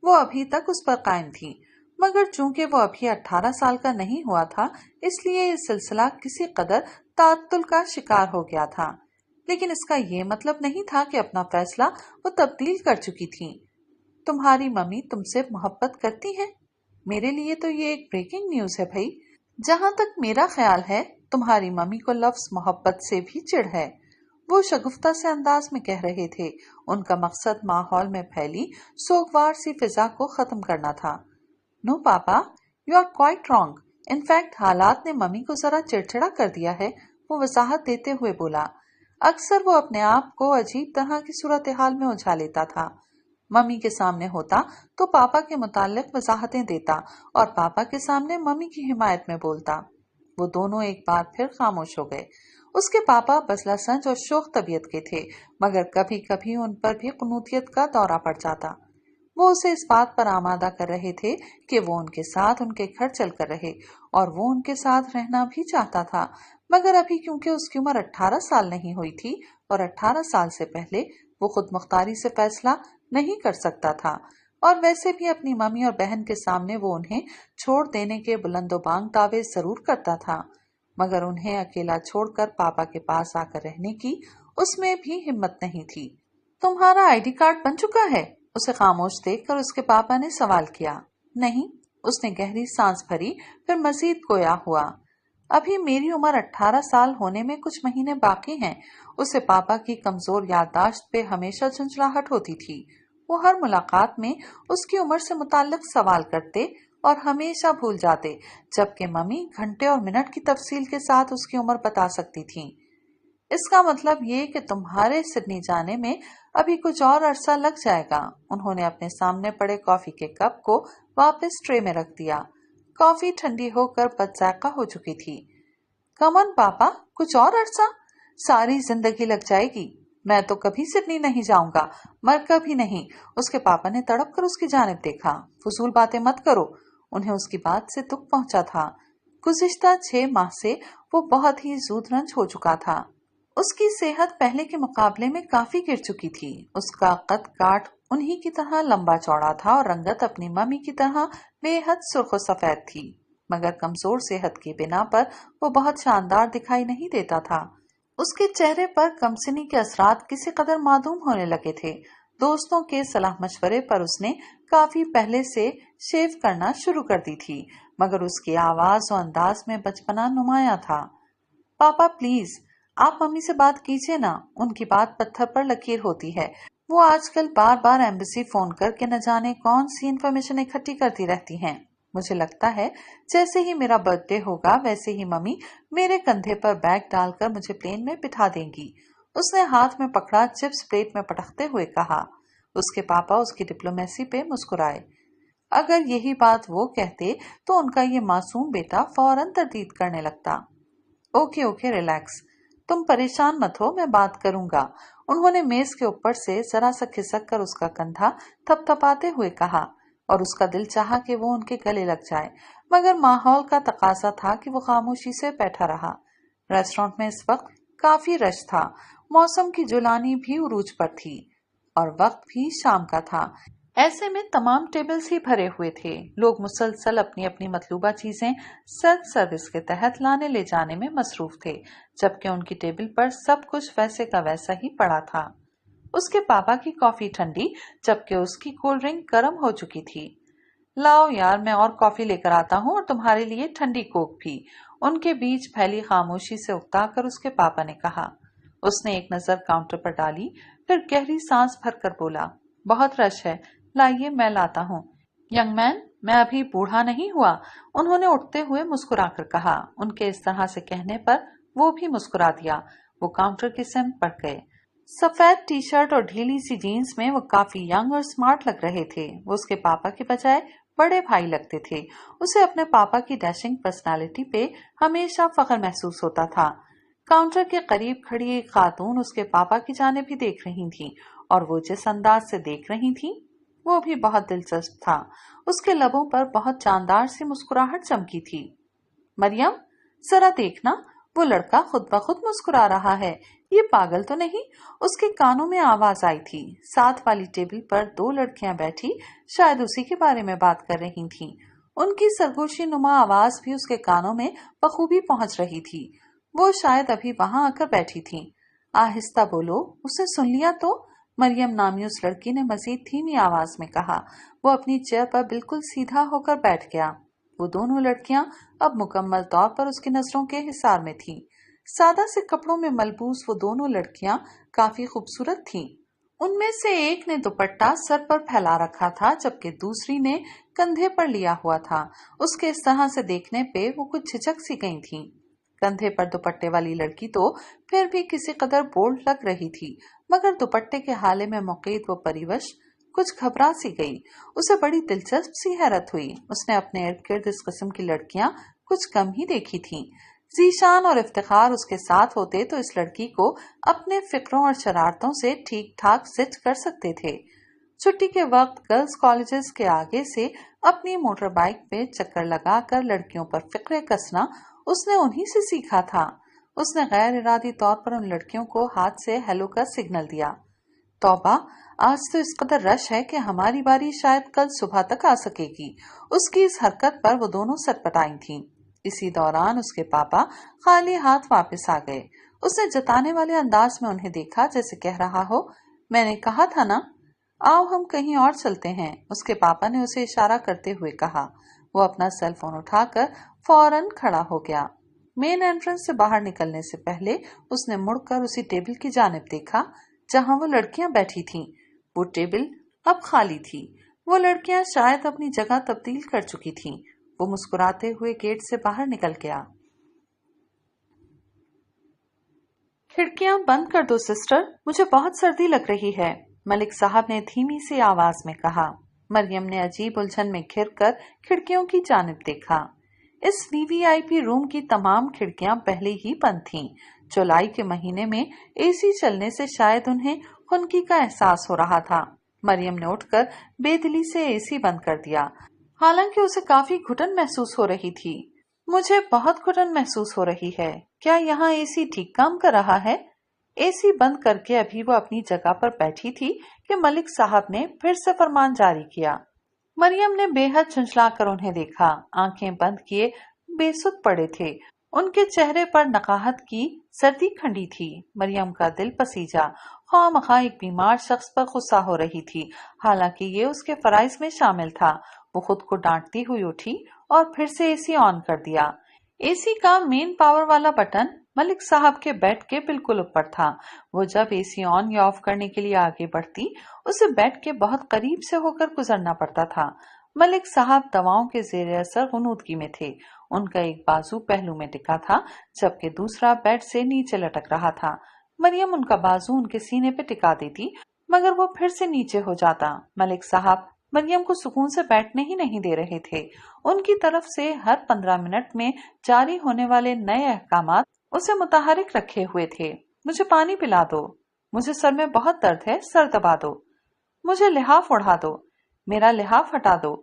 वो अभी तक उस पर कायम थी। مگر چونکہ وہ ابھی 18 سال کا نہیں ہوا تھا، اس لیے یہ سلسلہ کسی قدر تعطل کا شکار ہو گیا تھا، لیکن اس کا یہ مطلب نہیں تھا کہ اپنا فیصلہ وہ تبدیل کر چکی تھی۔ تمہاری ممی تم سے محبت کرتی ہیں؟ میرے لیے تو یہ ایک بریکنگ نیوز ہے بھائی۔ جہاں تک میرا خیال ہے تمہاری ممی کو لفظ محبت سے بھی چڑ ہے، وہ شگفتہ سے انداز میں کہہ رہے تھے۔ ان کا مقصد ماحول میں پھیلی سوگوار سی فضا کو ختم کرنا تھا۔ No papa, you are quite wrong. In fact حالات نے ممی کو ذرا چڑچڑا کر دیا ہے، وہ وضاحت دیتے ہوئے بولا۔ اکثر وہ اپنے آپ کو عجیب طرح کی صورتحال میں الجھا لیتا تھا۔ ممی کے سامنے ہوتا تو پاپا کے متعلق وضاحتیں دیتا اور پاپا کے سامنے ممی کی حمایت میں بولتا۔ وہ دونوں ایک بار پھر خاموش ہو گئے۔ اس کے پاپا بزلہ سنج اور شوخ طبیعت کے تھے، مگر کبھی کبھی ان پر بھی قنوطیت کا دورہ پڑ جاتا۔ وہ اسے اس بات پر آمادہ کر رہے تھے کہ وہ ان کے ساتھ ان کے گھر چل کر رہے، اور وہ ان کے ساتھ رہنا بھی چاہتا تھا، مگر ابھی کیونکہ اس کی عمر 18 سال نہیں ہوئی تھی اور 18 سال سے پہلے وہ خود مختاری سے فیصلہ نہیں کر سکتا تھا، اور ویسے بھی اپنی ممی اور بہن کے سامنے وہ انہیں چھوڑ دینے کے بلند و بانگ دعوے ضرور کرتا تھا، مگر انہیں اکیلا چھوڑ کر پاپا کے پاس آ کر رہنے کی اس میں بھی ہمت نہیں تھی۔ تمہارا آئی ڈی کارڈ بن چکا ہے؟ اسے خاموش دیکھ کر اس کے پاپا نے سوال کیا۔ نہیں، اس نے گہری سانس بھری، پھر مزید گویا ہوا۔ ابھی میری عمر 18 سال ہونے میں کچھ مہینے باقی ہیں۔ اسے پاپا کی کمزور یادداشت پہ ہمیشہ جھنجھلاہٹ ہوتی تھی۔ وہ ہر ملاقات میں اس کی عمر سے متعلق سوال کرتے اور ہمیشہ بھول جاتے، جبکہ ممی گھنٹے اور منٹ کی تفصیل کے ساتھ اس کی عمر بتا سکتی تھیں۔ اس کا مطلب یہ کہ تمہارے سڈنی جانے میں ابھی کچھ اور عرصہ لگ جائے گا۔ انہوں نے اپنے سامنے پڑے کافی کے کپ کو واپس ٹرے میں رکھ دیا۔ کافی ٹھنڈی ہو کر بد ذائقہ ہو چکی تھی۔ کمن پاپا، کچھ اور عرصہ؟ ساری زندگی لگ جائے گی۔ میں تو کبھی سڈنی نہیں جاؤں گا، مر کبھی نہیں۔ اس کے پاپا نے تڑپ کر اس کی جانب دیکھا۔ فضول باتیں مت کرو۔ انہیں اس کی بات سے دکھ پہنچا تھا۔ گزشتہ 6 ماہ سے وہ بہت ہی زود رنج ہو چکا تھا۔ اس کی صحت پہلے کے مقابلے میں کافی گر چکی تھی۔ اس کا قد کاٹ انہی کی طرح لمبا چوڑا تھا اور رنگت اپنی ممی کی طرح بے حد سرخ و سفید تھی، مگر کمزور صحت کی بنا پر وہ بہت شاندار دکھائی نہیں دیتا تھا۔ اس کے چہرے پر کمسنی کے اثرات کسی قدر معدوم ہونے لگے تھے۔ دوستوں کے صلاح مشورے پر اس نے کافی پہلے سے شیو کرنا شروع کر دی تھی، مگر اس کی آواز و انداز میں بچپنا نمایاں تھا۔ پاپا پلیز، آپ ممی سے بات کیجیے نا، ان کی بات پتھر پر لکیر ہوتی ہے۔ وہ آج کل بار بار ایمبیسی فون کر کے نہ جانے کون سی انفارمیشن اکٹھی کرتی رہتی ہیں۔ مجھے لگتا ہے جیسے ہی میرا برتھ ڈے ہوگا ویسے ہی ممی میرے کندھے پر بیگ ڈال کر مجھے پلین میں بٹھا دیں گی۔ اس نے ہاتھ میں پکڑا چپس پلیٹ میں پٹکتے ہوئے کہا۔ اس کے پاپا اس کی ڈپلومیسی پہ مسکرائے۔ اگر یہی بات وہ کہتے تو ان کا یہ معصوم بیٹا فوراً تردید کرنے لگتا۔ اوکے اوکے، ریلیکس، تم پریشان مت ہو، میں بات کروں گا۔ انہوں نے میز کے اوپر سے ذرا سا کھسک کر اس کا کندھا تھپ تھپاتے ہوئے کہا، اور اس کا دل چاہا کہ وہ ان کے گلے لگ جائے، مگر ماحول کا تقاضا تھا کہ وہ خاموشی سے بیٹھا رہا۔ ریسٹورانٹ میں اس وقت کافی رش تھا، موسم کی جولانی بھی عروج پر تھی اور وقت بھی شام کا تھا۔ ایسے میں تمام ٹیبلز ہی بھرے ہوئے تھے۔ لوگ مسلسل اپنی اپنی مطلوبہ چیزیں سیلف سروس کے تحت لانے لے جانے میں مصروف تھے، جبکہ ان کی ٹیبل پر سب کچھ ویسے کا ویسا ہی پڑا تھا۔ اس کے پاپا کی کافی ٹھنڈی، جبکہ اس کی کولڈ ڈرنک گرم ہو چکی تھی۔ لاؤ یار، میں اور کافی لے کر آتا ہوں، اور تمہارے لیے ٹھنڈی کوک بھی۔ ان کے بیچ پھیلی خاموشی سے اکتا کر اس کے پاپا نے کہا۔ اس نے ایک نظر کاؤنٹر پر ڈالی، پھر گہری سانس بھر کر بولا، بہت رش ہے، لائیے میں لاتا ہوں۔ ینگ مین، میں ابھی بوڑھا نہیں ہوا، انہوں نے اٹھتے ہوئے مسکرا کر کہا۔ ان کے اس طرح سے کہنے پر وہ بھی مسکرا دیا۔ وہ کاؤنٹر کی سمت بڑھ گئے۔ سفید ٹی شرٹ اور ڈھیلی سی جینز میں وہ کافی ینگ اور سمارٹ لگ رہے تھے۔ وہ اس کے پاپا کے بجائے بڑے بھائی لگتے تھے۔ اسے اپنے پاپا کی ڈیشنگ پرسنالٹی پہ ہمیشہ فخر محسوس ہوتا تھا۔ کاؤنٹر کے قریب کھڑی ایک خاتون اس کے پاپا کی جانب ہی دیکھ رہی تھی، اور وہ جس انداز سے دیکھ رہی تھی وہ بھی بہت دلچسپ تھا۔ اس کے لبوں پر بہت جاندار سی مسکراہٹ چمکی تھی۔ مریم، ذرا دیکھنا، وہ لڑکا خود بخود مسکرا رہا ہے، یہ پاگل تو نہیں؟ اس کے کانوں میں آواز آئی تھی۔ ساتھ والی ٹیبل پر 2 لڑکیاں بیٹھی شاید اسی کے بارے میں بات کر رہی تھیں۔ उनकी सरगोशी नुमा आवाज भी उसके कानों में बखूबी पहुंच रही थी। वो शायद अभी वहां आकर बैठी थी। आहिस्ता बोलो, उसे सुन लिया तो? मरियम नामी उस लड़की ने मजीद धीमी आवाज में कहा। वो अपनी चेयर पर बिल्कुल सीधा होकर बैठ गया। वो दोनों लड़कियां अब मुकम्मल तौर पर उसकी नजरों के हिसार में थीं। सादा से कपड़ों में मलबूस वो दोनों लड़कियां काफी खूबसूरत थीं। उनमें से एक ने दुपट्टा सर पर फैला रखा था, जबकि दूसरी ने कंधे पर लिया हुआ था। उसके इस तरह से देखने पे वो कुछ झिझक सी गई थी। कंधे पर दुपट्टे वाली लड़की तो फिर भी किसी कदर बोल्ड लग रही थी, मगर दुपट्टे के हाले में मुक़य्यद वो परिवश कुछ घबरा सी गई। उसे बड़ी दिलचस्प सी हैरत हुई। उसने अपने इर्द गिर्द इस किस्म की लड़कियां कुछ कम ही देखी थीं। जीशान और इफ्तिखार उसके साथ होते तो इस लड़की को अपने फिक्रों और शरारतों से ठीक ठाक जिच कर सकते थे। छुट्टी के वक्त गर्ल्स कॉलेजेस के आगे से अपनी मोटर बाइक पे चक्कर लगाकर लड़कियों पर फिक्रे कसना उसने उन्हीं से सीखा था। उसने गैर इरादी तौर पर उन लड़कियों को हाथ से हेलो का सिग्नल दिया। तौबा, आज तो इस कदर रश है कि हमारी बारी शायद कल सुबह तक आ सकेगी। उसकी इस हरकत पर वो दोनों सटपटाई थीं। इसी दौरान उसके पापा खाली हाथ वापस आ गए। उसने जताने वाले अंदाज में उन्हें देखा, जैसे कह रहा हो, मैंने कहा था ना, आओ हम कहीं और चलते हैं। उसके पापा ने उसे इशारा करते हुए कहा। वो अपना सेल फोन उठाकर फौरन खड़ा हो गया। मेन एंट्रेंस से बाहर निकलने से पहले उसने मुड़कर उसी टेबल की जानिब देखा जहां वो लड़कियां बैठी थीं। वो टेबल अब खाली थी। वो लड़कियां शायद अपनी जगह तब्दील कर चुकी थीं। वो मुस्कुराते हुए गेट से बाहर निकल गया। खिड़कियां बंद कर दो सिस्टर, मुझे बहुत सर्दी लग रही है, मलिक साहब ने धीमी सी आवाज में कहा। मरियम ने अजीब उलझन में घिरकर खिड़कियों की जानिब देखा। इस वीवीआईपी रूम की तमाम खिड़कियां पहले ही बंद थीं। जुलाई के महीने में एसी चलने से शायद उन्हें खुनकी का एहसास हो रहा था। मरियम ने उठकर बेदिली से एसी बंद कर दिया, हालांकि उसे काफी घुटन महसूस हो रही थी। मुझे बहुत घुटन महसूस हो रही है। क्या यहाँ एसी ठीक काम कर रहा है? एसी बंद करके अभी वो अपनी जगह पर बैठी थी कि मलिक साहब ने फिर से फरमान जारी किया। मरियम ने बेहद झुंझलाकर उन्हें देखा। आंखें बंद किए बेसुध पड़े थे। उनके चेहरे पर नकाहत की सर्दी खंडी थी। मरियम का दिल पसीजा। ख्वामख्वाह एक बीमार शख्स पर गुस्सा हो रही थी, हालांकि ये उसके फराइज में शामिल था। वो खुद को डांटती हुई उठी और फिर से एसी ऑन कर दिया। एसी का मेन पावर वाला बटन मलिक साहब के बेड के बिल्कुल ऊपर था। वो जब एसी ऑन या ऑफ करने के लिए आगे बढ़ती, उसे बेड के बहुत करीब से होकर गुजरना पड़ता था। मलिक साहब दवाओं के जेर असर गुनूदगी में थे। उनका एक बाजू पहलू में टिका था, जबकि दूसरा बेड से नीचे लटक रहा था। मरियम उनका बाजू उनके सीने पे टिका देती, मगर वो फिर से नीचे हो जाता। मलिक साहब मरियम को सुकून से बैठने ही नहीं दे रहे थे। उनकी तरफ से हर 15 मिनट में जारी होने वाले नए अहकामात उसे मुतहरिक रखे हुए थे। मुझे पानी पिला दो, मुझे सर में बहुत दर्द है, सर दबा दो, मुझे लिहाफ उड़ा दो, मेरा लिहाफ हटा दो।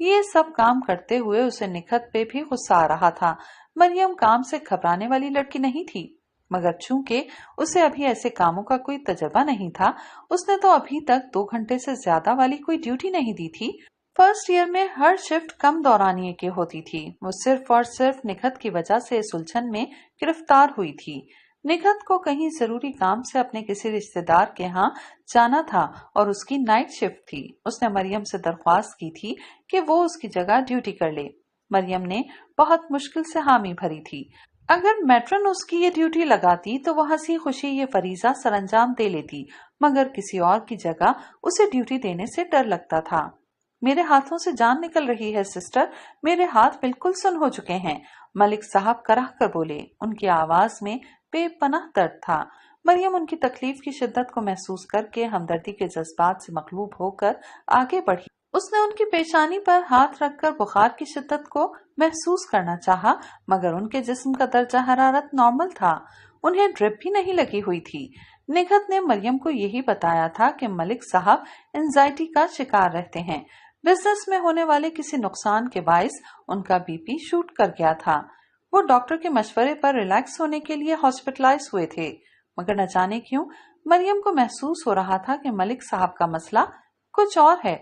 ये सब काम करते हुए उसे निखत पे भी गुस्सा आ रहा था। मरियम काम से घबराने वाली लड़की नहीं थी, मगर चूंकि उसे अभी ऐसे कामों का कोई तजर्बा नहीं था, उसने तो अभी तक 2 घंटे से ज्यादा वाली कोई ड्यूटी नहीं दी थी। फर्स्ट ईयर में हर शिफ्ट कम दौरानिए की होती थी। वो सिर्फ और सिर्फ निखत की वजह से इस उलझन में गिरफ्तार हुई थी। निखत को कहीं जरूरी काम से अपने किसी रिश्तेदार के यहाँ जाना था और उसकी नाइट शिफ्ट थी। उसने मरियम से दरख्वास्त की थी कि वो उसकी जगह ड्यूटी कर ले। मरियम ने बहुत मुश्किल से हामी भरी थी। अगर मैट्रन उसकी ये ड्यूटी लगाती तो वो हंसी खुशी ये फरीजा सरंजाम दे लेती, मगर किसी और की जगह उसे ड्यूटी देने से डर लगता था। मेरे हाथों से जान निकल रही है सिस्टर, मेरे हाथ बिल्कुल सुन हो चुके हैं, मलिक साहब कराह कर बोले। उनकी आवाज में बेपनाह दर्द था। मरियम उनकी तकलीफ की शिद्दत को महसूस करके हमदर्दी के जज्बात से मखलूब होकर आगे बढ़ी। उसने उनकी पेशानी पर हाथ रखकर बुखार की शिद्दत को महसूस करना चाहा, मगर उनके जिस्म का दर्जा हरारत नॉर्मल था। उन्हें ड्रिप भी नहीं लगी हुई थी। निखत ने मरियम को यही बताया था कि मलिक साहब एंजाइटी का शिकार रहते हैं। बिजनेस में होने वाले किसी नुकसान के बायस उनका बीपी शूट कर गया था। वो डॉक्टर के मशवरे पर रिलैक्स होने के लिए हॉस्पिटलाइज हुए थे, मगर न जाने क्यों मरियम को महसूस हो रहा था कि मलिक साहब का मसला कुछ और है।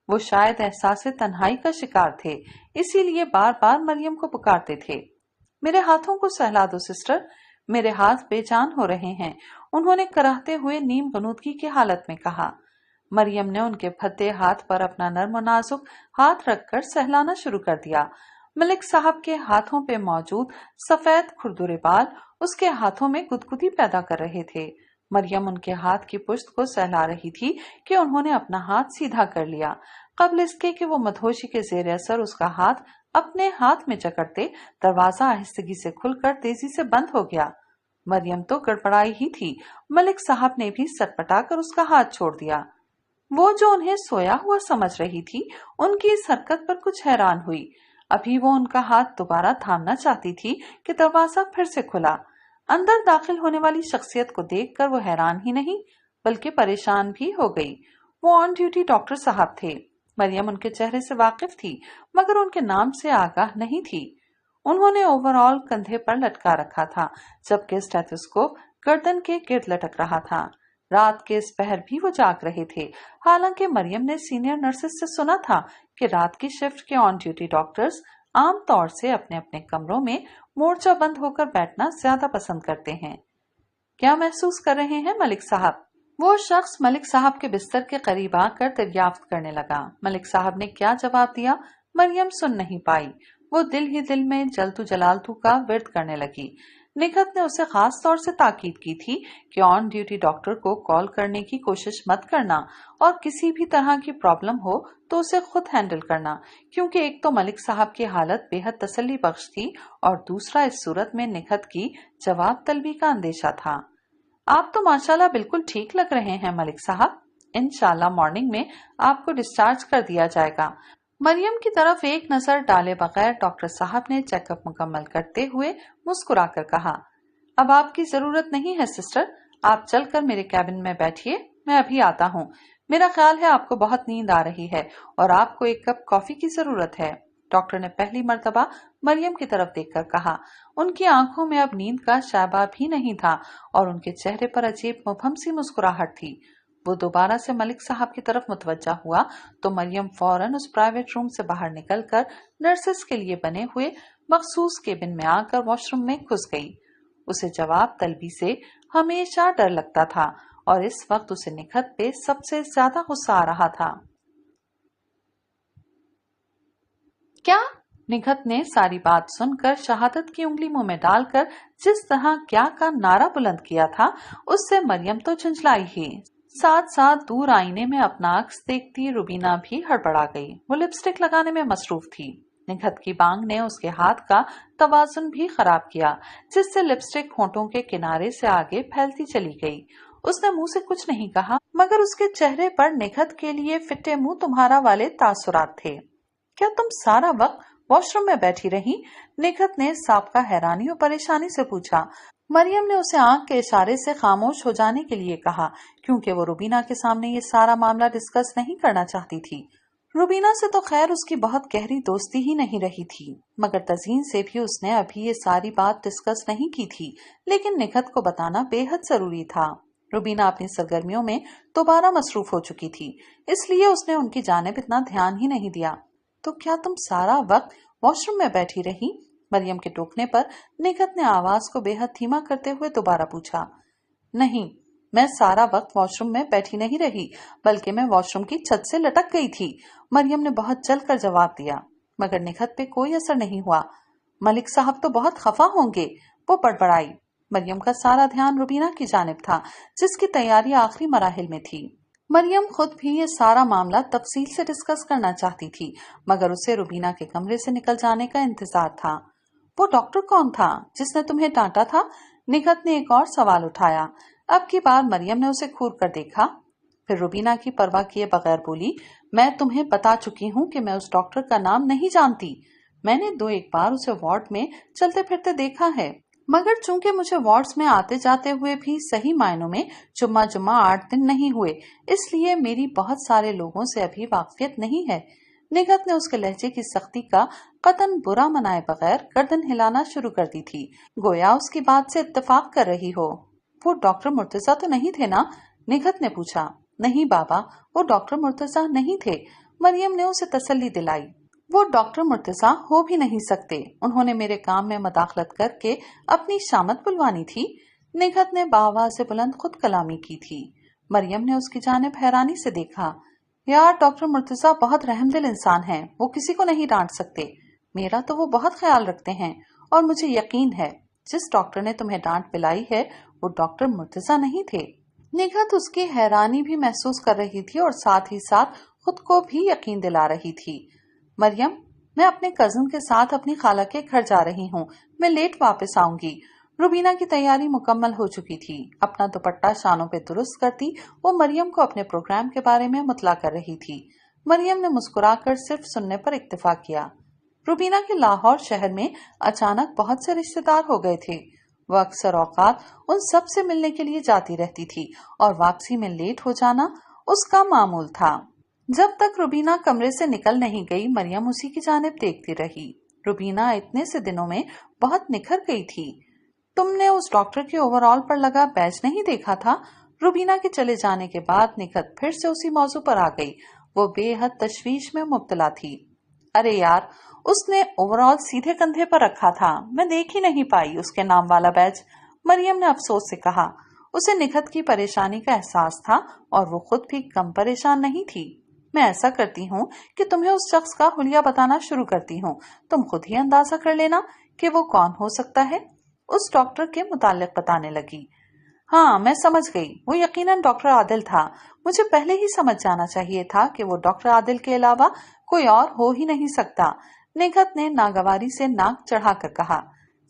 वो शायद एहसास तन्हाई का शिकार थे, इसीलिए बार बार मरियम को पुकारते थे। मेरे हाथों को सहला दो सिस्टर, मेरे हाथ बेजान हो रहे हैं, उन्होंने कराहते हुए नीम गनूदगी की हालत में कहा। मरियम ने उनके भद्दे हाथ पर अपना नर्म और नाजुक हाथ रखकर सहलाना शुरू कर दिया। मलिक साहब के हाथों पे मौजूद सफेद खुरदुरे बाल उसके हाथों में गुदगुदी पैदा कर रहे थे। मरियम उनके हाथ की पुश्त को सहला रही थी कि उन्होंने अपना हाथ सीधा कर लिया। कबल इसके कि वो मधोशी के जेर असर उसका हाथ अपने हाथ में जकड़ते दरवाजा आहिस्तगी से खुलकर तेजी से बंद हो गया। मरियम तो गड़बड़ाई ही थी। मलिक साहब ने भी सटपटाकर उसका हाथ छोड़ दिया। वो जो उन्हें सोया हुआ समझ रही थी, उनकी इस हरकत पर कुछ हैरान हुई। अभी वो उनका हाथ दोबारा थामना चाहती थी कि दरवाजा फिर से खुला। अंदर दाखिल होने वाली शख्सियत को देखकर वो हैरान ही नहीं बल्कि परेशान भी हो गई। वो ऑन ड्यूटी डॉक्टर साहब थे। मरियम उनके चेहरे से वाकिफ थी, मगर उनके नाम से आगाह नहीं थी। उन्होंने ओवरऑल कंधे पर लटका रखा था, जबकि स्टेथोस्कोप गर्दन के गिर्द लटक रहा था। रात के इस पहर भी वो जाग रहे थे। हालांकि मरियम ने सीनियर नर्सेस से सुना था कि रात की शिफ्ट के ऑन ड्यूटी डॉक्टर्स आम तौर से अपने अपने कमरों में मोर्चा बंद होकर बैठना ज्यादा पसंद करते हैं। क्या महसूस कर रहे हैं मलिक साहब? वो शख्स मलिक साहब के बिस्तर के करीब आकर दरियाफ्त करने लगा। मलिक साहब ने क्या जवाब दिया, मरियम सुन नहीं पाई। वो दिल ही दिल में जलतू जलालतू का विर्द करने लगी। निखत ने उसे खास तौर से ताकीद की थी कि ऑन ड्यूटी डॉक्टर को कॉल करने की कोशिश मत करना और किसी भी तरह की प्रॉब्लम हो तो उसे खुद हैंडल करना, क्योंकि एक तो मलिक साहब की हालत बेहद तसल्ली बख्श थी और दूसरा इस सूरत में निखत की जवाब तलबी का अंदेशा था। आप तो माशाल्लाह बिल्कुल ठीक लग रहे हैं मलिक साहब। इंशाल्लाह मॉर्निंग में आपको डिस्चार्ज कर दिया जाएगा। मरियम की तरफ एक नजर डाले बगैर डॉक्टर साहब ने चेकअप मुकम्मल करते हुए मुस्कुराकर कहा, अब आपकी जरूरत नहीं है सिस्टर, आप चलकर मेरे कैबिन में बैठिए, मैं अभी आता हूँ। मेरा ख्याल है आपको बहुत नींद आ रही है और आपको एक कप कॉफी की जरूरत है। डॉक्टर ने पहली मर्तबा मरियम की तरफ देखकर कहा। उनकी आंखों में अब नींद का शायबा भी नहीं था और उनके चेहरे पर अजीब मुबहम सी मुस्कुराहट थी। वो दोबारा से मलिक साहब की तरफ मुतवज्जा हुआ तो मरियम फौरन उस प्राइवेट रूम से बाहर निकलकर नर्सेस के लिए बने हुए मखसूस केबिन में आकर वॉशरूम में घुस गई। उसे जवाब तलबी से हमेशा डर लगता था और इस वक्त उसे निखत पे सबसे ज्यादा गुस्सा आ रहा था। क्या? निखत ने सारी बात सुनकर शहादत की उंगली मुंह में डालकर जिस तरह क्या का नारा बुलंद किया था, उससे मरियम तो झुंझलाई ही। साथ साथ दूर आईने में अपना अक्स देखती रुबीना भी हड़बड़ा गई। वो लिपस्टिक लगाने में मसरूफ थी। निखत की बांग ने उसके हाथ का तवाजुन भी खराब किया, जिससे लिपस्टिक होंठों के किनारे से आगे फैलती चली गई। उसने मुंह से कुछ नहीं कहा, मगर उसके चेहरे पर निखत के लिए फिटे मुंह तुम्हारा वाले तासुरात थे। क्या तुम सारा वक्त वॉशरूम में बैठी रही? निखत ने साबका हैरानी और परेशानी से पूछा। मरियम ने उसे आंख के इशारे से खामोश हो जाने के लिए कहा, क्योंकि वो रुबीना के सामने ये सारा मामला डिस्कस नहीं करना चाहती थी। रुबीना से तो खैर उसकी बहुत गहरी दोस्ती ही नहीं रही थी, मगर तज़ीन से भी उसने अभी ये सारी बात डिस्कस नहीं की थी, लेकिन निखत को बताना बेहद जरूरी था। रुबीना अपनी सरगर्मियों में दोबारा मसरूफ हो चुकी थी, इसलिए उसने उनकी जानिब इतना ध्यान ही नहीं दिया। तो क्या तुम सारा वक्त वॉशरूम में बैठी रही? मरियम के टोकने पर निखत ने आवाज को बेहद धीमा करते हुए दोबारा पूछा। नहीं, मैं सारा वक्त वॉशरूम में बैठी नहीं रही, बल्कि मैं वॉशरूम की छत से लटक गई थी। मरियम ने बहुत जलकर जवाब दिया, मगर निखत पे कोई असर नहीं हुआ। मलिक साहब तो बहुत खफा होंगे, वो बड़बड़ाई। मरियम का सारा ध्यान रुबीना की जानिब था, जिसकी तैयारी आखिरी मराहिल में थी। मरियम खुद भी ये सारा मामला तफसील से डिस्कस करना चाहती थी, मगर उसे रुबीना के कमरे से निकल जाने का इंतजार था। वो डॉक्टर कौन था जिसने तुम्हें डांटा था? निखत ने एक और सवाल उठाया। अब की बार मरियम ने उसे घूर कर देखा, फिर रुबीना की परवाह किए बगैर बोली, मैं तुम्हें बता चुकी हूँ कि मैं उस डॉक्टर का नाम नहीं जानती। मैंने 2-1 बार उसे वार्ड में चलते फिरते देखा है, मगर चूंकि मुझे वार्ड्स में आते जाते हुए भी सही मायनों में जुम्मा 8 दिन नहीं हुए, इसलिए मेरी बहुत सारे लोगों से अभी वाकफियत नहीं है। निखत ने उसके लहजे की सख्ती का कतन बुरा मनाए बगैर गर्दन हिलाना शुरू कर दी थी, गोया उसकी बात से इत्तेफाक कर रही हो। वो डॉक्टर मुर्तजा तो नहीं थे ना? निखत ने पूछा। नहीं बाबा, वो डॉक्टर मुर्तजा नहीं थे। मरियम ने उसे तसल्ली दिलाई। वो डॉक्टर मुर्तजा हो भी नहीं सकते, उन्होंने मेरे काम में मदाखलत करके अपनी शामत बुलवानी थी। निखत ने बावा से बुलंद खुद कलामी की थी। मरियम ने उसकी जानिब हैरानी से देखा। यार, डॉक्टर मुर्तजा बहुत रहमदिल इंसान हैं, वो किसी को नहीं डांट सकते। मेरा तो वो बहुत ख्याल रखते हैं और मुझे यकीन है जिस डॉक्टर ने तुम्हें डांट पिलाई है वो डॉक्टर मुर्तजा नहीं थे। निखत उसकी हैरानी भी महसूस कर रही थी और साथ ही साथ खुद को भी यकीन दिला रही थी। मरियम, मैं अपने कजिन के साथ अपनी खाला के घर जा रही हूँ, मैं लेट वापस आऊंगी। रुबीना की तैयारी मुकम्मल हो चुकी थी। अपना दुपट्टा शानों पे दुरुस्त करती वो मरियम को अपने प्रोग्राम के बारे में मुतला कर रही थी। मरियम ने मुस्कुराकर सिर्फ सुनने पर इक्तफा किया। रुबीना के लाहौर शहर में अचानक बहुत से रिश्तेदार हो गए थे। वह अक्सर औकात उन सब से मिलने के लिए जाती रहती थी और वापसी में लेट हो जाना उसका मामूल था। जब तक रुबीना कमरे से निकल नहीं गई, मरियम उसी की जानिब देखती रही। रुबीना इतने से दिनों में बहुत निखर गई थी। तुमने उस डॉक्टर के ओवरऑल पर लगा बैज नहीं देखा था? रुबीना के चले जाने के बाद निखत फिर से उसी मौजू पर आ गई। वो बेहद तशवीश में मुब्तला थी। अरे यार, उसने ओवरऑल सीधे कंधे पर रखा था, मैं देख ही नहीं पाई उसके नाम वाला बैज, मरियम ने अफसोस से कहा। उसे निखत की परेशानी का एहसास था और वो खुद भी कम परेशान नहीं थी। मैं ऐसा करती हूँ कि तुम्हें उस शख्स का हुलिया बताना शुरू करती हूँ, तुम खुद ही अंदाजा कर लेना कि वो कौन हो सकता है। उस डॉक्टर के मुतालिक बताने लगी। हाँ, मैं समझ गई, वो यकीनन डॉक्टर आदिल था। मुझे पहले ही समझ जाना चाहिए था कि वो डॉक्टर आदिल के अलावा कोई और हो ही नहीं सकता। निखत ने नागवारी से नाक चढ़ाकर कहा।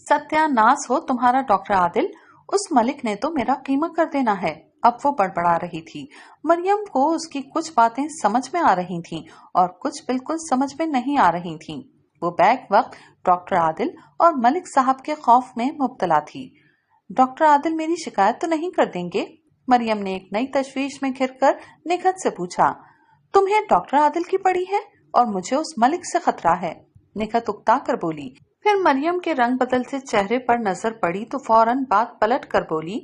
सत्यानाश हो तुम्हारा डॉक्टर आदिल, उस मलिक ने तो मेरा कीमा कर देना है। अब वो बड़बड़ा रही थी। मरियम को उसकी कुछ बातें समझ में आ रही थीं और कुछ बिल्कुल समझ में नहीं आ रही थीं। वो बैक वक्त डॉक्टर आदिल और मलिक साहब के खौफ में मुब्तला थी। डॉक्टर आदिल मेरी शिकायत तो नहीं कर देंगे? मरियम ने एक नई तशवीश में घिरकर निखत से पूछा। तुम्हें डॉक्टर आदिल की पड़ी है और मुझे उस मलिक से खतरा है, निखत उकता कर बोली। फिर मरियम के रंग बदलते चेहरे पर नजर पड़ी तो फौरन बात पलट कर बोली।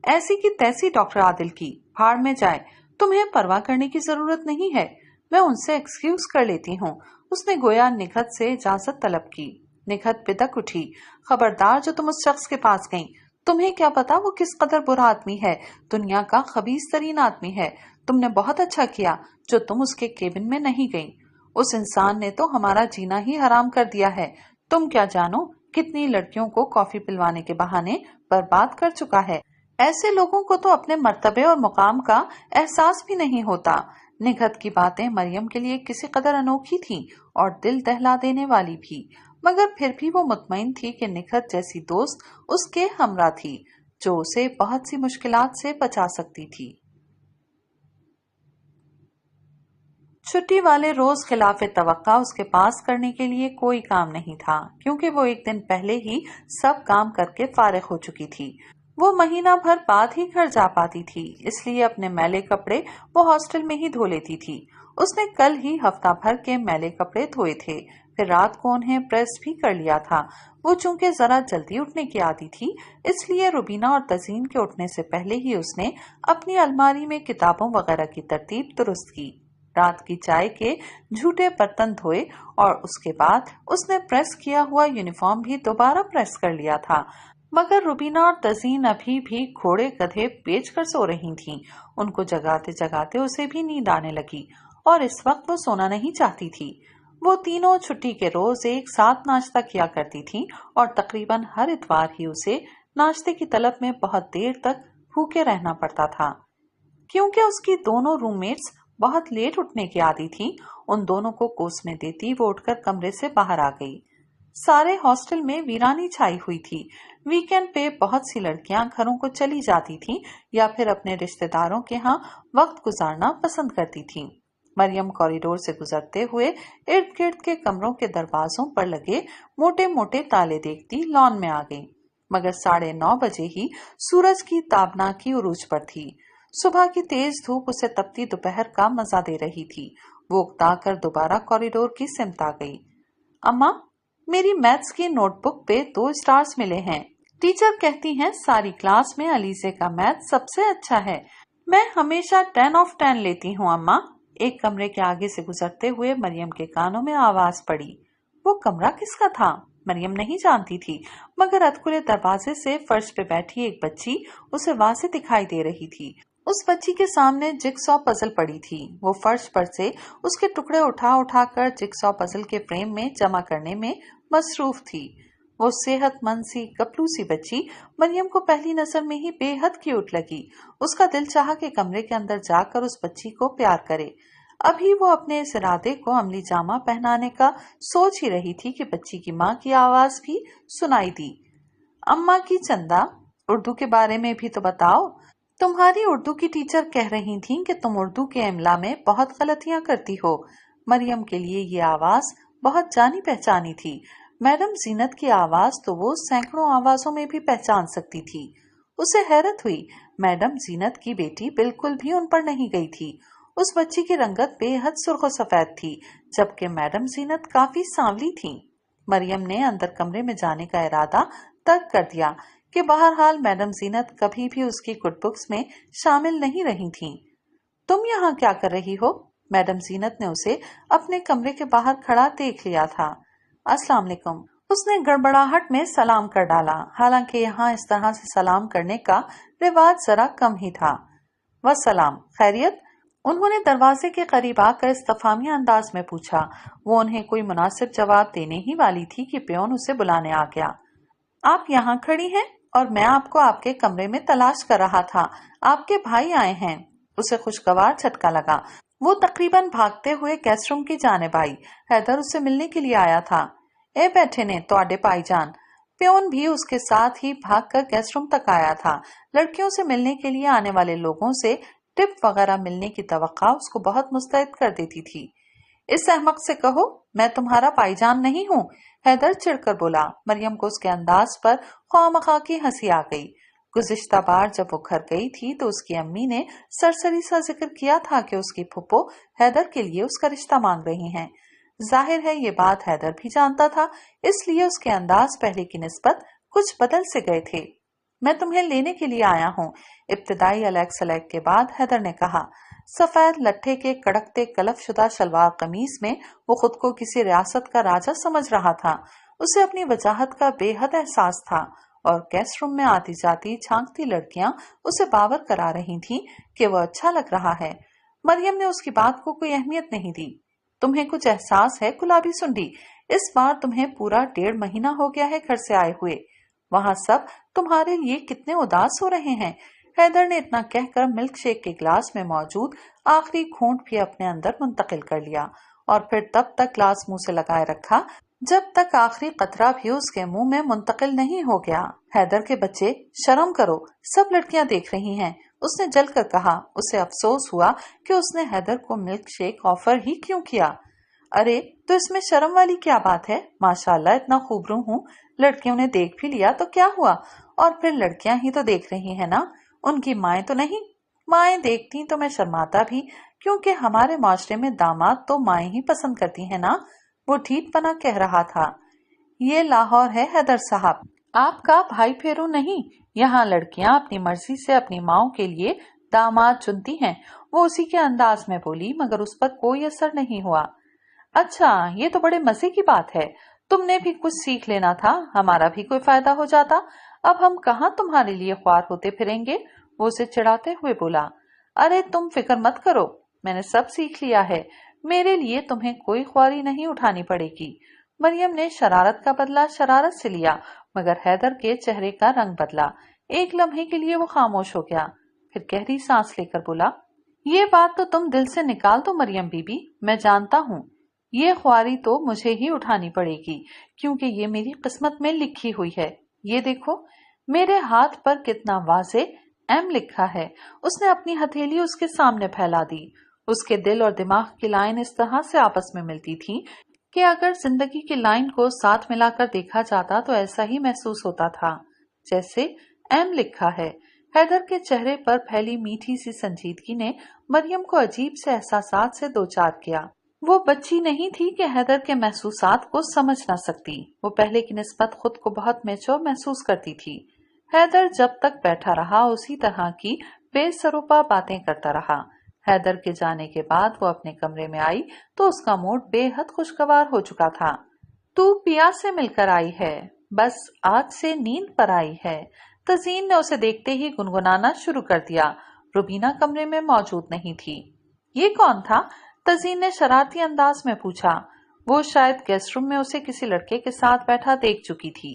ऐसी की तैसी डॉक्टर आदिल की, भाड़ में जाए, तुम्हें परवाह करने की जरूरत नहीं है, मैं उनसे एक्सक्यूज कर लेती हूँ। उसने गोया निखत से इजाजत तलब की। निखत बिदक उठी। खबरदार, जो तुम उस शख्स के पास गईं, तुम्हें क्या पता वो किस कदर बुरा आदमी है, दुनिया का खबीस तरीन आदमी है। तुमने बहुत अच्छा किया जो तुम उसके केबिन में नहीं गईं। उस इंसान ने तो हमारा जीना ही हराम कर दिया है। तुम क्या जानो कितनी लड़कियों को कॉफी पिलवाने के बहाने बर्बाद कर चुका है। ऐसे लोगों को तो अपने मर्तबे और मुकाम का एहसास भी नहीं होता। निखत की बातें मरियम के लिए किसी कदर अनोखी थीं और दिल दहला देने वाली भी, मगर फिर भी वो मुतमईन थी कि निखत जैसी दोस्त उसके हमरा थी जो उसे बहुत सी मुश्किलात से बचा सकती थी। छुट्टी वाले रोज खिलाफे तवक्का उसके पास करने के लिए कोई काम नहीं था, क्योंकि वो एक दिन पहले ही सब काम करके फारिग हो चुकी थी। वो महीना भर बाद ही घर जा पाती थी, इसलिए अपने मैले कपड़े वो हॉस्टल में ही धो लेती थी। उसने कल ही हफ्ता भर के मैले कपड़े धोए थे, फिर रात को उन्हें प्रेस भी कर लिया था। वो चूंकि जरा जल्दी उठने की आदी थी, इसलिए रुबीना और तजीन के उठने से पहले ही उसने अपनी अलमारी में किताबों वगैरह की तरतीब दुरुस्त की। रात की चाय के झूठे बर्तन धोए और उसके बाद उसने प्रेस किया हुआ यूनिफॉर्म भी दोबारा प्रेस कर लिया था। मगर रुबीना और तजीन अभी भी घोड़े गधे बेच कर सो रही थीं। उनको जगाते जगाते उसे भी नींद आने लगी और इस वक्त वो सोना नहीं चाहती थी। वो तीनों छुट्टी के रोज एक साथ नाश्ता किया करती थी और तकरीबन हर इतवार ही उसे नाश्ते की तलब में बहुत देर तक भूखे रहना पड़ता था। क्योंकि उसकी दोनों रूममेट्स बहुत लेट उठने की आदी थी, उन दोनों को कोसने देती वो उठकर कमरे से बाहर आ गई। सारे हॉस्टल में वीरानी छाई हुई थी। वीकेंड पे बहुत सी लड़कियां घरों को चली जाती थीं या फिर अपने रिश्तेदारों के यहाँ वक्त गुजारना पसंद करती थीं। मरियम कॉरिडोर से गुजरते हुए इर्द गिर्द के कमरों के दरवाजों पर लगे मोटे मोटे ताले देखती लॉन में आ गई। मगर 9:30 बजे ही सूरज की ताबनाकी उरूज पर थी। सुबह की तेज धूप उसे तपती दोपहर का मजा दे रही थी। वो उकता कर दोबारा कॉरिडोर की सिमत आ गई। अम्मा, मेरी मैथ्स की नोटबुक पे 2 स्टार्स मिले हैं। टीचर कहती हैं सारी क्लास में अलीसे का मैथ सबसे अच्छा है। मैं हमेशा 10 of 10 लेती हूँ अम्मा। एक कमरे के आगे से गुजरते हुए मरियम के कानों में आवाज पड़ी। वो कमरा किसका था? मरियम नहीं जानती थी, मगर अधखुले दरवाजे से फर्श पे बैठी एक बच्ची उसे वाज़ेह दिखाई दे रही थी। उस बच्ची के सामने जिगसॉ पजल पड़ी थी। वो फर्श पर से उसके टुकड़े उठा उठा कर जिगसॉ पजल के फ्रेम में जमा करने में मसरूफ थी। वो सेहतमंद सी गपलू सी बच्ची मरियम को पहली नजर में ही बेहद क्यूट लगी। उसका दिल चाहा कि कमरे के अंदर जाकर उस बच्ची को प्यार करे। अभी वो अपने इस इरादे को अमली जामा पहनाने का सोच ही रही थी कि बच्ची की माँ की आवाज भी सुनाई दी। अम्मा की चंदा, उर्दू के बारे में भी तो बताओ। तुम्हारी उर्दू की टीचर कह रही थी कि तुम उर्दू के इमला में बहुत गलतियां करती हो। मरियम के लिए ये आवाज बहुत जानी पहचानी थी। मैडम जीनत की आवाज तो वो सैकड़ों आवाजों में भी पहचान सकती थी। उसे हैरत हुई, मैडम जीनत की बेटी बिल्कुल भी उन पर नहीं गई थी। उस बच्ची की रंगत बेहद सुर्ख सफेद थी, जबकि मैडम जीनत काफी सांवली थी। मरियम ने अंदर कमरे में जाने का इरादा तर्क कर दिया कि बहरहाल मैडम जीनत कभी भी उसकी गुड बुक्स में शामिल नहीं रही थीं। तुम यहाँ क्या कर रही हो? मैडम जीनत ने उसे अपने कमरे के बाहर खड़ा देख लिया था। अस्सलाम वालेकुम, उसने गड़बड़ाहट में सलाम कर डाला। हालांकि यहाँ इस तरह से सलाम करने का रिवाज जरा कम ही था। वसलाम, खैरियत? उन्होंने दरवाजे के करीब आकर इस्तफामी अंदाज में पूछा। वो उन्हें कोई मुनासिब जवाब देने ही वाली थी कि प्योन उसे बुलाने आ गया। आप यहाँ खड़ी हैं और मैं आपको आपके कमरे में तलाश कर रहा था। आपके भाई आए हैं। उसे खुशगवार झटका लगा। वो तकरीबन भागते हुए गेस्ट रूम की जानिब आई। हैदर उससे मिलने के लिए आया था। ए बैठे ने तोड़े भाईजान। प्योन भी उसके साथ ही भागकर गेस्ट रूम तक आया था। लड़कियों से मिलने के लिए आने वाले लोगों से टिप वगैरह मिलने की तवक्का उसको बहुत मुस्तैद कर देती थी। इस अहमक से कहो मैं तुम्हारा भाईजान नहीं हूँ, हैदर चिढ़कर बोला। मरियम को उसके अंदाज पर ख्वामखा की हंसी आ गई। गुज़िश्ता बार जब वो घर गई थी तो उसकी अम्मी ने सरसरी सा जिक्र किया था कि उसकी फुप्पो हैदर के लिए उसका रिश्ता मांग रही हैं। जाहिर है ये बात हैदर भी जानता था, इसलिए उसके अंदाज पहले की निस्बत कुछ बदल से गए थे। मैं तुम्हें लेने के लिए आया हूँ, इब्तिदाई अलग सलग के बाद हैदर ने कहा। सफेद लट्ठे के कड़कते कलफशुदा शलवार कमीज में वो खुद को किसी रियासत का राजा समझ रहा था। उसे अपनी वजाहत का बेहद एहसास था और गेस्ट रूम में आती जाती झांकती लड़कियां उसे बावर करा रही थीं कि वो अच्छा लग रहा है। मरियम ने उसकी बात को कोई अहमियत नहीं दी। तुम्हें कुछ एहसास है गुलाबी सुंडी? इस बार तुम्हें पूरा 1.5 महीना हो गया है घर से आए हुए। वहां सब तुम्हारे लिए कितने उदास हो रहे हैं। हैदर ने इतना कहकर मिल्क शेक के गिलास में मौजूद आखिरी घूंट भी अपने अंदर मुंतकिल कर लिया और फिर तब तक गिलास मुंह से लगाए रखा जब तक आखिरी कतरा भी उसके मुंह में मुंतकिल नहीं हो गया। हैदर के बच्चे, शर्म करो, सब लड़कियां देख रही हैं, उसने जलकर कहा। उसे अफसोस हुआ कि उसने हैदर को मिल्क शेक ऑफर ही क्यों किया। अरे तो इसमें शर्म वाली क्या बात है? माशाल्लाह इतना खूबरू हूँ, लड़कियों ने देख भी लिया तो क्या हुआ? और फिर लड़कियां ही तो देख रही है ना, उनकी माएं तो नहीं। माएं देखती तो मैं शर्माता भी, क्योंकि हमारे माशरे में दामाद तो माएं ही पसंद करती है ना, वो ठीक पना कह रहा था। ये लाहौर है हैदर साहब, आपका भाई फेरू नहीं। यहाँ लड़कियां अपनी मर्जी से अपनी माओ के लिए दामाद चुनती हैं। वो उसी के अंदाज में बोली, मगर उस पर कोई असर नहीं हुआ। अच्छा, ये तो बड़े मजे की बात है। तुमने भी कुछ सीख लेना था, हमारा भी कोई फायदा हो जाता। अब हम कहाँ तुम्हारे लिए ख्वार होते फिरेंगे? वो उसे चिढ़ाते हुए बोला। अरे तुम फिक्र मत करो, मैंने सब सीख लिया है। मेरे लिए तुम्हें कोई ख्वारी नहीं उठानी पड़ेगी। मरियम ने शरारत का बदला शरारत से लिया, मगर हैदर के चेहरे का रंग बदला। एक लम्हे के लिए वो खामोश हो गया, फिर गहरी सांस लेकर बोला, ये बात तो तुम दिल से निकाल दो मरियम बीबी। मैं जानता हूँ ये ख्वारी तो मुझे ही उठानी पड़ेगी, क्योंकि ये मेरी किस्मत में लिखी हुई है। ये देखो मेरे हाथ पर कितना वाजे एम लिखा है। उसने अपनी हथेली उसके सामने फैला दी। उसके दिल और दिमाग की लाइन इस तरह से आपस में मिलती थी कि अगर जिंदगी की लाइन को साथ मिलाकर देखा जाता तो ऐसा ही महसूस होता था जैसे एम लिखा है। हैदर के चेहरे पर फैली मीठी सी संजीदगी ने मरियम को अजीब से एहसासात से दो चार किया। वो बच्ची नहीं थी कि हैदर के महसूसात को समझ न सकती। वो पहले की निस्बत खुद को बहुत मैच्योर महसूस करती थी। हैदर जब तक बैठा रहा उसी तरह की बेसरोपा बातें करता रहा। हैदर के जाने के बाद वो अपने कमरे में आई तो उसका मूड बेहद खुशगवार हो चुका था। तू पिया से मिलकर आई है, बस आज से नींद पर आई है। तजीन ने उसे देखते ही गुनगुनाना शुरू कर दिया। रुबीना कमरे में मौजूद नहीं थी। ये कौन था? तजीन ने शरारती अंदाज में पूछा। वो शायद गेस्ट रूम में उसे किसी लड़के के साथ बैठा देख चुकी थी।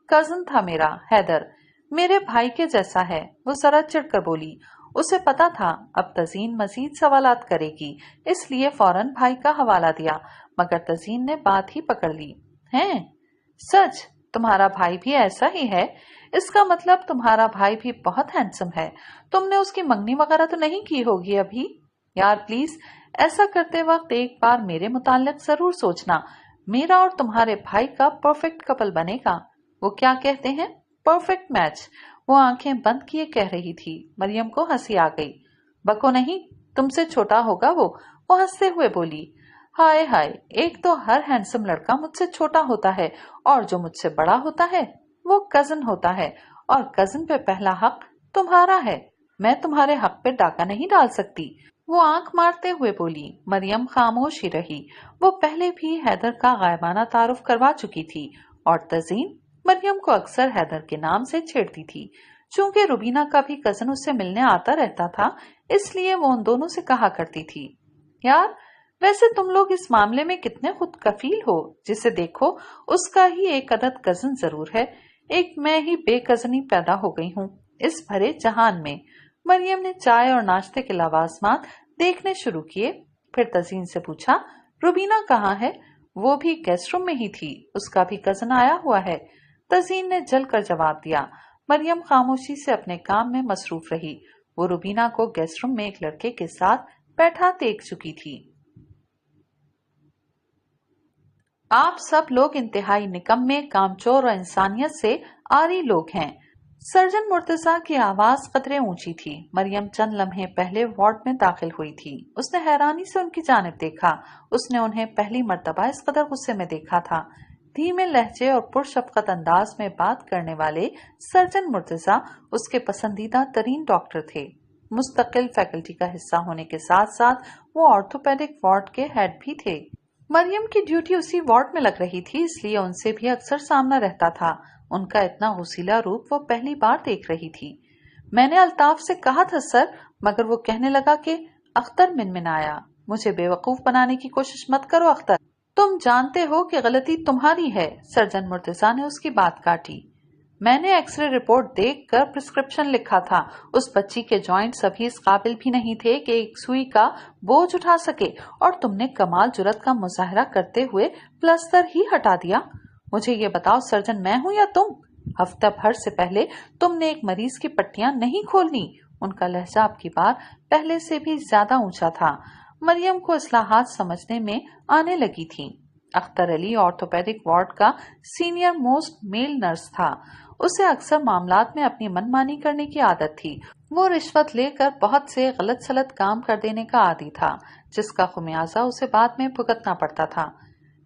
कजन था मेरा, हैदर, मेरे भाई के जैसा है, वो जरा चिढ़कर बोली। उसे पता था अब तजीन मजीद सवालात करेगी, इसलिए फौरन भाई का हवाला दिया, मगर तजीन ने बात ही पकड़ ली। हैं? सच? तुम्हारा भाई भी ऐसा ही है? इसका मतलब तुम्हारा भाई भी बहुत हैंडसम है। तुमने उसकी मंगनी वगैरह तो नहीं की होगी अभी? यार प्लीज, ऐसा करते वक्त एक बार मेरे मुताल्लिक जरूर सोचना। मेरा और तुम्हारे भाई का परफेक्ट कपल बनेगा। वो क्या कहते हैं, परफेक्ट मैच। वो आंखें बंद किए कह रही थी। मरियम को हंसी आ गई। बको नहीं, तुमसे छोटा होगा वो हंसते हुए बोली। हाय हाय, एक तो हर हैंडसम लड़का मुझसे छोटा होता है और जो मुझसे बड़ा होता है वो कजन होता है, और कजन पे पहला हक तुम्हारा है। मैं तुम्हारे हक पे डाका नहीं डाल सकती, वो आंख मारते हुए बोली। मरियम खामोश ही रही। वो पहले भी हैदर का गायबाना तारुफ करवा चुकी थी और तजीन मरियम को अक्सर हैदर के नाम से छेड़ती थी। चूंकि रुबीना का भी कजन उससे मिलने आता रहता था, इसलिए वो उन दोनों से कहा करती थी, यार वैसे तुम लोग इस मामले में कितने खुद कफील हो। जिसे देखो उसका ही एक अदद कजन जरूर है, एक मैं ही बेकजनी पैदा हो गई हूँ इस भरे जहान में। मरियम ने चाय और नाश्ते के लवाजमात देखने शुरू किए। फिर तजीन से पूछा, रुबीना कहाँ है? वो भी गेस्ट रूम में ही थी, उसका भी कजन आया हुआ है। तजीन ने जलकर जवाब दिया। मरियम खामोशी से अपने काम में मसरूफ रही। वो रुबीना को गेस्ट रूम में एक लड़के के साथ बैठा देख चुकी थी। आप सब लोग इंतहाई निकम्मे, कामचोर और इंसानियत से आरी लोग हैं। सर्जन मुर्तजा की आवाज कदरे ऊंची थी। मरियम चंद लम्हे पहले वार्ड में दाखिल हुई थी। उसने हैरानी से उनकी जानिब देखा। उसने उन्हें पहली मर्तबा इस कदर गुस्से में देखा था। धीमे लहजे और पुरशफकत अंदाज में बात करने वाले सर्जन मुर्तजा उसके पसंदीदा तरीन डॉक्टर थे। मुस्तकिल फैकल्टी का हिस्सा होने के साथ साथ वो ऑर्थोपेडिक वार्ड के हेड भी थे। मरियम की ड्यूटी उसी वार्ड में लग रही थी, इसलिए उनसे भी अक्सर सामना रहता था। उनका इतना हुसीला रूप वो पहली बार देख रही थी। मैंने अल्ताफ से कहा था सर, मगर वो कहने लगा कि अख्तर मिनमिनाया। मुझे बेवकूफ बनाने की कोशिश मत करो अख्तर, तुम जानते हो कि गलती तुम्हारी है। सर्जन मुर्तजा ने उसकी बात काटी। मैंने एक्सरे रिपोर्ट देखकर प्रिस्क्रिप्शन लिखा था। उस बच्ची के जॉइंट्स अभी इस काबिल भी नहीं थे कि एक सुई का बोझ उठा सके, और तुमने कमाल जुर्रत का मुजाहरा करते हुए प्लास्टर ही हटा दिया। मुझे ये बताओ, सर्जन मैं हूँ या तुम? हफ्ता भर से पहले तुमने एक मरीज की पट्टियां नहीं खोलनी। उनका लहजा अब की बार पहले से भी ज्यादा ऊंचा था। मरियम को इस्लाहात समझने में आने लगी थी। अख्तर अली ऑर्थोपेडिक वार्ड का सीनियर मोस्ट मेल नर्स था। उसे अक्सर मामलात में अपनी मनमानी करने की आदत थी। वो रिश्वत लेकर बहुत से गलत सलत काम कर देने का आदी था, जिसका खुमियाजा उसे बाद में भुगतना पड़ता था।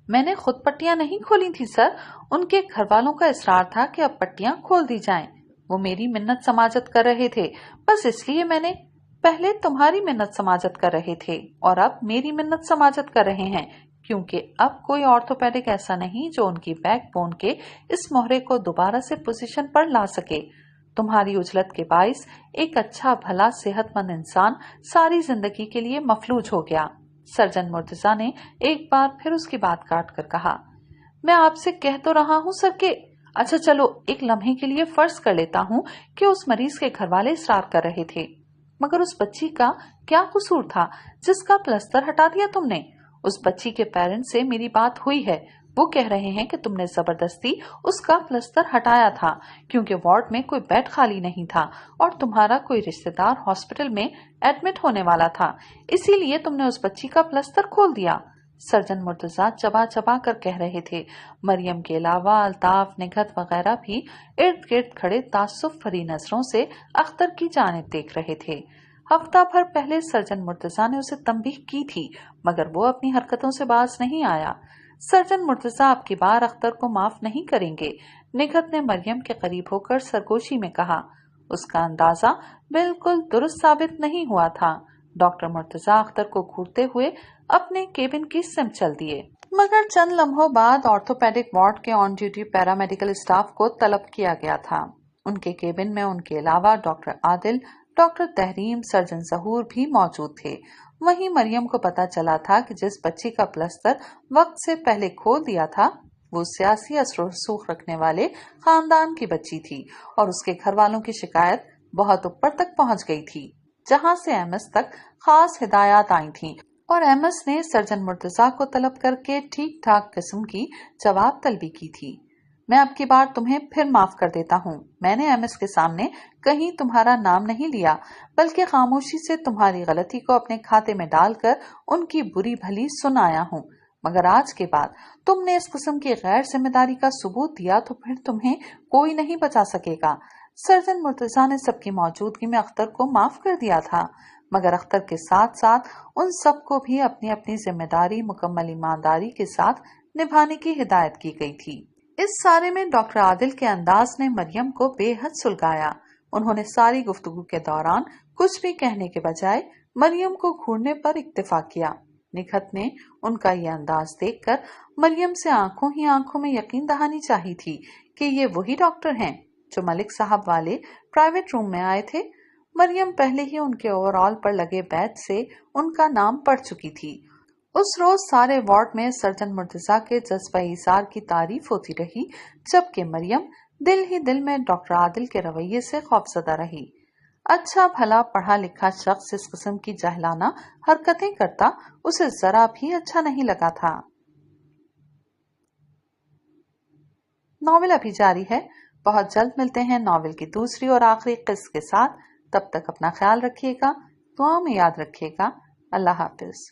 मैंने खुद पट्टियां नहीं खोली थी सर, उनके घर वालों का इसरार था कि अब पट्टियां खोल दी जाएं। वो मेरी मिन्नत समाजत कर रहे थे, बस इसलिए मैंने। पहले तुम्हारी मिन्नत समाजत कर रहे थे और अब मेरी मिन्नत समाजत कर रहे हैं, क्योंकि अब कोई ऑर्थोपेडिक ऐसा नहीं जो उनकी बैकबोन के इस मोहरे को दोबारा से पोजीशन पर ला सके। तुम्हारी उजलत के बाइस एक अच्छा भला सेहतमंद इंसान सारी जिंदगी के लिए मफलूज हो गया। सर्जन मुर्तजा ने एक बार फिर उसकी बात काट कर कहा, मैं आपसे कह तो रहा हूँ सर के। अच्छा चलो, एक लम्हे के लिए फर्ज कर लेता हूँ कि उस मरीज के घर वाले इसरार कर रहे थे, मगर उस बच्ची का क्या कसूर था जिसका प्लास्टर हटा दिया तुमने? उस बच्ची के पेरेंट्स से मेरी बात हुई है। वो कह रहे हैं कि तुमने जबरदस्ती उसका प्लास्टर हटाया था, क्योंकि वार्ड में कोई बेड खाली नहीं था और तुम्हारा कोई रिश्तेदार हॉस्पिटल में एडमिट होने वाला था, इसीलिए तुमने उस बच्ची का प्लास्टर खोल दिया। सर्जन मुर्तजा चबा चबा कर कह रहे थे। मरियम के अलावा अल्ताफ, निगहत वगैरह भी इर्द गिर्द खड़े तासुफ भरी नजरों से अख्तर की जानिब देख रहे थे। हफ्ता भर पहले सर्जन मुर्तजा ने उसे तंबीह की थी, मगर वो अपनी हरकतों से बाज नहीं आया। सर्जन मुर्तजा अब की बार अख्तर को माफ नहीं करेंगे। निगहत ने मरियम के करीब होकर सरगोशी में कहा। उसका अंदाजा बिल्कुल दुरुस्त साबित नहीं हुआ था। डॉक्टर मुर्तजा अख्तर को घूरते हुए अपने केबिन की सिमत चल दिए। मगर चंद लम्हों बाद ऑर्थोपेडिक वार्ड के ऑन ड्यूटी पैरामेडिकल स्टाफ को तलब किया गया था। उनके केबिन में उनके अलावा doctor Adil, doctor Tahreem, surgeon Zahoor भी मौजूद थे। वहीं मरियम को पता चला था कि जिस बच्ची का प्लस्तर वक्त से पहले खोल दिया था वो सियासी असर रसूख रखने वाले खानदान की बच्ची थी और उसके घर वालों की शिकायत बहुत ऊपर तक पहुंच गई थी, जहां से एमएस तक खास हिदायत आई थी और एमएस ने सर्जन मुर्तजा को तलब करके ठीक ठाक किस्म की जवाब तलबी की थी। मैं अब की बार तुम्हें फिर माफ कर देता हूँ। मैंने एमएस के सामने कहीं तुम्हारा नाम नहीं लिया, बल्कि खामोशी से तुम्हारी गलती को अपने खाते में डालकर उनकी बुरी भली सुनाया हूँ। मगर आज के बाद तुमने इस किस्म की गैर जिम्मेदारी का सबूत दिया तो फिर तुम्हें कोई नहीं बचा सकेगा। सर्जन मुर्तजा ने सबकी मौजूदगी में अख्तर को माफ कर दिया था, मगर अख्तर के साथ साथ उन सबको भी अपनी अपनी जिम्मेदारी मुकम्मल ईमानदारी के साथ निभाने की हिदायत की गई थी। इस सारे में डॉक्टर आदिल के अंदाज ने मरियम को बेहद सुलगाया। उन्होंने सारी गुफ्तगू के दौरान कुछ भी कहने के बजाय मरियम को घूरने पर इक्तफा किया। निखत ने उनका ये अंदाज देखकर मरियम से आंखों ही आंखों में यकीन दहानी चाहिए थी कि ये वही डॉक्टर हैं जो मलिक साहब वाले प्राइवेट रूम में आए थे। मरियम पहले ही उनके ओवरऑल पर लगे बैच से उनका नाम पढ़ चुकी थी। उस रोज सारे वार्ड में सर्जन मुर्तजा के जज्बा इसार की तारीफ होती रही, जबकि मरियम दिल ही दिल में डॉक्टर आदिल के रवैये से खौफजदा रही। अच्छा भला पढ़ा लिखा शख्स इस किस्म की जहलाना हरकतें करता उसे जरा भी अच्छा नहीं लगा था। नॉवेल अभी जारी है। बहुत जल्द मिलते हैं नॉवेल की दूसरी और आखिरी किस्त के साथ। तब तक अपना ख्याल रखिएगा, दुआ में याद रखिएगा। अल्लाह हाफिज।